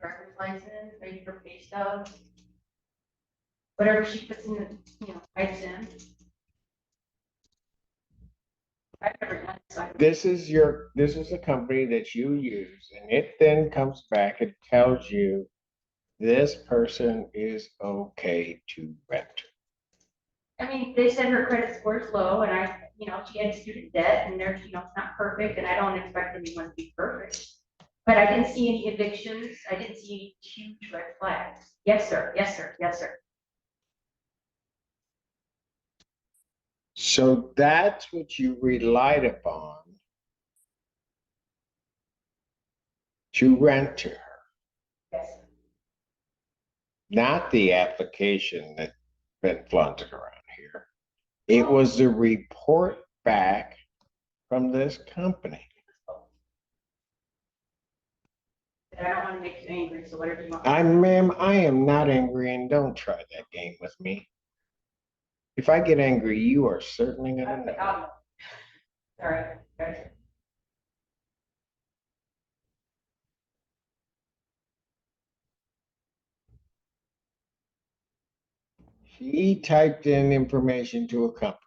Speaker 4: Driver's license, ready for pay stubs. Whatever she puts in, types in. I've never done this.
Speaker 2: This is a company that you use, and it then comes back and tells you this person is okay to rent.
Speaker 4: I mean, they said her credit score is low and she had student debt and it's not perfect and I don't expect anyone to be perfect. But I didn't see any evictions. I didn't see any huge red flags. Yes, sir. Yes, sir. Yes, sir.
Speaker 2: So that's what you relied upon to rent to her,
Speaker 4: Yes.
Speaker 2: not the application that's been flaunted around here. It was the report back from this company.
Speaker 4: I don't want to make you angry, so whatever you want.
Speaker 2: Ma'am, I am not angry, and don't try that game with me. If I get angry, you are certainly gonna know.
Speaker 4: All right. Guys.
Speaker 2: She typed in information to a company.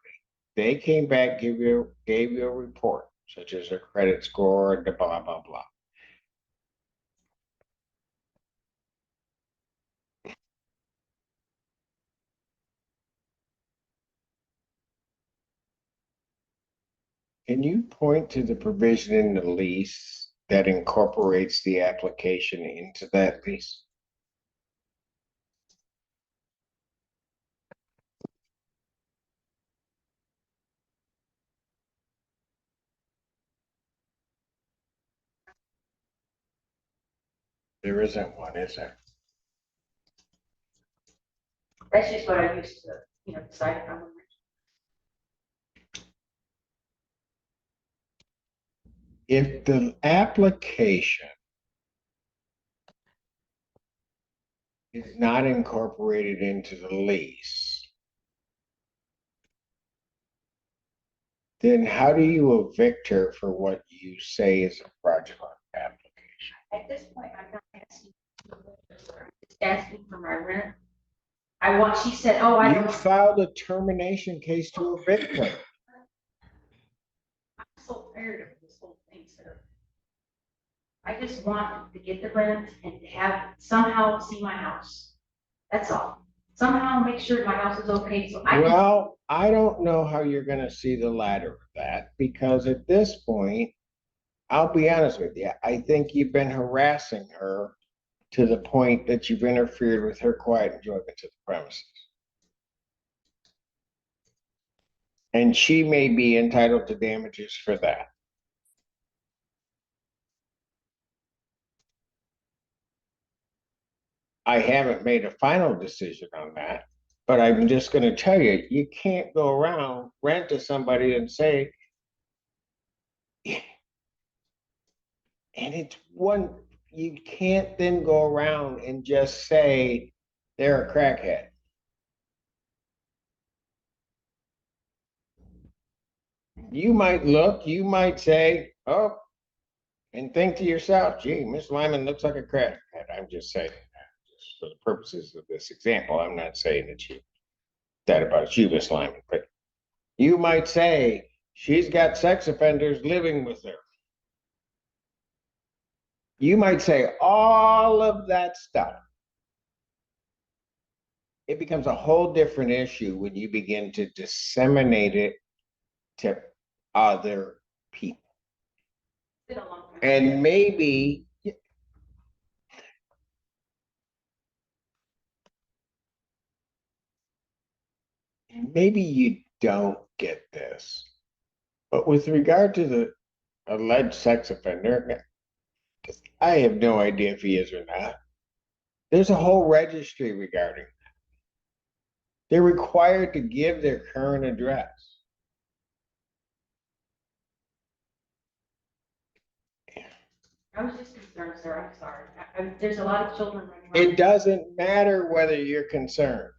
Speaker 2: They came back, gave you a report, such as her credit score and the blah, blah, blah. Can you point to the provision in the lease that incorporates the application into that lease? There isn't one, is there?
Speaker 4: That's just what I used to, decide if I'm.
Speaker 2: If the application is not incorporated into the lease, then how do you evict her for what you say is a fraudulent application?
Speaker 4: At this point, I'm not asking. I'm just asking for my rent. She said, oh, I
Speaker 2: You
Speaker 4: don't.
Speaker 2: filed a termination case to evict her.
Speaker 4: I'm so tired of this whole thing, sir. I just want to get the rent and to have somehow see my house. That's all. Somehow make sure my house is okay. So
Speaker 2: Well, I don't know how you're gonna see the latter of that, because at this point, I'll be honest with you, I think you've been harassing her to the point that you've interfered with her quiet enjoyment to the premises. And she may be entitled to damages for that. I haven't made a final decision on that, but I'm just gonna tell you, you can't go around, rent to somebody and say, and it's one, you can't then go around and just say they're a crackhead. You might look, you might say, oh, and think to yourself, gee, Miss Lyman looks like a crackhead. I'm just saying that, just for the purposes of this example. I'm not saying that about you, Miss Lyman, but you might say she's got sex offenders living with her. You might say all of that stuff. It becomes a whole different issue when you begin to disseminate it to other people.
Speaker 4: it's been a long time.
Speaker 2: And maybe you don't get this, but with regard to the alleged sex offender, I have no idea if he is or not. There's a whole registry regarding that. They're required to give their current address.
Speaker 4: I was just concerned, sir. I'm sorry. There's a lot of children running around.
Speaker 2: It doesn't matter whether you're concerned.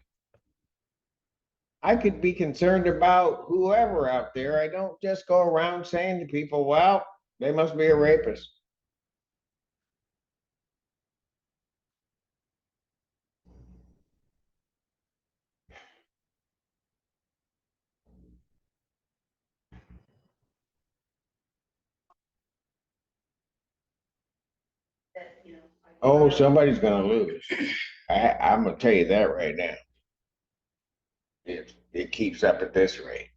Speaker 2: I could be concerned about whoever out there. I don't just go around saying to people, well, they must be a rapist. Oh, somebody's gonna lose. I'm gonna tell you that right now. If it keeps up at this rate.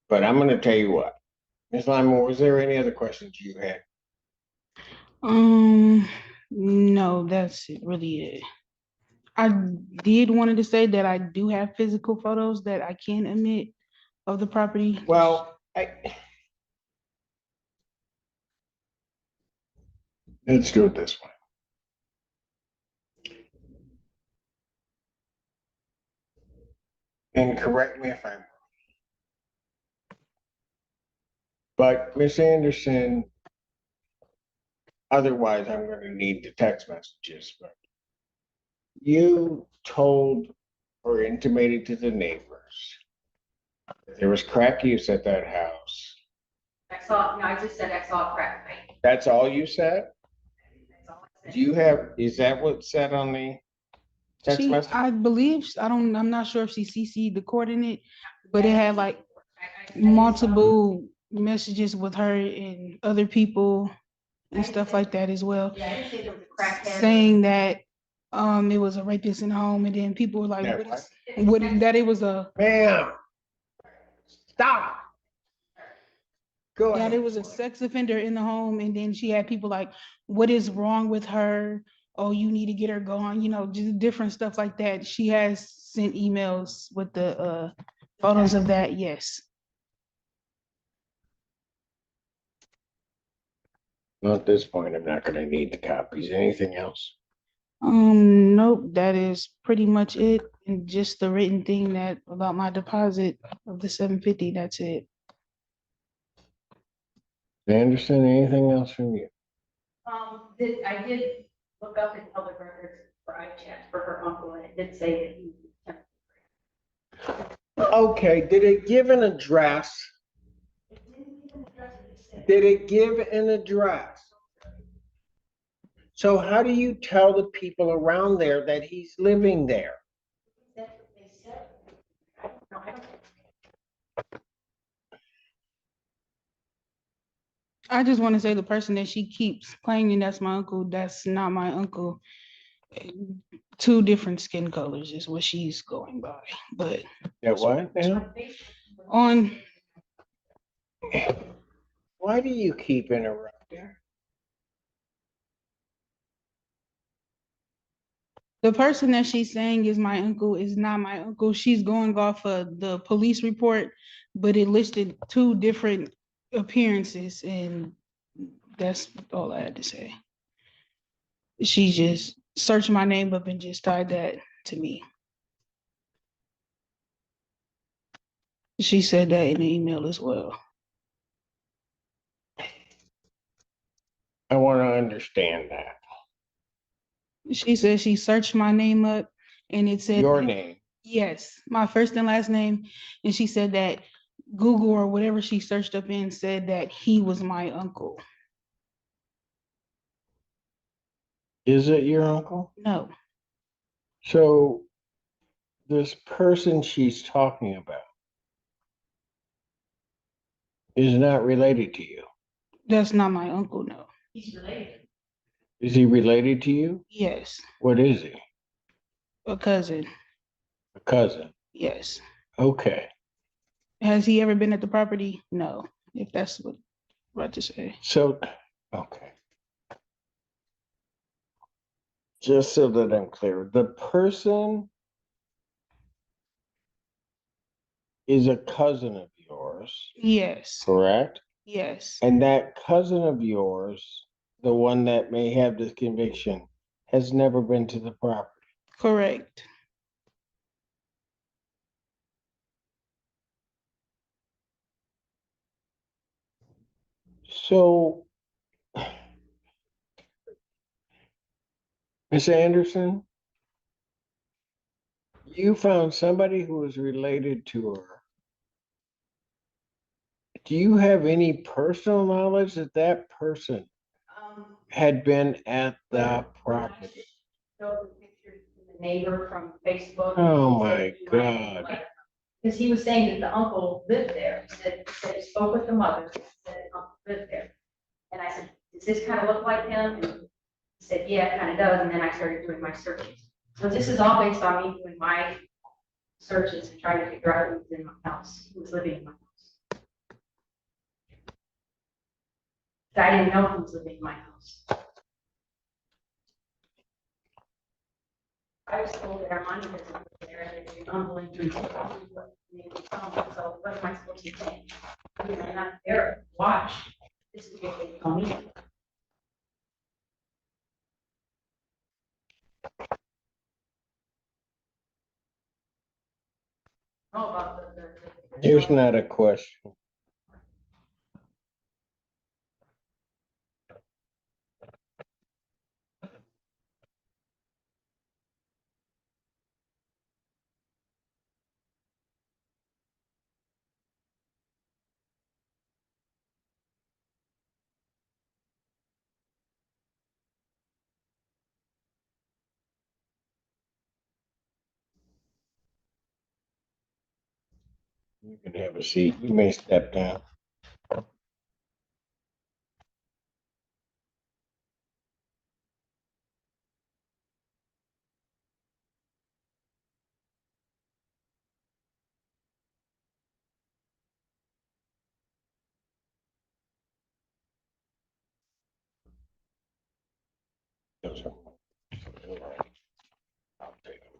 Speaker 2: But I'm gonna tell you what. Ms. Lyman, was there any other questions you had?
Speaker 1: No, that's really it. I did wanted to say that I do have physical photos that I can admit of the property.
Speaker 2: Well, let's do it this way. And correct me if I'm wrong. But Miss Anderson, otherwise I'm gonna need the text messages, but you told or intimated to the neighbors that there was crack use at that house.
Speaker 4: I just said I saw a crack pipe.
Speaker 2: That's all you said?
Speaker 4: That's all I said.
Speaker 2: Do you have, is that what's said on the text message?
Speaker 1: I believe, I'm not sure if she CC'd the court in it, but it had like
Speaker 4: I
Speaker 1: multiple messages with her and other people and stuff like that as well.
Speaker 4: Yeah, I didn't say there was a crackhead.
Speaker 1: Saying that it was a rapist in the home, and then people were like,
Speaker 2: That
Speaker 1: that it was a
Speaker 2: Ma'am, stop. Go
Speaker 1: that
Speaker 2: ahead.
Speaker 1: it was a sex offender in the home, and then she had people like, what is wrong with her? Oh, you need to get her gone, just different stuff like that. She has sent emails with the photos of that, yes.
Speaker 2: Well, at this point, I'm not gonna need the copies. Anything else?
Speaker 1: Nope, that is pretty much it. And just the written thing that about my deposit of the 750, that's it.
Speaker 2: Anderson, anything else from you?
Speaker 4: I did look up in public records for iChat for her uncle, and it did say that he.
Speaker 2: Okay, did it give an address? Did it give an address? So how do you tell the people around there that he's living there?
Speaker 1: I just want to say the person that she keeps claiming that's my uncle, that's not my uncle. Two different skin colors is what she's going by, but
Speaker 2: That what now?
Speaker 1: on
Speaker 2: Why do you keep interrupting?
Speaker 1: the person that she's saying is my uncle is not my uncle. She's going off of the police report, but it listed two different appearances, and that's all I had to say. She just searched my name up and just tied that to me. She said that in the email as well.
Speaker 2: I want to understand that.
Speaker 1: She said she searched my name up and it said
Speaker 2: Your name.
Speaker 1: yes, my first and last name. And she said that Google or whatever she searched up in said that he was my uncle.
Speaker 2: Is it your uncle?
Speaker 1: No,
Speaker 2: So this person she's talking about is not related to you.
Speaker 1: that's not my uncle. No.
Speaker 4: He's related.
Speaker 2: Is he related to you?
Speaker 1: Yes,
Speaker 2: What is he?
Speaker 1: a cousin.
Speaker 2: A cousin.
Speaker 1: Yes.
Speaker 2: Okay.
Speaker 1: Has he ever been at the property? No, if that's what to say.
Speaker 2: So, okay. Just so that I'm clear, the person is a cousin of yours,
Speaker 1: Yes,
Speaker 2: correct?
Speaker 1: yes,
Speaker 2: And that cousin of yours, the one that may have this conviction, has never been to the property.
Speaker 1: correct.
Speaker 2: So, Miss Anderson, you found somebody who is related to her. Do you have any personal knowledge that that person had been at the property?
Speaker 4: Showed the pictures of the neighbor from Facebook.
Speaker 2: Oh my God.
Speaker 4: Because he was saying that the uncle lived there. He spoke with the mother, said the uncle lived there. And I said, does this kind of look like him? And He said, yeah, it kind of does, and then I started doing my searches. So this is all based on me doing my searches and trying to figure out who was in my house, who was living in my house. I didn't know who was living in my house. I was told that our money doesn't live there, and that you're unwilling to so what am I supposed to say? I mean, I'm not there, watch, this is what they tell me. Know about the.
Speaker 2: Here's not a question. You can have a seat. You may step down. Those are- I'll take them.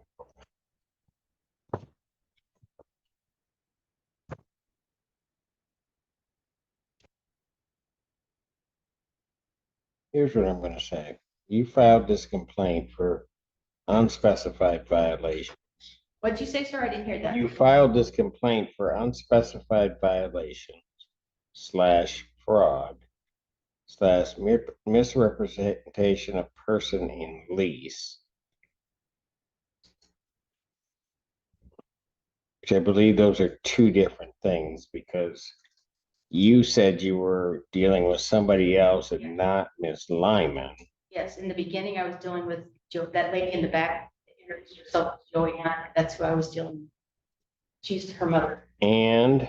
Speaker 2: Here's what I'm gonna say. You filed this complaint for unspecified violation.
Speaker 4: What'd you say, sir? I didn't hear that.
Speaker 2: You filed this complaint for unspecified violation / fraud / misrepresentation of person in lease, which I believe those are two different things because you said you were dealing with somebody else and not Ms. Lyman.
Speaker 4: Yes, in the beginning, I was dealing with that lady in the back, that introduced herself as Joanne. That's who I was dealing with. She's her mother.
Speaker 2: And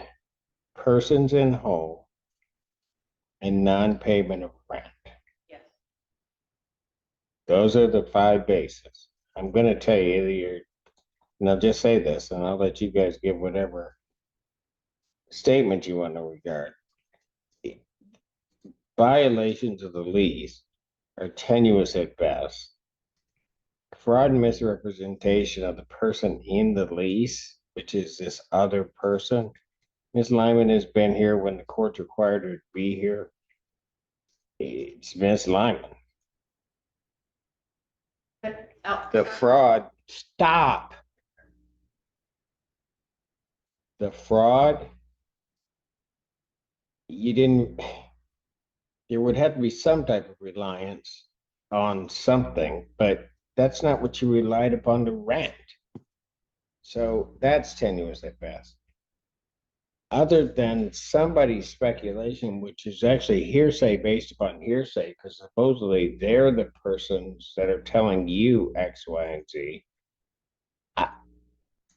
Speaker 2: persons in home and non-payment of rent.
Speaker 4: Yes.
Speaker 2: Those are the 5 bases. I'm gonna tell you, you're, and I'll just say this, and I'll let you guys give whatever statement you want to regard. Violations of the lease are tenuous at best. Fraud and misrepresentation of the person in the lease, which is this other person. Ms. Lyman has been here when the court required her to be here. It's Ms. Lyman.
Speaker 4: But,
Speaker 2: The fraud, stop. The fraud, you didn't, there would have to be some type of reliance on something, but that's not what you relied upon to rent. So that's tenuous at best. Other than somebody's speculation, which is actually hearsay based upon hearsay, because supposedly they're the persons that are telling you X, Y, and Z.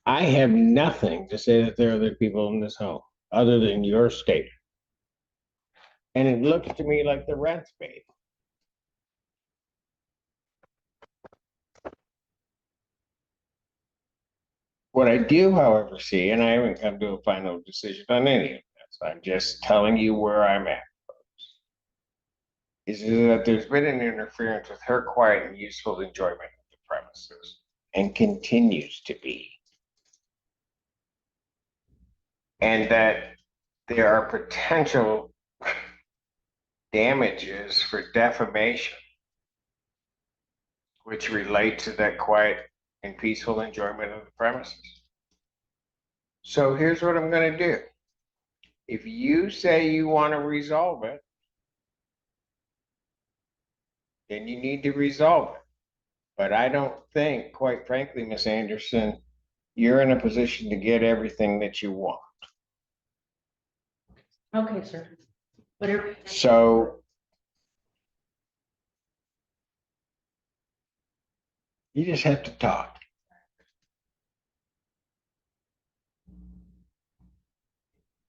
Speaker 2: I have nothing to say that there are other people in this home other than your statement. And it looks to me like the rent's paid. What I do, however, see, and I haven't come to a final decision on any of this, I'm just telling you where I'm at, is that there's been an interference with her quiet and useful enjoyment of the premises and continues to be. And that there are potential damages for defamation, which relate to that quiet and peaceful enjoyment of the premises. So here's what I'm going to do. If you say you want to resolve it, then you need to resolve it. But I don't think, quite frankly, Ms. Anderson, you're in a position to get everything that you want.
Speaker 4: okay, sir. Whatever.
Speaker 2: So you just have to talk.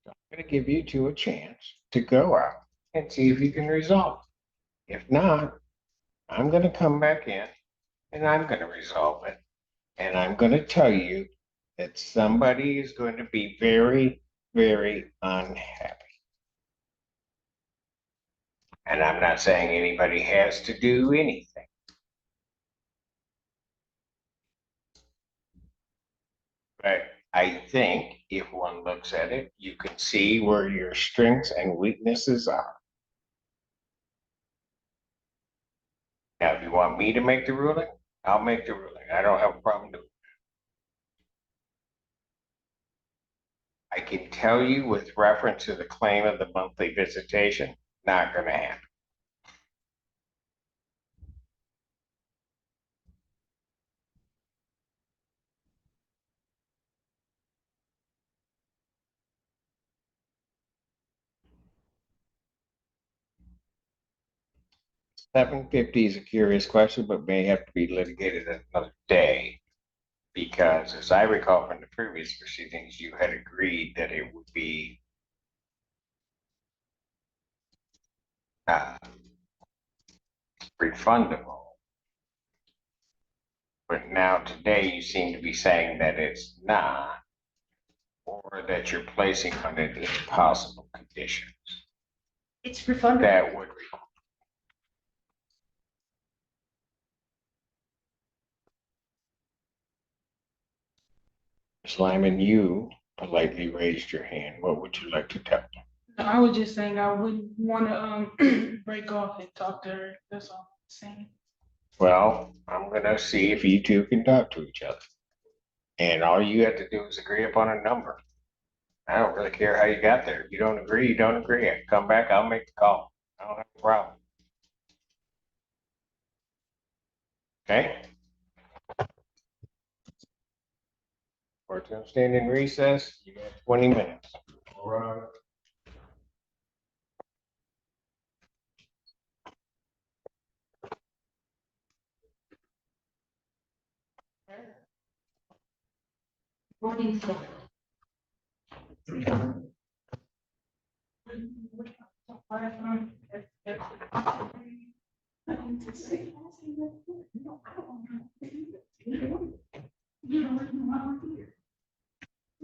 Speaker 2: I'm going to give you two a chance to go out and see if you can resolve it. If not, I'm gonna come back in and I'm gonna resolve it. And I'm gonna tell you that somebody is going to be very, very unhappy. And I'm not saying anybody has to do anything. But I think if one looks at it, you can see where your strengths and weaknesses are. Now, if you want me to make the ruling, I'll make the ruling. I don't have a problem doing it. I can tell you with reference to the claim of the monthly visitation, not gonna happen. $750 is a curious question, but may have to be litigated another day. Because as I recall from the previous proceedings, you had agreed that it would be refundable. But now today you seem to be saying that it's not, or that you're placing under the impossible conditions.
Speaker 4: It's refundable.
Speaker 2: That would. Ms. Lyman, you politely raised your hand. What would you like to tell me?
Speaker 1: I was just saying I wouldn't wanna, break off and talk to her, that's all I'm saying.
Speaker 2: Well, I'm gonna see if you two can talk to each other. And all you have to do is agree upon a number. I don't really care how you got there. If you don't agree, you don't agree. I can come back, I'll make the call. I don't have a problem. Okay? We're gonna stand in recess. You got 20 minutes.
Speaker 6: All right.
Speaker 4: Voting for.
Speaker 1: You know,